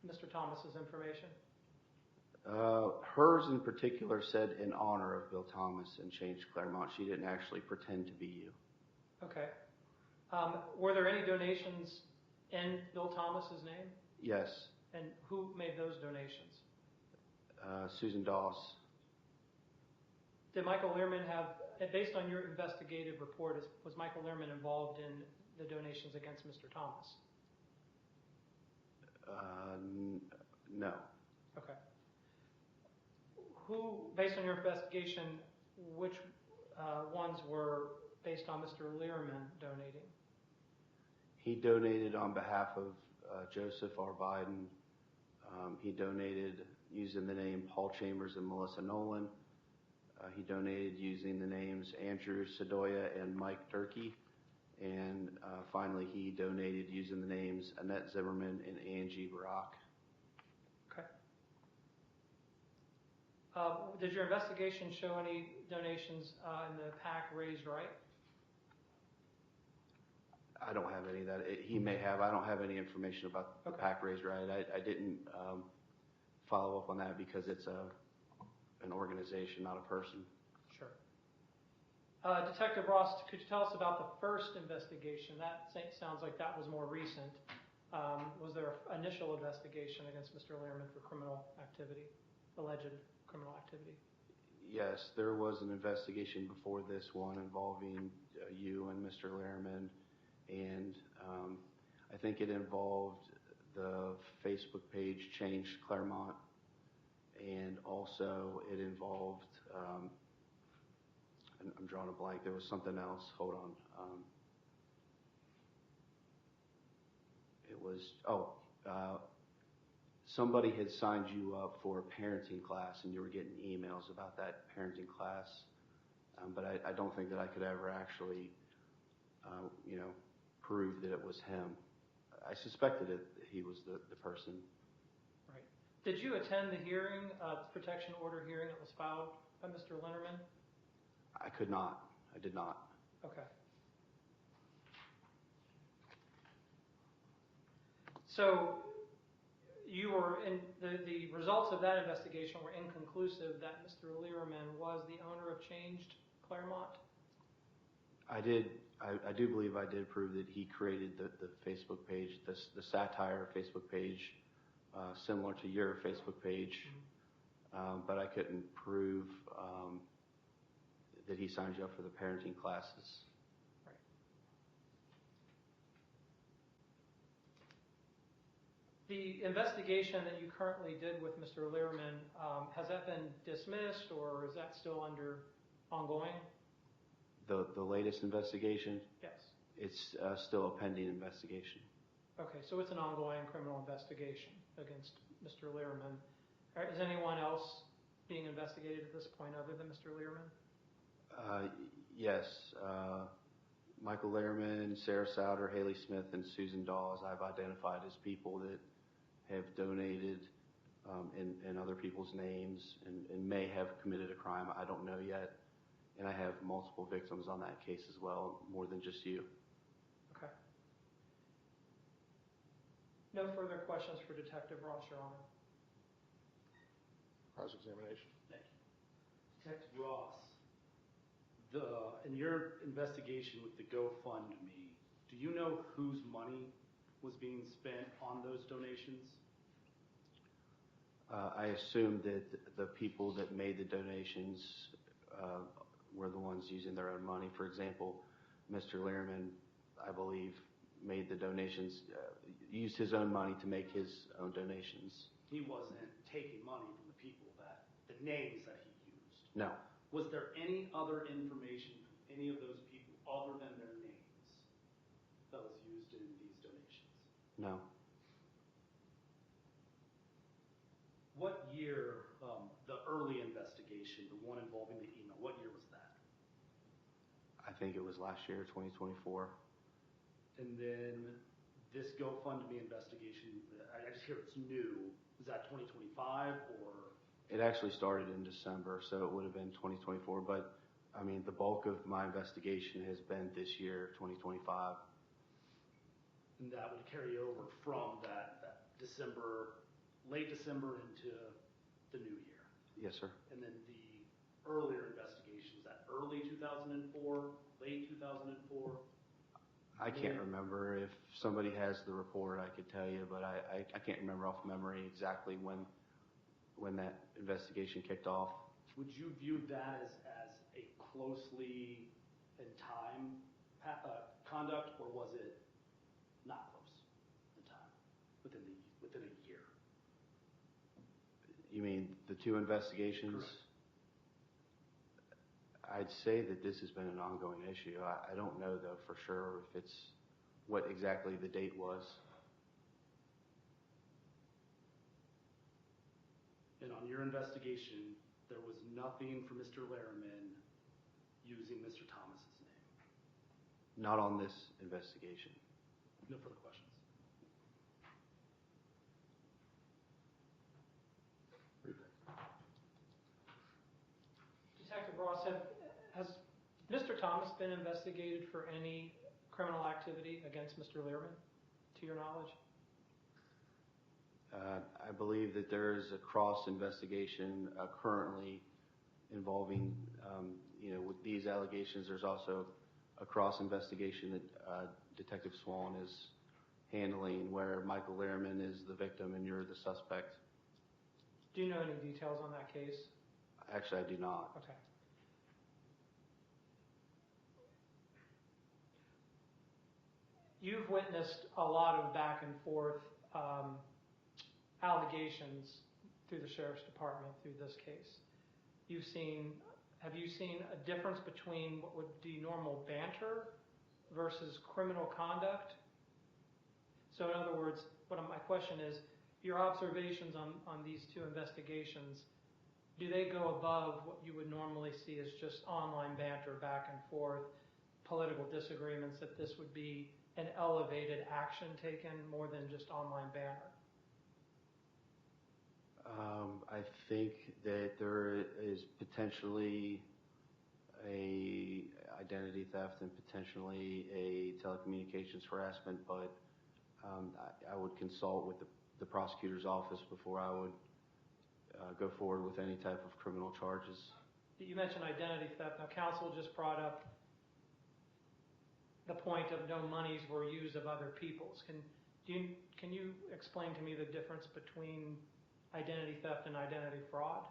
Mr. Thomas's information? Hers in particular said in honor of Bill Thomas and changed Claremont. She didn't actually pretend to be you. Okay. Were there any donations in Bill Thomas's name? Yes. And who made those donations? Susan Dawes. Did Michael Lyrenman have, based on your investigative report, was Michael Lyrenman involved in the donations against Mr. Thomas? No. Okay. Who, based on your investigation, which ones were based on Mr. Lyrenman donating? He donated on behalf of Joseph R. Biden. He donated using the name Paul Chambers and Melissa Nolan. He donated using the names Andrew Sedoya and Mike Durkee. And finally, he donated using the names Annette Zimmerman and Angie Barak. Okay. Did your investigation show any donations in the PAC Raised Right? I don't have any of that. He may have. I don't have any information about the PAC Raised Right. I didn't follow up on that because it's an organization, not a person. Sure. Detective Ross, could you tell us about the first investigation? That sounds like that was more recent. Was there an initial investigation against Mr. Lyrenman for criminal activity, alleged criminal activity? Yes, there was an investigation before this one involving you and Mr. Lyrenman, and I think it involved the Facebook page Changed Claremont, and also it involved, I'm drawing a blank, there was something else, hold on. It was, somebody had signed you up for a parenting class and you were getting emails about that parenting class, but I don't think that I could ever actually, prove that it was him. I suspected that he was the person. Right. Did you attend the hearing, protection order hearing that was filed by Mr. Lyrenman? I could not. I did not. Okay. So you were in the results of that investigation were inconclusive that Mr. Lyrenman was the owner of Changed Claremont? I did. I do believe I did prove that he created the Facebook page, the satire Facebook page, similar to your Facebook page, but I couldn't prove that he signed you up for the parenting classes. Right. The investigation that you currently did with Mr. Lyrenman, has that been dismissed or is that still ongoing? The latest investigation? Yes. It's still a pending investigation. Okay, so it's an ongoing criminal investigation against Mr. Lyrenman. Is anyone else being investigated at this point other than Mr. Lyrenman? Yes. Michael Lyrenman, Sarah Souder, Haley Smith, and Susan Dawes I've identified as people that have donated in other people's names and may have committed a crime. I don't know yet. And I have multiple victims on that case as well, more than just you. Okay. No further questions for Detective Ross, Your Honor. Cross-examination. Thank you. Detective Ross, in your investigation with the GoFundMe, do you know whose money was being spent on those donations? I assume that the people that made the donations were the ones using their own money. For example, Mr. Lyrenman, I believe, made the donations, used his own money to make his own donations. He wasn't taking money from the people the names that he used. No. Was there any other information from any of those people other than their names that was used in these donations? No. What year, the early investigation, the one involving the email, what year was that? I think it was last year, 2024. And then this GoFundMe investigation, I just hear it's new. Is that 2025 or? It actually started in December, so it would have been 2024. But, I mean, the bulk of my investigation has been this year, 2025. And that would carry over from that December, late December into the new year. Yes, sir. And then the earlier investigations, that early 2004, late 2004? I can't remember. If somebody has the report, I could tell you, but I can't remember off memory exactly when that investigation kicked off. Would you view that as a closely in time conduct, or was it not close in time, within a year? You mean the two investigations? Correct. I'd say that this has been an ongoing issue. I don't know, though, for sure if it's what exactly the date was. And on your investigation, there was nothing for Mr. Lyrenman using Mr. Thomas's name? Not on this investigation. No further questions. Detective Ross, has Mr. Thomas been investigated for any criminal activity against Mr. Lyrenman, to your knowledge? I believe that there is a cross investigation currently involving, with these allegations, there's also a cross investigation that Detective Swan is handling where Michael Lyrenman is the victim and you're the suspect. Do you know any details on that case? Actually, I do not. Okay. You've witnessed a lot of back and forth allegations through the Sheriff's Department through this case. Have you seen a difference between what would be normal banter versus criminal conduct? So in other words, my question is, your observations on these two investigations, do they go above what you would normally see as just online banter back and forth, political disagreements, that this would be an elevated action taken more than just online banter? I think that there is potentially a identity theft and potentially a telecommunications harassment, but I would consult with the prosecutor's office before I would go forward with any type of criminal charges. You mentioned identity theft. Now, counsel just brought up the point of no monies were used of other people's. Can you explain to me the difference between identity theft and identity fraud?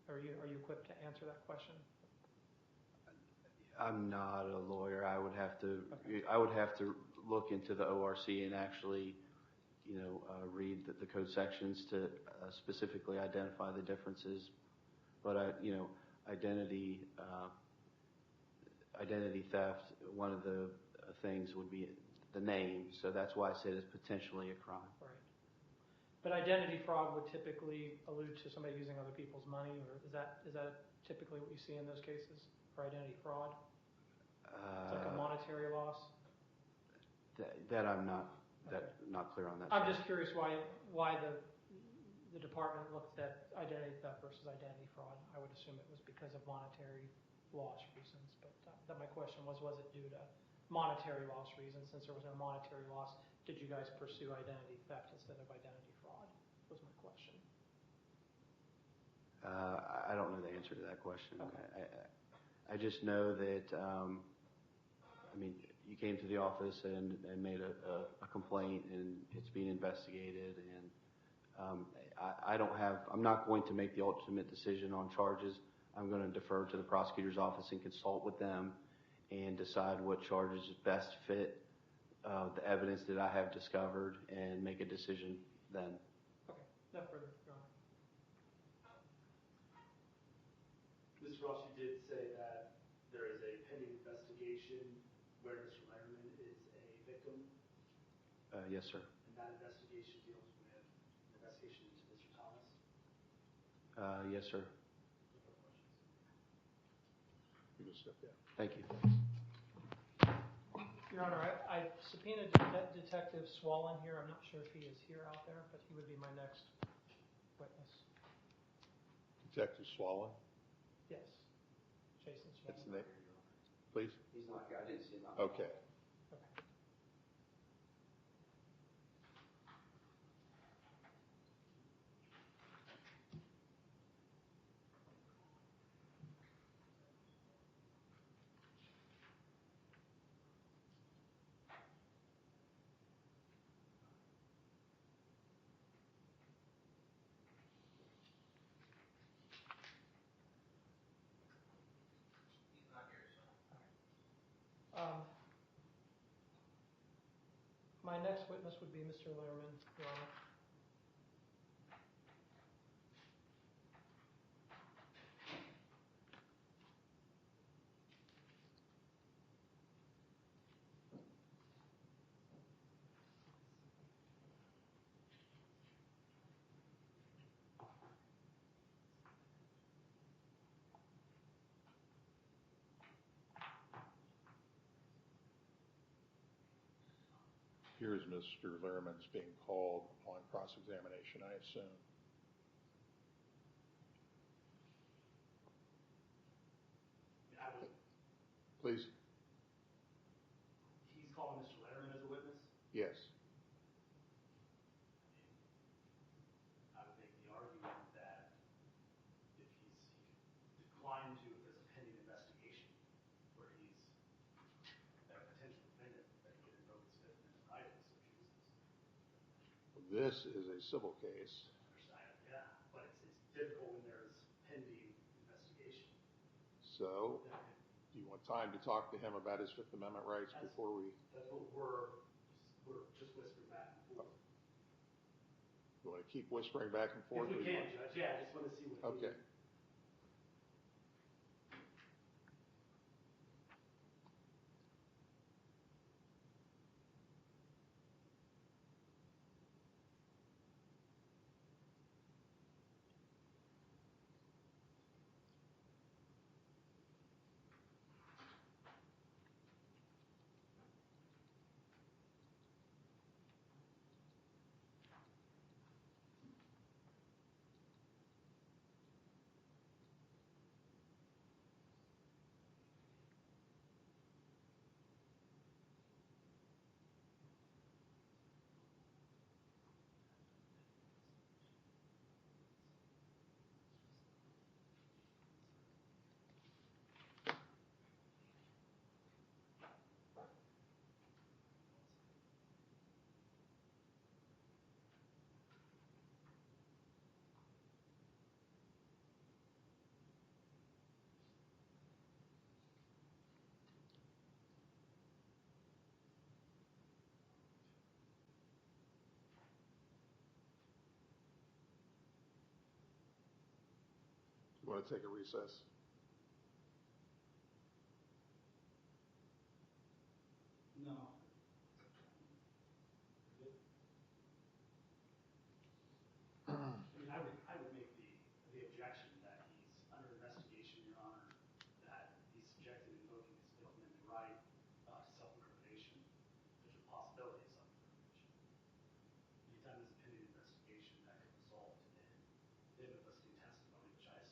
Are you equipped to answer that question? I'm not a lawyer. I would have to look into the ORC and actually, read the code sections to specifically identify the differences. But identity theft. One of the things would be the name, so that's why I said it's potentially a crime. Right. But identity fraud would typically allude to somebody using other people's money, or is that typically what you see in those cases for identity fraud? It's like a monetary loss? That I'm not clear on that. I'm just curious why the department looked at identity theft versus identity fraud. I would assume it was because of monetary loss reasons, but that my question was it due to monetary loss reasons? Since there was no monetary loss, did you guys pursue identity theft instead of identity fraud? Was my question. I don't know the answer to that question. Okay. I just know that, you came to the office and made a complaint, and it's being investigated, and I'm not going to make the ultimate decision on charges. I'm going to defer to the prosecutor's office and consult with them and decide what charges best fit the evidence that I have discovered and make a decision then. Okay, no further, Your Honor. Mr. Ross, you did say that there is a pending investigation where Mr. Lyrenman is a victim. Yes, sir. And that investigation deals with an investigation into Mr. Thomas? Yes, sir. You can step down. Thank you. Your Honor, I subpoenaed Detective Swallen here. I'm not sure if he is here out there, but he would be my next witness. Detective Swallen? Yes. Jason Swallen. That's the name. Please? He's not here. I didn't see him. Okay. Okay. My next witness would be Mr. Lyrenman, Your Honor. Here is Mr. Lyrenman's being called upon cross-examination, I assume. Please? He's calling Mr. Lyrenman as a witness? Yes. I would make the argument that if he declined to, if there's a pending investigation where he's a potential defendant, that he could invoke his Fifth Amendment right in such instances. This is a civil case. Yeah, but it's difficult when there's pending investigation. So, do you want time to talk to him about his Fifth Amendment rights before we... That's what we're just whispering back and forth. You want to keep whispering back and forth? If we can, Judge, yeah, I just want to see what Okay. You want to take a recess? No.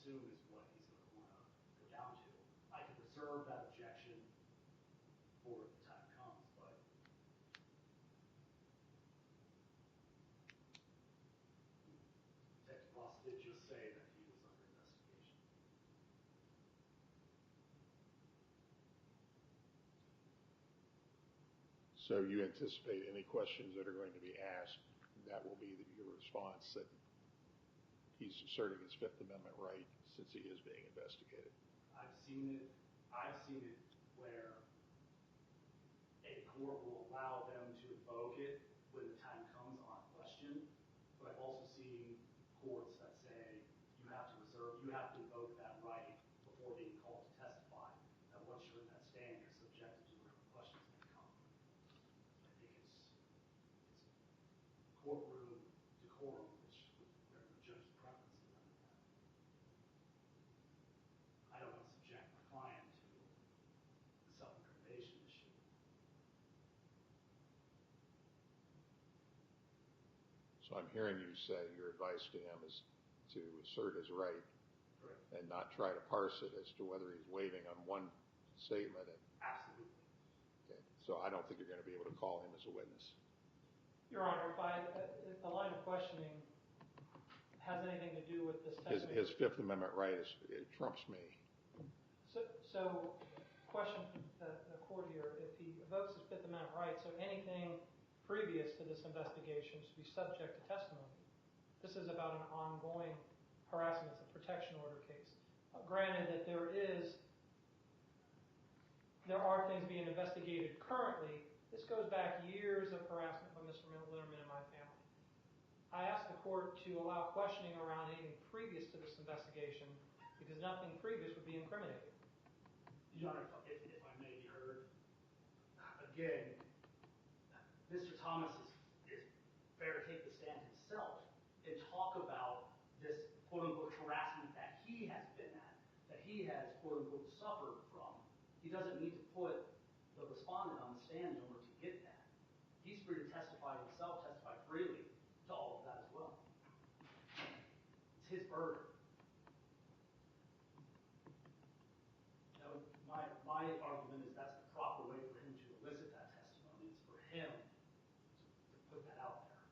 assume is what he's going to want to go down to. I could reserve that objection for the time comes, but Detective Ross did just say that he was under investigation. So you anticipate any questions that are going to be asked, that will be your response that he's asserting his Fifth Amendment right since he is being investigated? I've seen it where a court will allow them to invoke it when the time comes on question, but I've also seen courts that say you have to invoke that right before being called to testify. Now, once you're in that stand, you're subjected to whatever questions may come. I think it's courtroom decorum, whatever the judge's preference is under that. I don't want to subject my client to the self-incrimination issue. So I'm hearing you say your advice to him is to assert his right. Correct. And not try to parse it as to whether he's waiving on one statement. Absolutely. Okay. So I don't think you're going to be able to call him as a witness. Your Honor, if the line of questioning has anything to do with this testimony. His Fifth Amendment right it trumps me. So question for the court here, if he evokes his Fifth Amendment right, so anything previous to this investigation should be subject to testimony. This is about an ongoing harassment. It's a protection order case. Granted that there are things being investigated currently. This goes back years of harassment by Mr. Litterman and my family. I asked the court to allow questioning around anything previous to this investigation because nothing previous would be incriminating. Your Honor, if I may be heard, again, Mr. Thomas is fair to take the stand himself and talk about this quote-unquote harassment that he has been at, that he has quote-unquote suffered from. He doesn't need to put the respondent on the stand in order to get that. He's free to testify himself, testify freely to all of that as well. It's his burden. My argument is that's the proper way for him to elicit that testimony. It's for him to put that out there.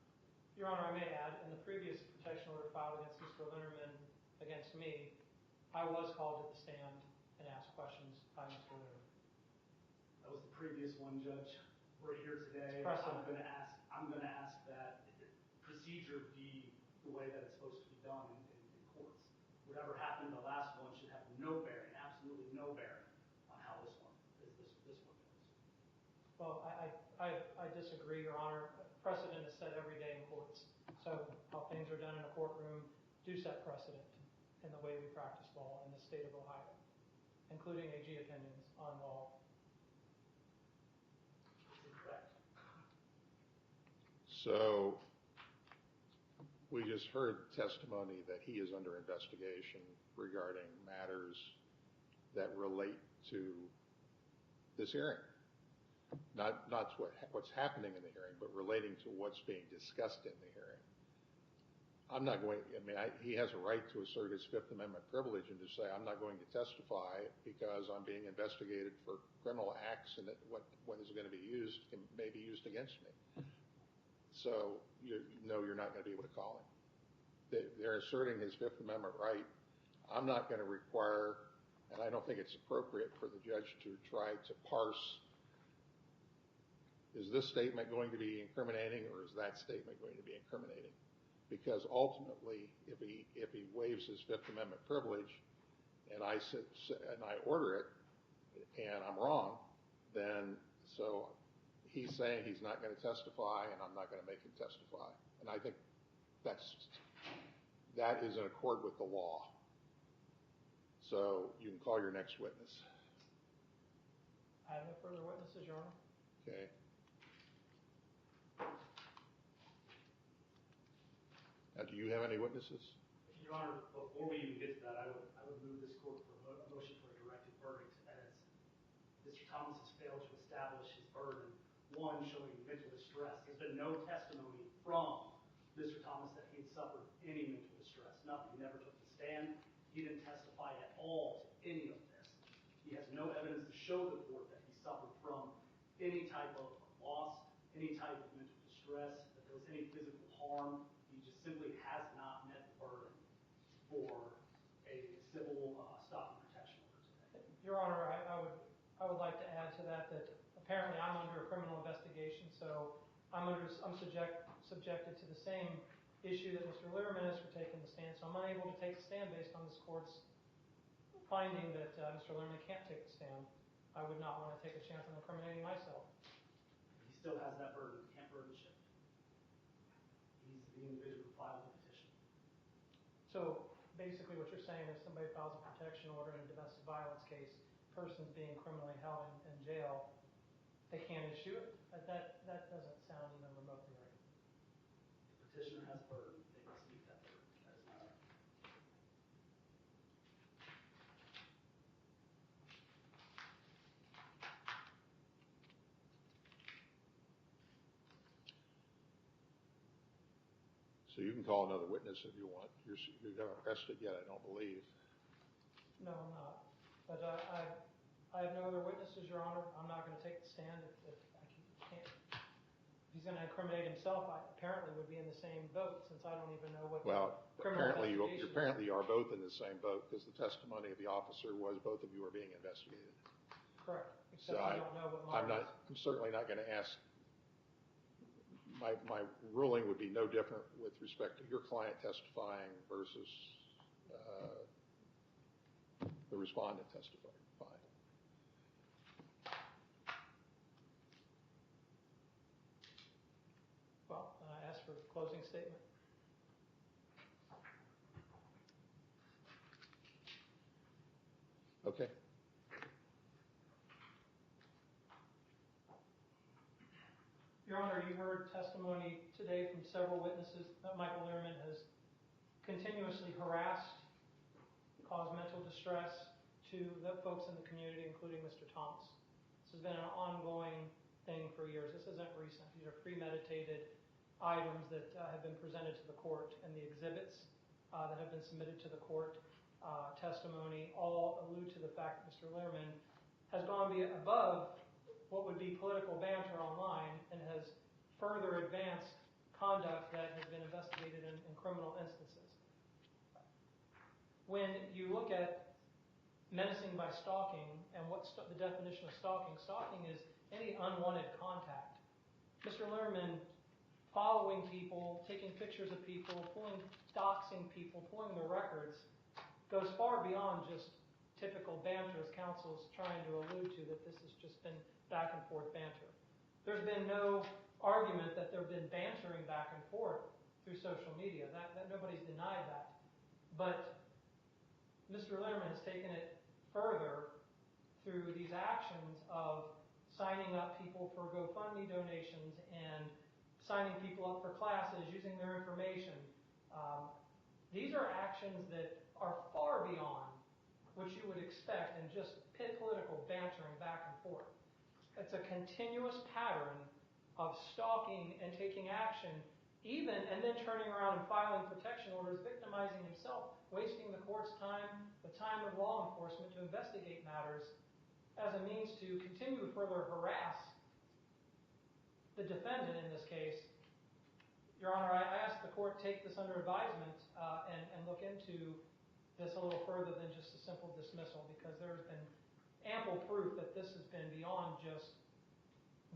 Your Honor, I may add, in the previous protection order filed against Mr. Litterman against me, I was called to the stand and asked questions by Mr. Litterman. That was the previous one, Judge. We're here today. Precedent. I'm going to ask that procedure be the way that it's supposed to be done in courts. Whatever happened in the last one should have no bearing, absolutely no bearing on how this one goes. Well, I disagree, Your Honor. Precedent is set every day in courts. So how things are done in a courtroom do set precedent in the way we practice law in the state of Ohio, including AG opinions on law. Correct. So we just heard testimony that he is under investigation regarding matters that relate to this hearing. Not what's happening in the hearing, but relating to what's being discussed in the hearing. He has a right to assert his Fifth Amendment privilege and to say, I'm not going to testify because I'm being investigated for criminal acts and that what is going to be used may be used against me. So, you're not going to be able to call him. They're asserting his Fifth Amendment right. I'm not going to require, and I don't think it's appropriate for the judge to try to parse, is this statement going to be incriminating or is that statement going to be incriminating? Because ultimately, if he waives his Fifth Amendment privilege and I order it and I'm wrong, then so he's saying he's not going to testify and I'm not going to make him testify. And I think that is in accord with the law. So you can call your next witness. I have no further witnesses, Your Honor. Okay. Now, do you have any witnesses? Your Honor, before we even get to that, I would move this court for a motion for a directed verdict as Mr. Thomas has failed to establish his burden, one, showing mental distress. There's been no testimony from Mr. Thomas that he had suffered any mental distress. Nothing. He never took the stand. He He didn't testify at all to any of this. He has no evidence to show the court that he suffered from any type of loss, any type of mental distress, that there was any physical harm. He just simply has not met the burden for a civil stop and protection order today. Your Honor, I would like to add to that apparently I'm under a criminal investigation, so I'm subjected to the same issue that Mr. Lyrenman is for taking the stand. So I'm unable to take the stand based on this court's finding that Mr. Lyrenman can't take the stand. I would not want to take a chance on incriminating myself. He still has that burden. He can't burden shift. He's the individual who filed the petition. So basically what you're saying is somebody files a protection order in a domestic violence case, person's being criminally held in jail, they can't issue it? That doesn't sound even remotely right. The petitioner has a burden. They must meet that burden. That is not right. So you can call another witness if you want. You haven't arrested yet, I don't believe. No, I'm not. But I have no other witnesses, Your Honor. I'm not going to take the stand if I can't. If he's going to incriminate himself, I apparently would be in the same boat since I don't even know what apparently you are both in the same boat because the testimony of the officer was both of you are being investigated. Correct. Except I don't know what I'm certainly not going to ask. My ruling would be no different with respect to your client testifying versus the respondent testifying. Fine. Well, I ask for a closing statement. Okay. Your Honor, you heard testimony today from several witnesses that Michael Lyrenman has continuously harassed, caused mental distress to the folks in the community, including Mr. Thomas. This has been an ongoing thing for years. This isn't recent. These are premeditated items that have been presented to the court, and the exhibits that have been submitted to the court, testimony, all allude to the fact that Mr. Lyrenman has gone above what would be political banter online and has further advanced conduct that has been investigated in criminal instances. When you look at menacing by stalking and what's the definition of stalking, stalking is any unwanted contact. Mr. Lyrenman following people, taking pictures of people, doxing people, pulling their records, goes far beyond just typical banter, as counsel's trying to allude to, that this has just been back and forth banter. There's been no argument that there have been bantering back and forth through social media. That nobody's denied that. But Mr. Lyrenman has taken it further through these actions of signing up people for GoFundMe donations and signing people up for classes, using their information. These are actions that are far beyond what you would expect in just political bantering back and forth. It's a continuous pattern of stalking and taking action, and then turning around and filing protection orders, victimizing himself, wasting the court's time, the time of law enforcement to investigate matters as a means to continue to further harass the defendant in this case. Your Honor, I ask the court take this under advisement and look into this a little further than just a simple dismissal, because there has been ample proof that this has been beyond just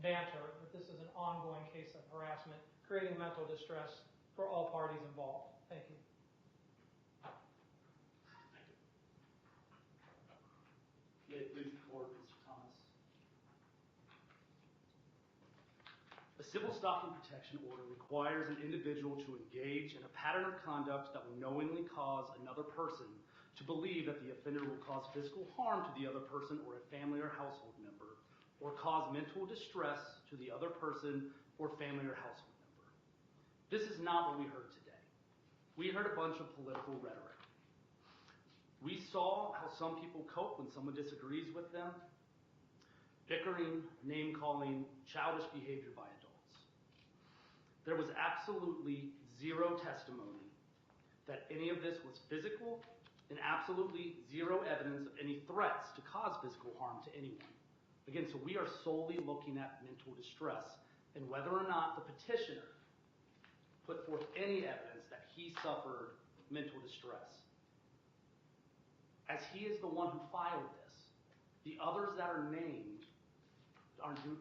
banter, that this is an ongoing case of harassment, creating mental distress for all parties involved. Thank you. May it please the court, Mr. Thomas. A civil stalking protection order requires an individual to engage in a pattern of conduct that will knowingly cause another person to believe that the offender will cause physical harm to the other person or a family or household member, or cause mental distress to the other person or family or household member. This is not what we heard today. We heard a bunch of political rhetoric. We saw how some people cope when someone disagrees with them, bickering, name-calling, childish behavior by adults. There was absolutely zero testimony that any of this was physical, and absolutely zero evidence of any threats to cause physical harm to anyone. Again, so we are solely looking at mental distress and whether or not the petitioner put forth any evidence that he suffered mental distress. As he is the one who filed this, the others that are named,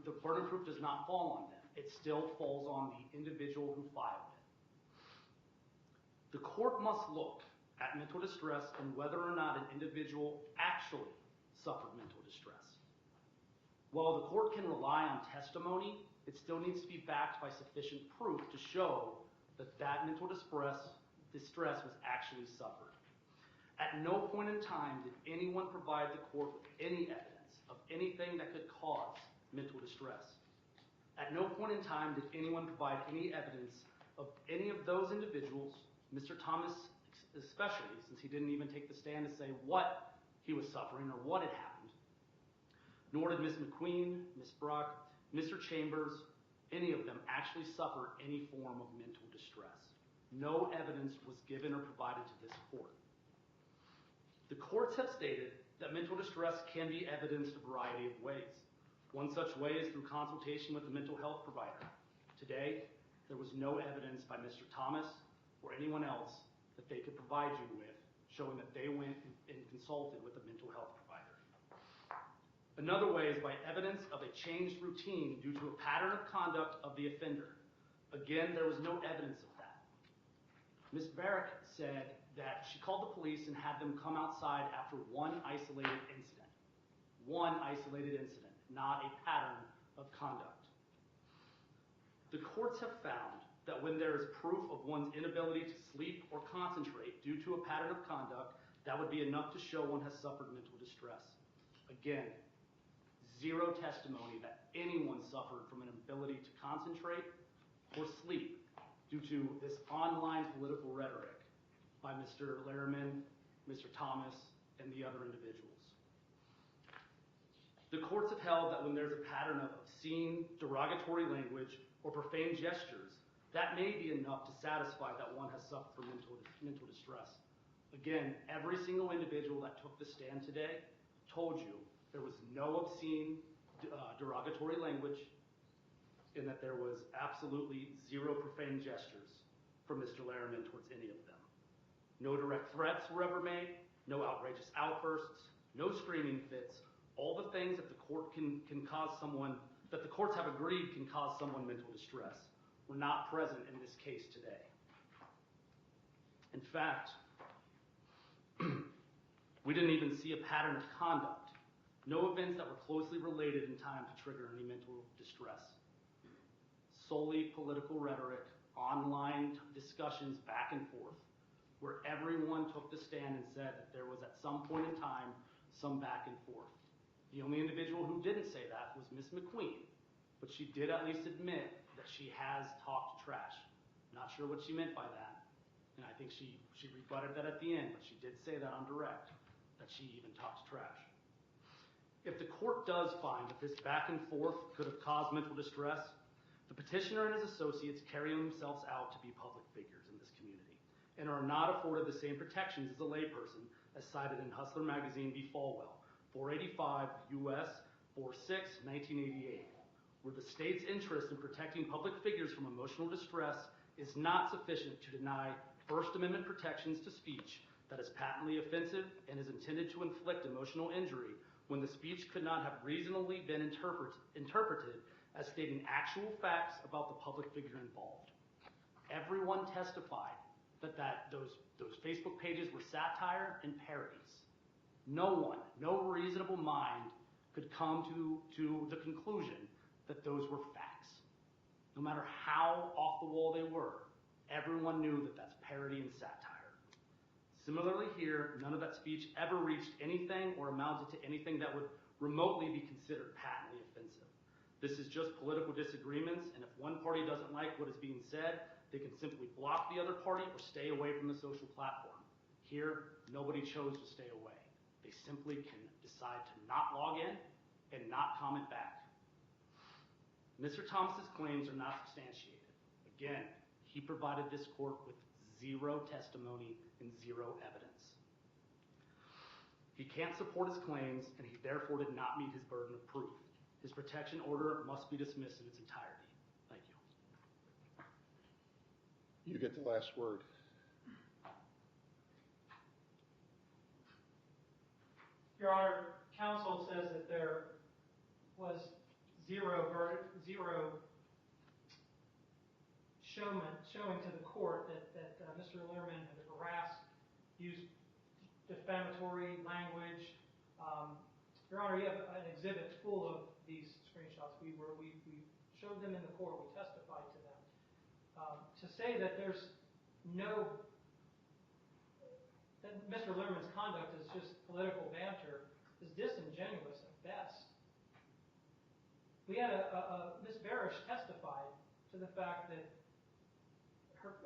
the burden of proof does not fall on them. It still falls on the individual who filed it. The court must look at mental distress and whether or not an individual actually suffered mental distress. While the court can rely on testimony, it still needs to be backed by sufficient proof to show that that mental distress was actually suffered. At no point in time did anyone provide the court with any evidence of anything that could cause mental distress. At no point in time did anyone provide any evidence of any of those individuals, Mr. Thomas especially, since he didn't even take the stand to say what he was suffering or what had happened. Nor did Ms. McQueen, Ms. Brock, Mr. Chambers, any of them actually suffer any form of mental distress. No evidence was given or provided to this court. The courts have stated that mental distress can be evidenced a variety of ways. One such way is through consultation with the mental health provider. Today, there was no evidence by Mr. Thomas or anyone else that they could provide you with showing that they went and consulted with a mental health provider. Another way is by evidence of a changed routine due to a pattern of conduct of the offender. Again, there was no evidence of that. Ms. Barrick said that she called the police and had them come outside after one isolated incident. One isolated incident, not a pattern of conduct. The courts have found that when there is proof of one's inability to sleep or concentrate due to a pattern of conduct, that would be enough to show one has suffered mental distress. Again, zero testimony that anyone suffered from an inability to concentrate or sleep due to this online political rhetoric by Mr. Lyrenman, Mr. Thomas, and the other individuals. The courts have held that when there's a pattern of obscene, derogatory language or profane gestures, that may be enough to satisfy that one has suffered from mental distress. Again, every single individual that took the stand today told you there was no obscene, derogatory language and that there was absolutely zero profane gestures from Mr. Lyrenman towards any of them. No direct threats were ever made, no outrageous outbursts, no screaming fits, all the things that the court can cause someone, that the courts have agreed can cause someone mental distress, were not present in this case today. In fact, we didn't even see a pattern of conduct, no events that were closely related in time to trigger any mental distress. Solely political rhetoric, online discussions back and forth, where everyone took the stand and said that there was at some point in time some back and forth. The only individual who didn't say that was Ms. McQueen, but she did at least admit that she has talked trash. Not sure what she meant by that, and I think she rebutted that at the end, but she did say that on direct, that she even talked trash. If the court does find that this back and forth could have caused mental distress, the petitioner and his associates carry themselves out to be public figures in this community and are not afforded the same protections as a layperson as cited in Hustler Magazine v. Falwell, 485 U.S. 46, 1988, where the state's interest in protecting public figures from emotional distress is not sufficient to deny First Amendment protections to speech that is patently offensive and is intended to inflict emotional injury when the speech could not have reasonably been interpreted as stating actual facts about the public figure involved. Everyone testified that those Facebook pages were satire and parodies. No one, no reasonable mind could come to the conclusion that those were facts. No matter how off the wall they were, everyone knew that that's parody and satire. Similarly here, none of that speech ever reached anything or amounted to anything that would remotely be considered patently offensive. This is just political disagreements, and if one party doesn't like what is being said, they can simply block the other party or stay away from the social platform. Here, nobody chose to stay away. They simply can decide to not log in and not comment back. Mr. Thomas's claims are not substantiated. Again, he provided this court with zero testimony and zero evidence. He can't support his claims, and he therefore did not meet his burden of proof. His protection order must be dismissed in its entirety. Thank you. You get the last word. Your Honor, counsel says that there was zero showing to the court that Mr. Lyrenman had harassed, used defamatory language. Your Honor, you have an exhibit full of these screenshots. We showed them in the court. We testified to them. To say that there's that Mr. Lyrenman's conduct is just political banter is disingenuous at best. We had Ms. Barish testified to the fact that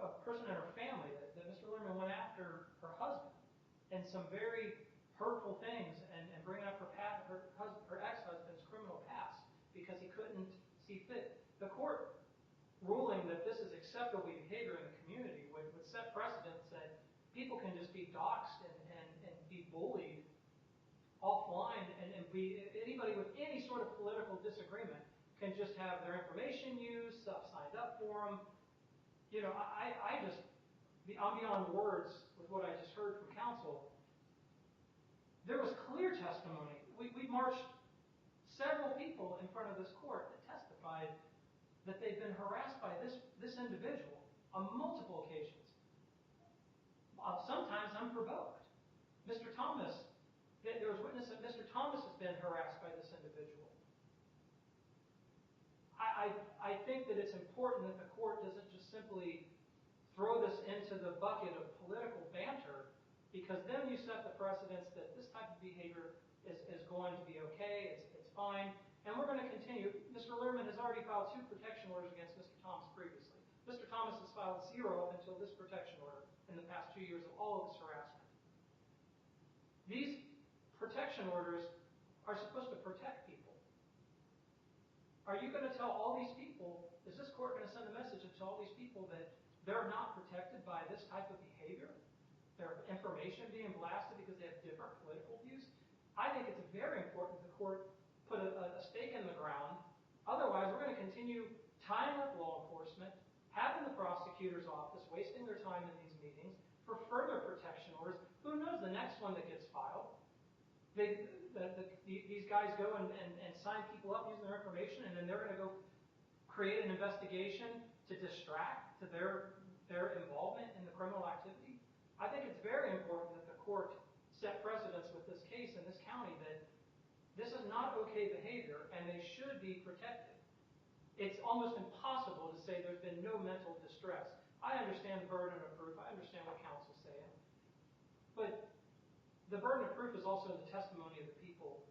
a person in her family, that Mr. Lyrenman went after her husband and some very hurtful things and bringing up her ex-husband's criminal past because he couldn't see fit. The court ruling that this is acceptable behavior in the community would set precedents that people can just be doxxed and be bullied offline, and anybody with any sort of political disagreement can just have their information used, stuff signed up for them. You know, I'm beyond words with what I just heard from counsel. There was clear testimony. We marched several people in front of this court that testified that they've been harassed by this individual on multiple occasions. Sometimes unprovoked. Mr. Thomas, there was witness that Mr. Thomas has been harassed by this individual. I think that it's important that the court doesn't just simply throw this into the bucket of political banter, because then you set the precedence that this type of behavior is going to be okay, it's fine, and we're going to continue. Mr. Lyrenman has already filed 2 protection orders against Mr. Thomas previously. Mr. Thomas has filed 0 up until this protection order in the past 2 years of all of this harassment. These protection orders are supposed to protect people. Are you going to tell all these people, is this court going to send a message to all these people that they're not protected by this type of behavior? Their information being blasted because they have different political views? I think it's very important the court put a stake in the ground. Otherwise, we're going to continue tying up law enforcement, having the prosecutor's office wasting their time in these meetings for further protection orders. Who knows the next one that gets filed? These guys go and sign people up using their information, and then they're going to go create an investigation to distract to their involvement in the criminal activity. I think it's very important that the court set precedents with this case in this county that this is not okay behavior, and they should be protected. It's almost impossible to say there's been no mental distress. I understand the burden of proof. I understand what counsel's saying. But the burden of proof is also the testimony of the people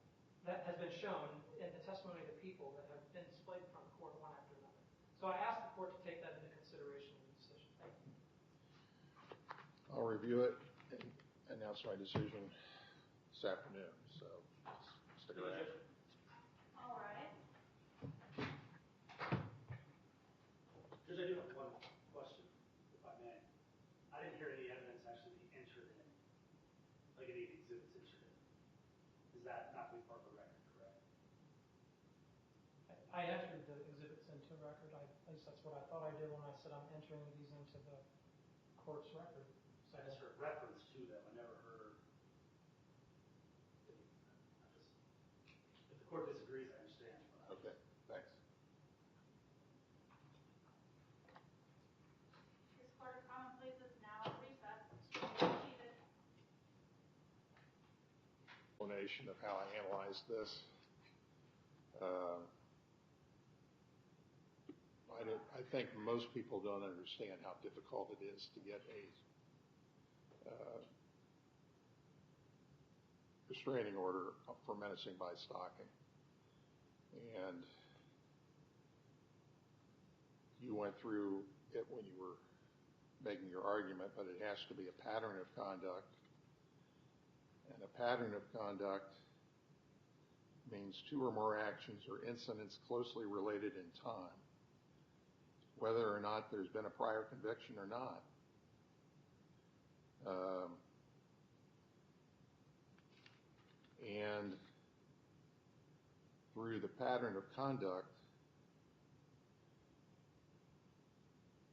that has been shown, and the testimony of the people that have been displayed in front of the court one after another. So I ask the court to take that into consideration in the decision. Thank you. I'll review it and announce my decision this afternoon. So stick around. All right. Judge, I do have one question, if I may. I didn't hear any evidence actually be entered in, like any exhibits entered in. Is that not being part of the record, correct? I entered the exhibits into record. At least that's what I thought I did when I said I'm entering these into the court's record. So I just heard reference to them. I never heard. If the court disagrees, I understand. Okay, thanks. This court of common pleas is now at recess. Seated. Explanation of how I analyzed this. I think most people don't understand how difficult it is to get a restraining order for menacing by stalking. And you went through it when you were making your argument, but it has to be a pattern of conduct. And a pattern of conduct means 2 or more actions or incidents closely related in time, whether or not there's been a prior conviction or not. And through the pattern of conduct,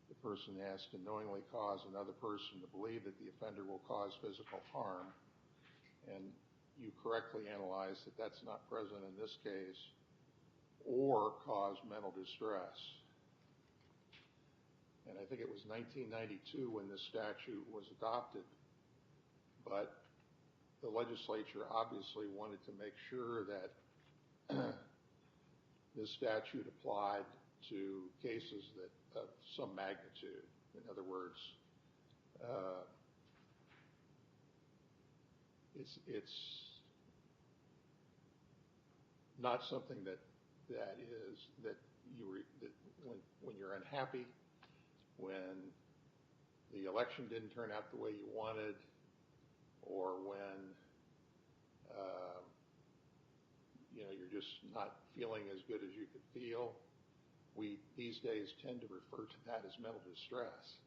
the person has to knowingly cause another person to believe that the offender will cause physical harm. And you correctly analyze that that's not present in this case, or cause mental distress. And I think it was 1992 when this statute was adopted, but the legislature obviously wanted to make sure that this statute applied to cases that of some magnitude. In other words, it's not something that when you're unhappy, when the election didn't turn out the way you wanted, or when you're just not feeling as good as you could feel. We these days tend to refer to that as mental distress,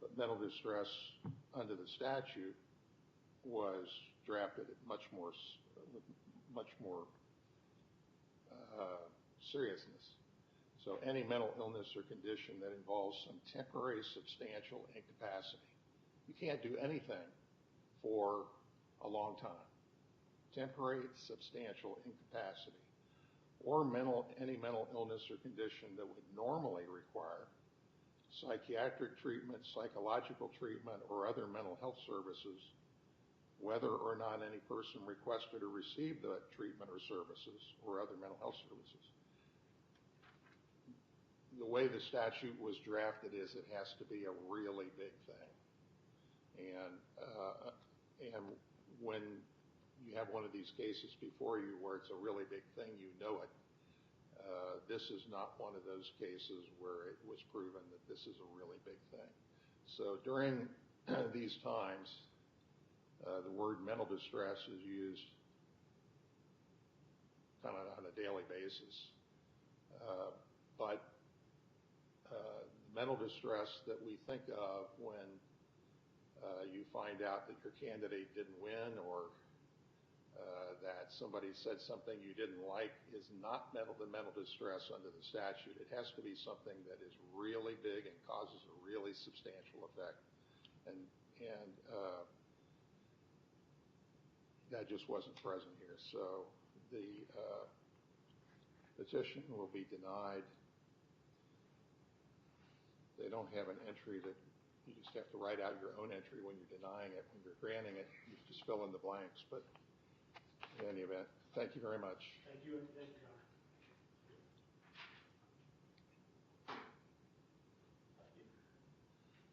but mental distress under the statute was drafted at much more seriousness. So any mental illness or condition that involves some temporary substantial incapacity. You can't do anything for a long time. Temporary substantial incapacity, or any mental illness or condition that would normally require psychiatric treatment, psychological treatment, or other mental health services, whether or not any person requested or received that treatment or services or other mental health services. The way the statute was drafted is it has to be a really big thing. And when you have one of these cases before you where it's a really big thing, you know it. This is not one of those cases where it was proven that this is a really big thing. So during these times, the word mental distress is used kind of on a daily basis. But mental distress that we think of when you find out that your candidate didn't win, or that somebody said something you didn't like, is not the mental distress under the statute. It has to be something that is really big and causes a really substantial effect. And that just wasn't present here. So the petition will be denied. They don't have an entry that you just have to write out your own entry when you're denying it. When you're granting it, you just fill in the blanks. But in any event, thank you very much. Thank you, Your Honor.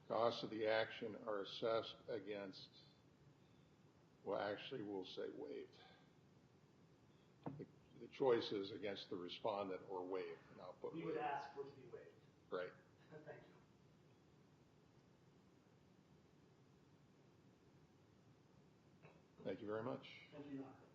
Costs of the action are assessed against, well, actually, we'll say waived. The choice is against the respondent or waived, and I'll put We would ask for it to be waived. Right. Thank you. Thank you very much. Thank you, Your Honor.